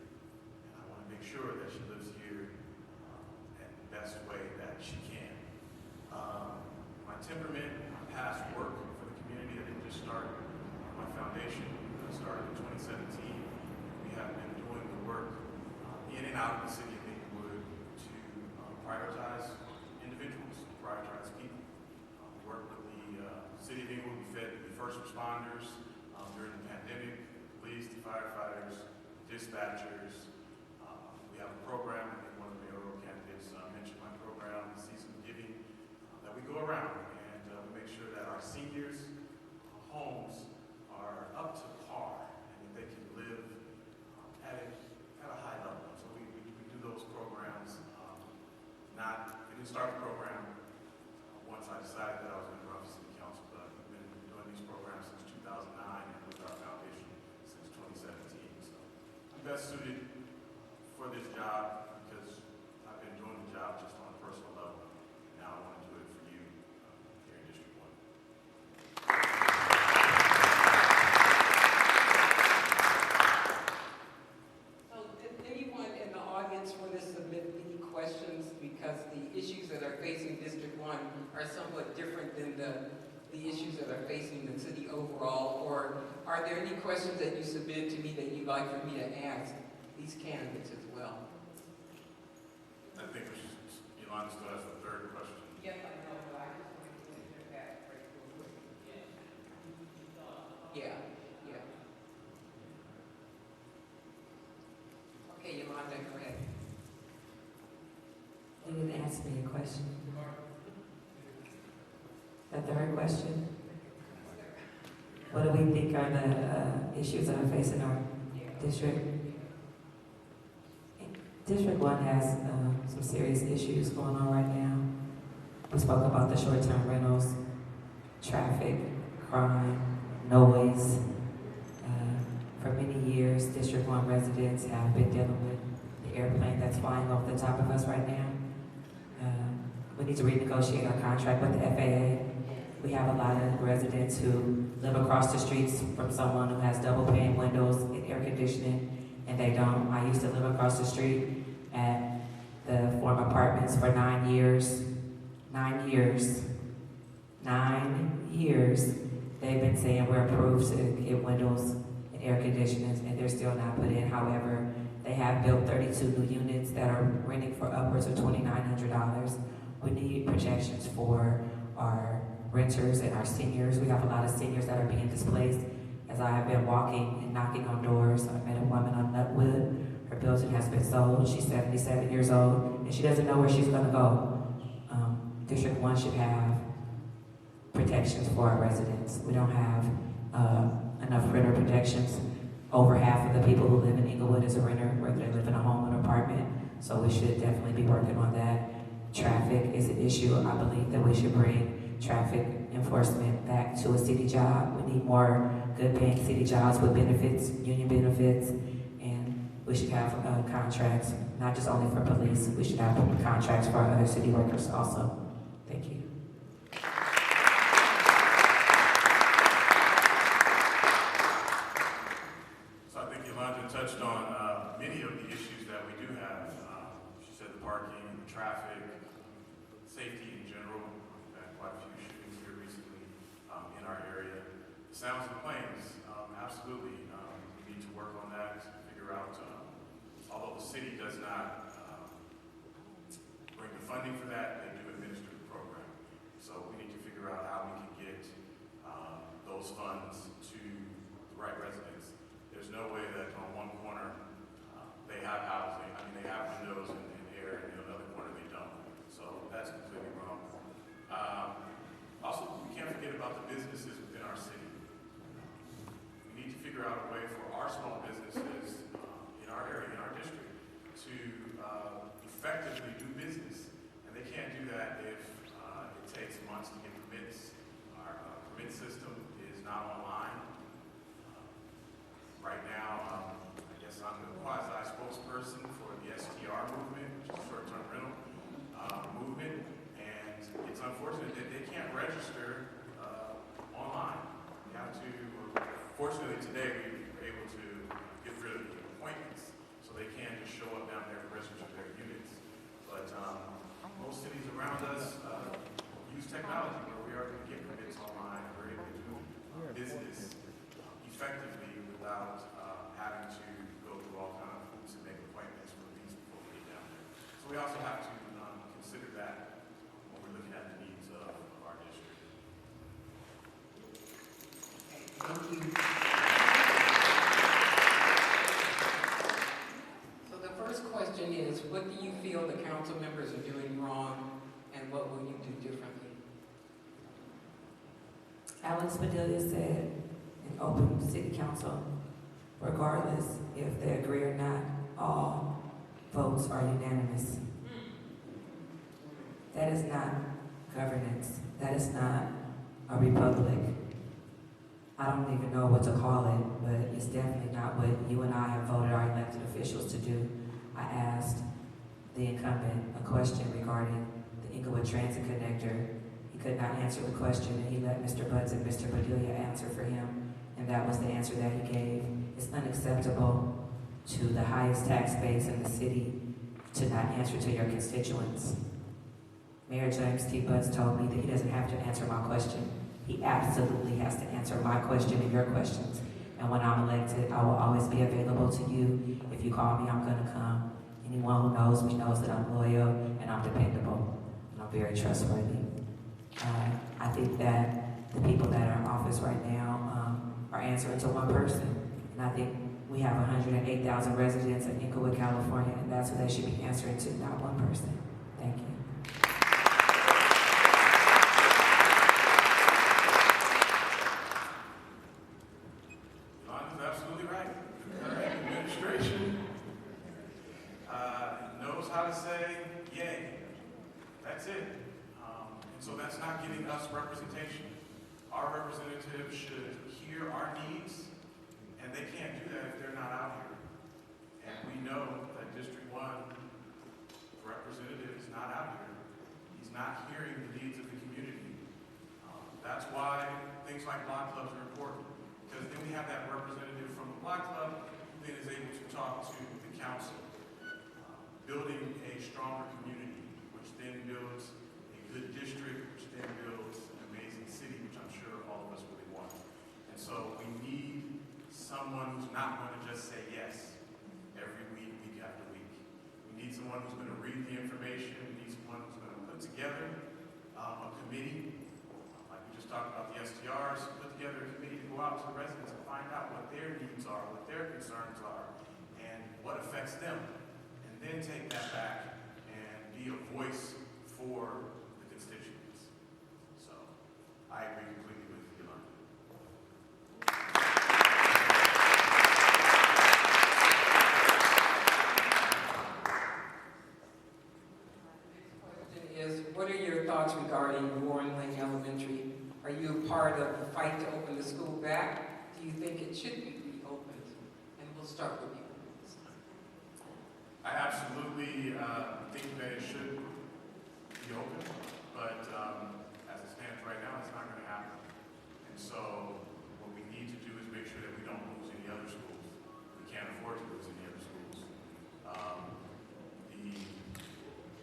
And I want to make sure that she lives here in the best way that she can. My temperament, my past work for the community, I didn't just start my foundation. I started in 2017. We have been doing the work in and out of the city of Inglewood to prioritize individuals, to prioritize people. We work with the city of Inglewood. We fed the first responders during the pandemic, police, the firefighters, dispatchers. We have a program, I think one of the mayoral candidates mentioned my program, the Season of Giving, that we go around and we make sure that our seniors' homes are best suited for this job because I've been doing the job just on a personal level. Now I want to do it for you here in District 1. So did anyone in the audience want to submit any questions? Because the issues that are facing District 1 are somewhat different than the issues that are facing the city overall. Or are there any questions that you submitted to me that you'd like for me to ask these candidates as well? I think we should, Yolanda still has the third question. Yes, I know, but I just want to get that right real quick. Yeah, yeah. Okay, Yolanda, go ahead. You didn't ask me a question. The third question. What do we think are the issues that are facing our district? District 1 has some serious issues going on right now. We spoke about the short-term rentals, traffic, crime, noise. For many years, District 1 residents have been dealing with the airplane that's flying over the top of us right now. We need to renegotiate our contract with the FAA. We have a lot of residents who live across the streets from someone who has double pane windows and air conditioning, and they don't. I used to live across the street at the former apartments for 9 years. 9 years. 9 years. They've been saying we're approved to get windows and air conditioners, and they're still not put in. However, they have built 32 new units that are renting for upwards of $2,900. We need projections for our renters and our seniors. We have a lot of seniors that are being displaced. As I have been walking and knocking on doors, I met a woman on Nutwood. Her building has been sold. She's 77 years old, and she doesn't know where she's going to go. District 1 should have protections for our residents. We don't have enough renter protections. Over half of the people who live in Inglewood is a renter, whether they live in a home or an apartment. So we should definitely be working on that. Traffic is an issue. I believe that we should bring traffic enforcement back to a city job. We need more good paying city jobs with benefits, union benefits, and we should have contracts, not just only for police, we should have contracts for other city workers also. Thank you. So I think Yolanda touched on many of the issues that we do have. She said the parking, the traffic, safety in general. We've had quite a few shootings here recently in our area. The sounds and claims, absolutely. We need to work on that, figure out, although the city does not bring the funding for that, they do administer the program. So we need to figure out how we can get those funds to the right residents. There's no way that on one corner they have housing, I mean they have windows and air, and in another corner they don't. So that's completely wrong. Also, we can't forget about the businesses within our city. We need to figure out a way for our small businesses in our area, in our district, to effectively do business. And they can't do that if it takes months to get permits. Our permit system is not online. Right now, I guess I'm the quasi spokesperson for the STR movement, which is short-term rental movement. And it's unfortunate that they can't register online. You have to, fortunately today we were able to get rid of the appointments, so they can just show up down there and register their units. But most cities around us use technology where we are able to get permits online, we're able to do business effectively without having to go through all kinds of hoops and make appointments for these before we get down there. So we also have to consider that when we're looking at the needs of our district. Thank you. So the first question is, what do you feel the council members are doing wrong, and what will you do differently? Alex Padilla said in open city council, regardless if they agree or not, all votes are unanimous. That is not governance. That is not a republic. I don't even know what to call it, but it's definitely not what you and I have voted our elected officials to do. I asked the incumbent a question regarding the Inglewood Transit Connector. He could not answer the question, and he let Mr. Buds and Mr. Padilla answer for him, and that was the answer that he gave. It's unacceptable to the highest tax base in the city to not answer to your constituents. Mayor James T. Buds told me that he doesn't have to answer my question. He absolutely has to answer my question and your questions. And when I'm elected, I will always be available to you. If you call me, I'm gonna come. Anyone who knows me knows that I'm loyal and I'm dependable. And I'm very trustworthy. I think that the people that are in office right now are answering to one person. And I think we have 108,000 residents in Inglewood, California, and that's who they should be answering to, not one person. Thank you. Yolanda's absolutely right. The administration knows how to say yay. That's it. And so that's not giving us representation. Our representatives should hear our needs, and they can't do that if they're not out here. And we know that District 1 representative is not out here. He's not hearing the needs of the community. That's why things like block clubs are important, because then we have that representative from the block club who then is able to talk to the council, building a stronger community, which then builds a good district, which then builds an amazing city, which I'm sure all of us really want. And so we need someone who's not going to just say yes every week, week after week. We need someone who's going to read the information. We need someone who's going to put together a committee, like we just talked about the STRs, put together a committee to go out to the residents and find out what their needs are, what their concerns are, and what affects them. And then take that back and be a voice for the constituents. So I agree completely with Yolanda. What are your thoughts regarding Warren Lane Elementary? Are you a part of the fight to open the school back? Do you think it should be reopened? And we'll start with you. I absolutely think that it should be open, but as it stands right now, it's not going to happen. And so what we need to do is make sure that we don't lose any other schools. We can't afford to lose any other schools. The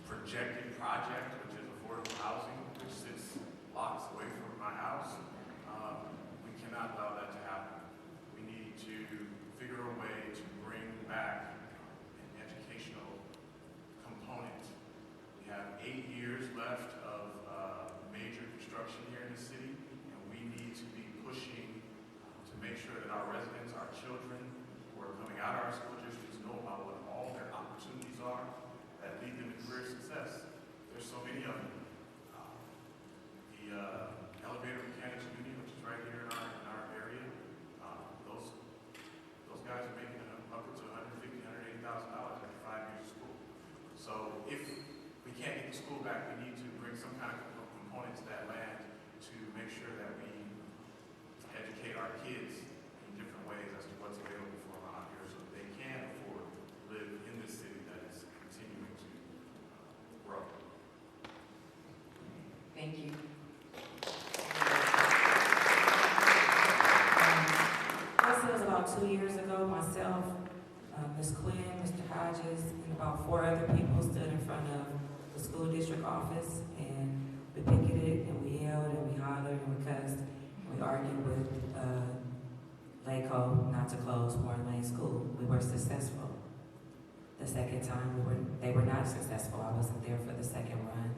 projected project, which is affordable housing, which sits blocks away from my house, we cannot allow that to happen. We need to figure a way to bring back an educational component. We have 8 years left of major construction here in the city, and we need to be pushing to make sure that our residents, our children who are coming out of our school districts know about what all their opportunities are that lead them to career success. There's so many of them. The elevator mechanics union, which is right here in our area, those guys are making upwards of $150,000, $180,000 after 5 years of school. So if we can't get the school back, we need to bring some kind of component to that land to make sure that we educate our kids in different ways as to what's available for them out here so that they can afford to live in this city that is continuing to grow. Thank you. This was about 2 years ago. Myself, Ms. Quinn, Mr. Hodges, and about 4 other people stood in front of the school district office, and we picketed, and we yelled, and we hollered, and we cussed, and we argued with LACO not to close Warren Lane School. We were successful. The second time, they were not successful. I wasn't there for the second run.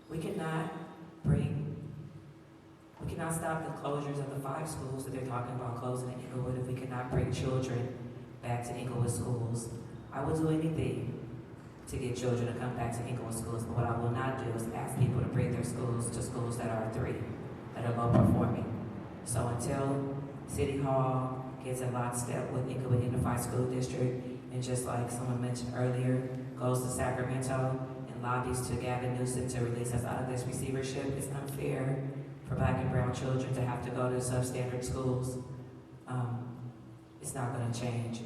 We cannot stop the closures of the 5 schools that they're talking about closing in Inglewood if we cannot bring children back to Inglewood schools. I will do anything to get children to come back to Inglewood schools, but what I will not do is ask people to bring their schools to schools that are 3, that are low performing. So until City Hall gets in lockstep with Inglewood Unified School District, and just like someone mentioned earlier, goes to Sacramento and lobbies to Gavin Newsom to release us out of this receivership, it's unfair for Black and brown children to have to go to substandard schools. It's not going to change.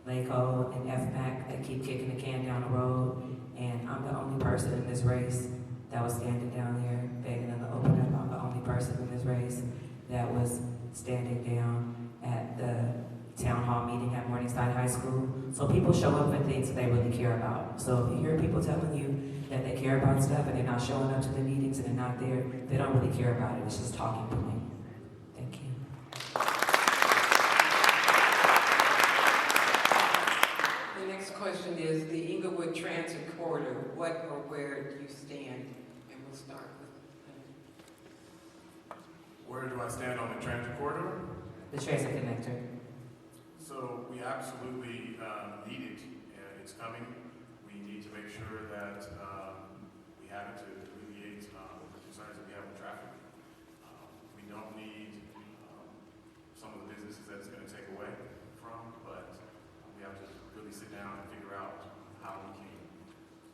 LACO and FMAC, they keep kicking the can down the road, and I'm the only person in this race that was standing down here begging them to open up. I'm the only person in this race that was standing down at the town hall meeting at Morningside High School. So people show up for things that they really care about. So if you hear people telling you that they care about stuff and they're not showing up to the meetings and they're not there, they don't really care about it. It's just talking point. Thank you. The next question is the Inglewood Transit Corridor. What or where do you stand? And we'll start with. Where do I stand on the transit corridor? The transit connector. So we absolutely need it. It's coming. We need to make sure that we have it to alleviate the concerns that we have with traffic. We don't need some of the businesses that it's going to take away from, but we have to really sit down and figure out how we can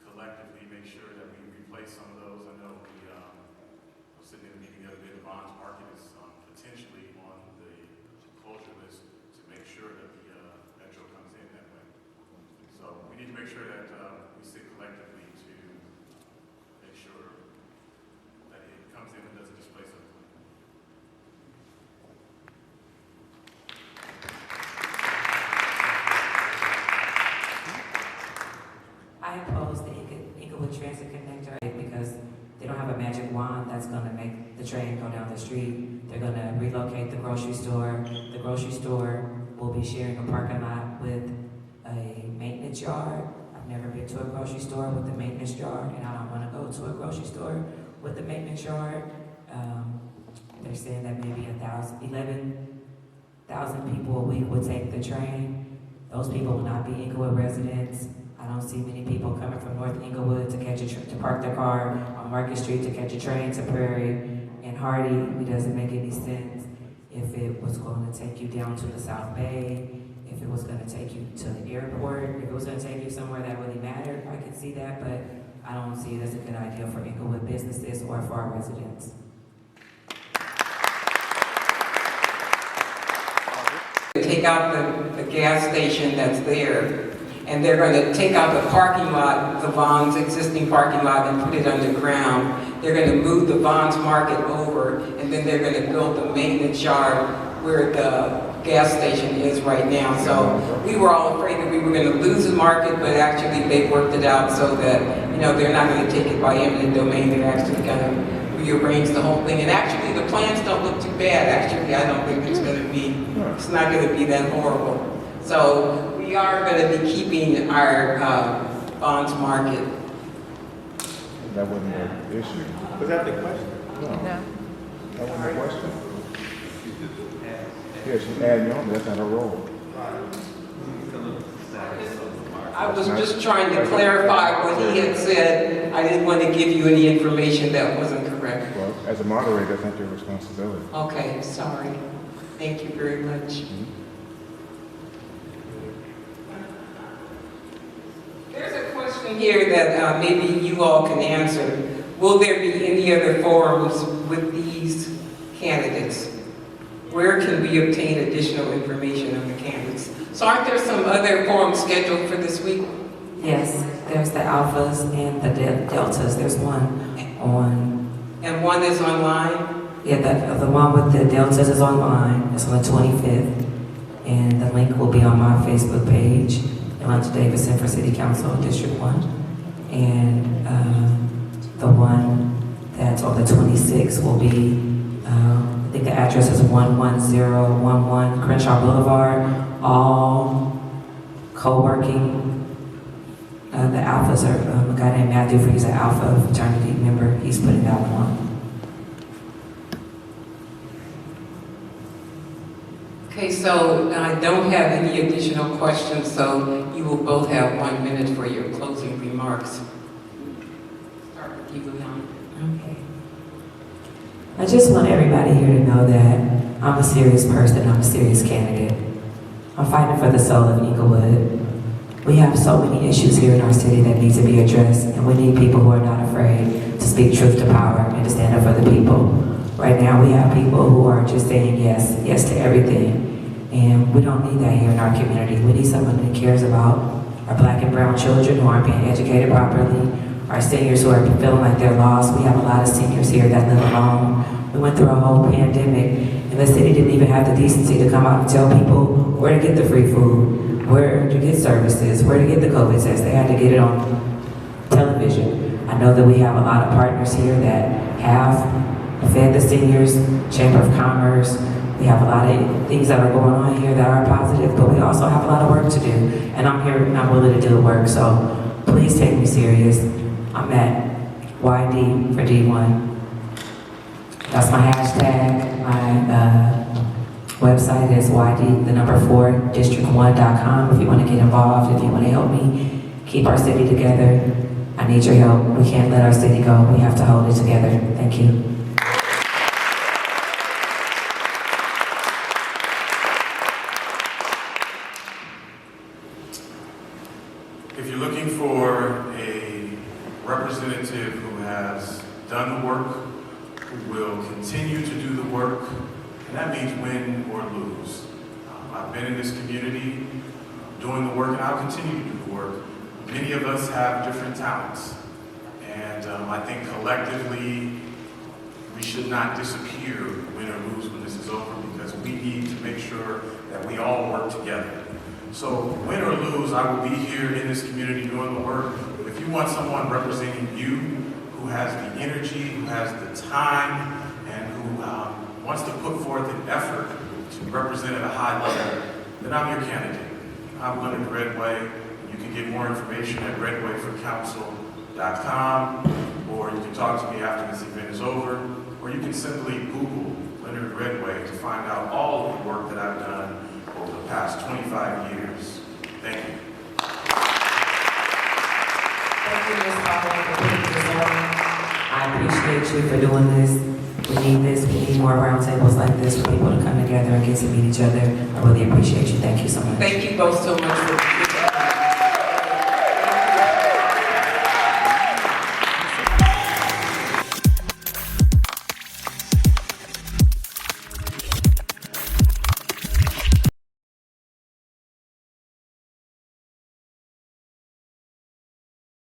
collectively make sure that we replace some of those. I know we was sitting in a meeting the other day, the bonds market is potentially on the closure list to make sure that the metro comes in that way. So we need to make sure that we sit collectively to make sure that it comes in and doesn't displace us. I oppose the Inglewood Transit Connector because they don't have a magic wand that's going to make the train go down the street. They're going to relocate the grocery store. The grocery store will be sharing a parking lot with a maintenance yard. I've never been to a grocery store with a maintenance yard, and I don't want to go to a grocery store with a maintenance yard. They're saying that maybe 11,000 people a week would take the train. Those people will not be Inglewood residents. I don't see many people coming from North Inglewood to catch to park their car on Market Street to catch a train to Prairie and Hardy. It doesn't make any sense. If it was going to take you down to the South Bay, if it was going to take you to the airport, if it was going to take you somewhere that really mattered, I could see that, but I don't see it as a good idea for Inglewood businesses or for our residents. Take out the gas station that's there, and they're going to take out the parking lot, the Vaughn's existing parking lot, and put it underground. They're going to move the Vaughn's Market over, and then they're going to build the maintenance yard where the gas station is right now. So we were all afraid that we were going to lose the market, but actually they worked it out so that, you know, they're not going to take it by eminent domain. They're actually going to rearrange the whole thing. And actually the plans don't look too bad. Actually, I don't think it's not going to be that horrible. So we are going to be keeping our Vaughn's Market. That wasn't the issue. Was that the question? No. That wasn't the question. Yeah, she's adding on. That's not her role. I was just trying to clarify what he had said. I didn't want to give you any information that wasn't correct. Well, as a moderator, that's not your responsibility. Okay, sorry. Thank you very much. There's a question here that maybe you all can answer. Will there be any other forums with these candidates? Where can we obtain additional information on the candidates? So aren't there some other forums scheduled for this week? Yes, there's the alphas and the deltas. There's one on... And one is online? Yeah, the one with the deltas is online. It's on the 25th. And the link will be on my Facebook page, Yolanda Davidson for City Council, District 1. And the one that's on the 26th will be, I think the address is 11011 Crenshaw Boulevard. All co-working. The alphas are a guy named Matthew Freeze, an alpha fraternity member. He's putting that one on. Okay, so I don't have any additional questions, so you will both have 1 minute for your closing remarks. Start with you, Leon. Okay. I just want everybody here to know that I'm a serious person, I'm a serious candidate. I'm fighting for the soul of Inglewood. We have so many issues here in our city that need to be addressed, and we need people who are not afraid to speak truth to power and to stand up for the people. Right now, we have people who are just saying yes, yes to everything. And we don't need that here in our community. We need someone that cares about our black and brown children who aren't being educated properly, our seniors who are feeling like they're lost. We have a lot of seniors here that live alone. We went through a whole pandemic, and the city didn't even have the decency to come out and tell people where to get the free food, where to get services, where to get the COVID test. They had to get it on television. I know that we have a lot of partners here that have fed the seniors, Chamber of Commerce. We have a lot of things that are going on here that are positive, but we also have a lot of work to do. And I'm here and I'm willing to do the work, so please take me serious. I'm at YD for D1. That's my hashtag. My website is yd4district1.com if you want to get involved, if you want to help me keep our city together. I need your help. We can't let our city go. We have to hold it together. Thank you. If you're looking for a representative who has done the work, who will continue to do the work, and that means win or lose. I've been in this community doing the work, and I'll continue to do the work. Many of us have different talents, and I think collectively we should not disappear, win or lose, when this is over, because we need to make sure that we all work together. So win or lose, I will be here in this community doing the work. If you want someone representing you who has the energy, who has the time, and who wants to put forth an effort to represent at a high level, then I'm your candidate. I'm Leonard Redway. You can get more information at redwayforcouncil.com, or you can talk to me after this event is over, or you can simply Google Leonard Redway to find out all of the work that I've done over the past 25 years. Thank you. Thank you, Ms. Baldwin, for putting this on. I appreciate you for doing this. We need this. We need more roundtables like this for people to come together and get to meet each other. I really appreciate you. Thank you so much. Thank you both so much for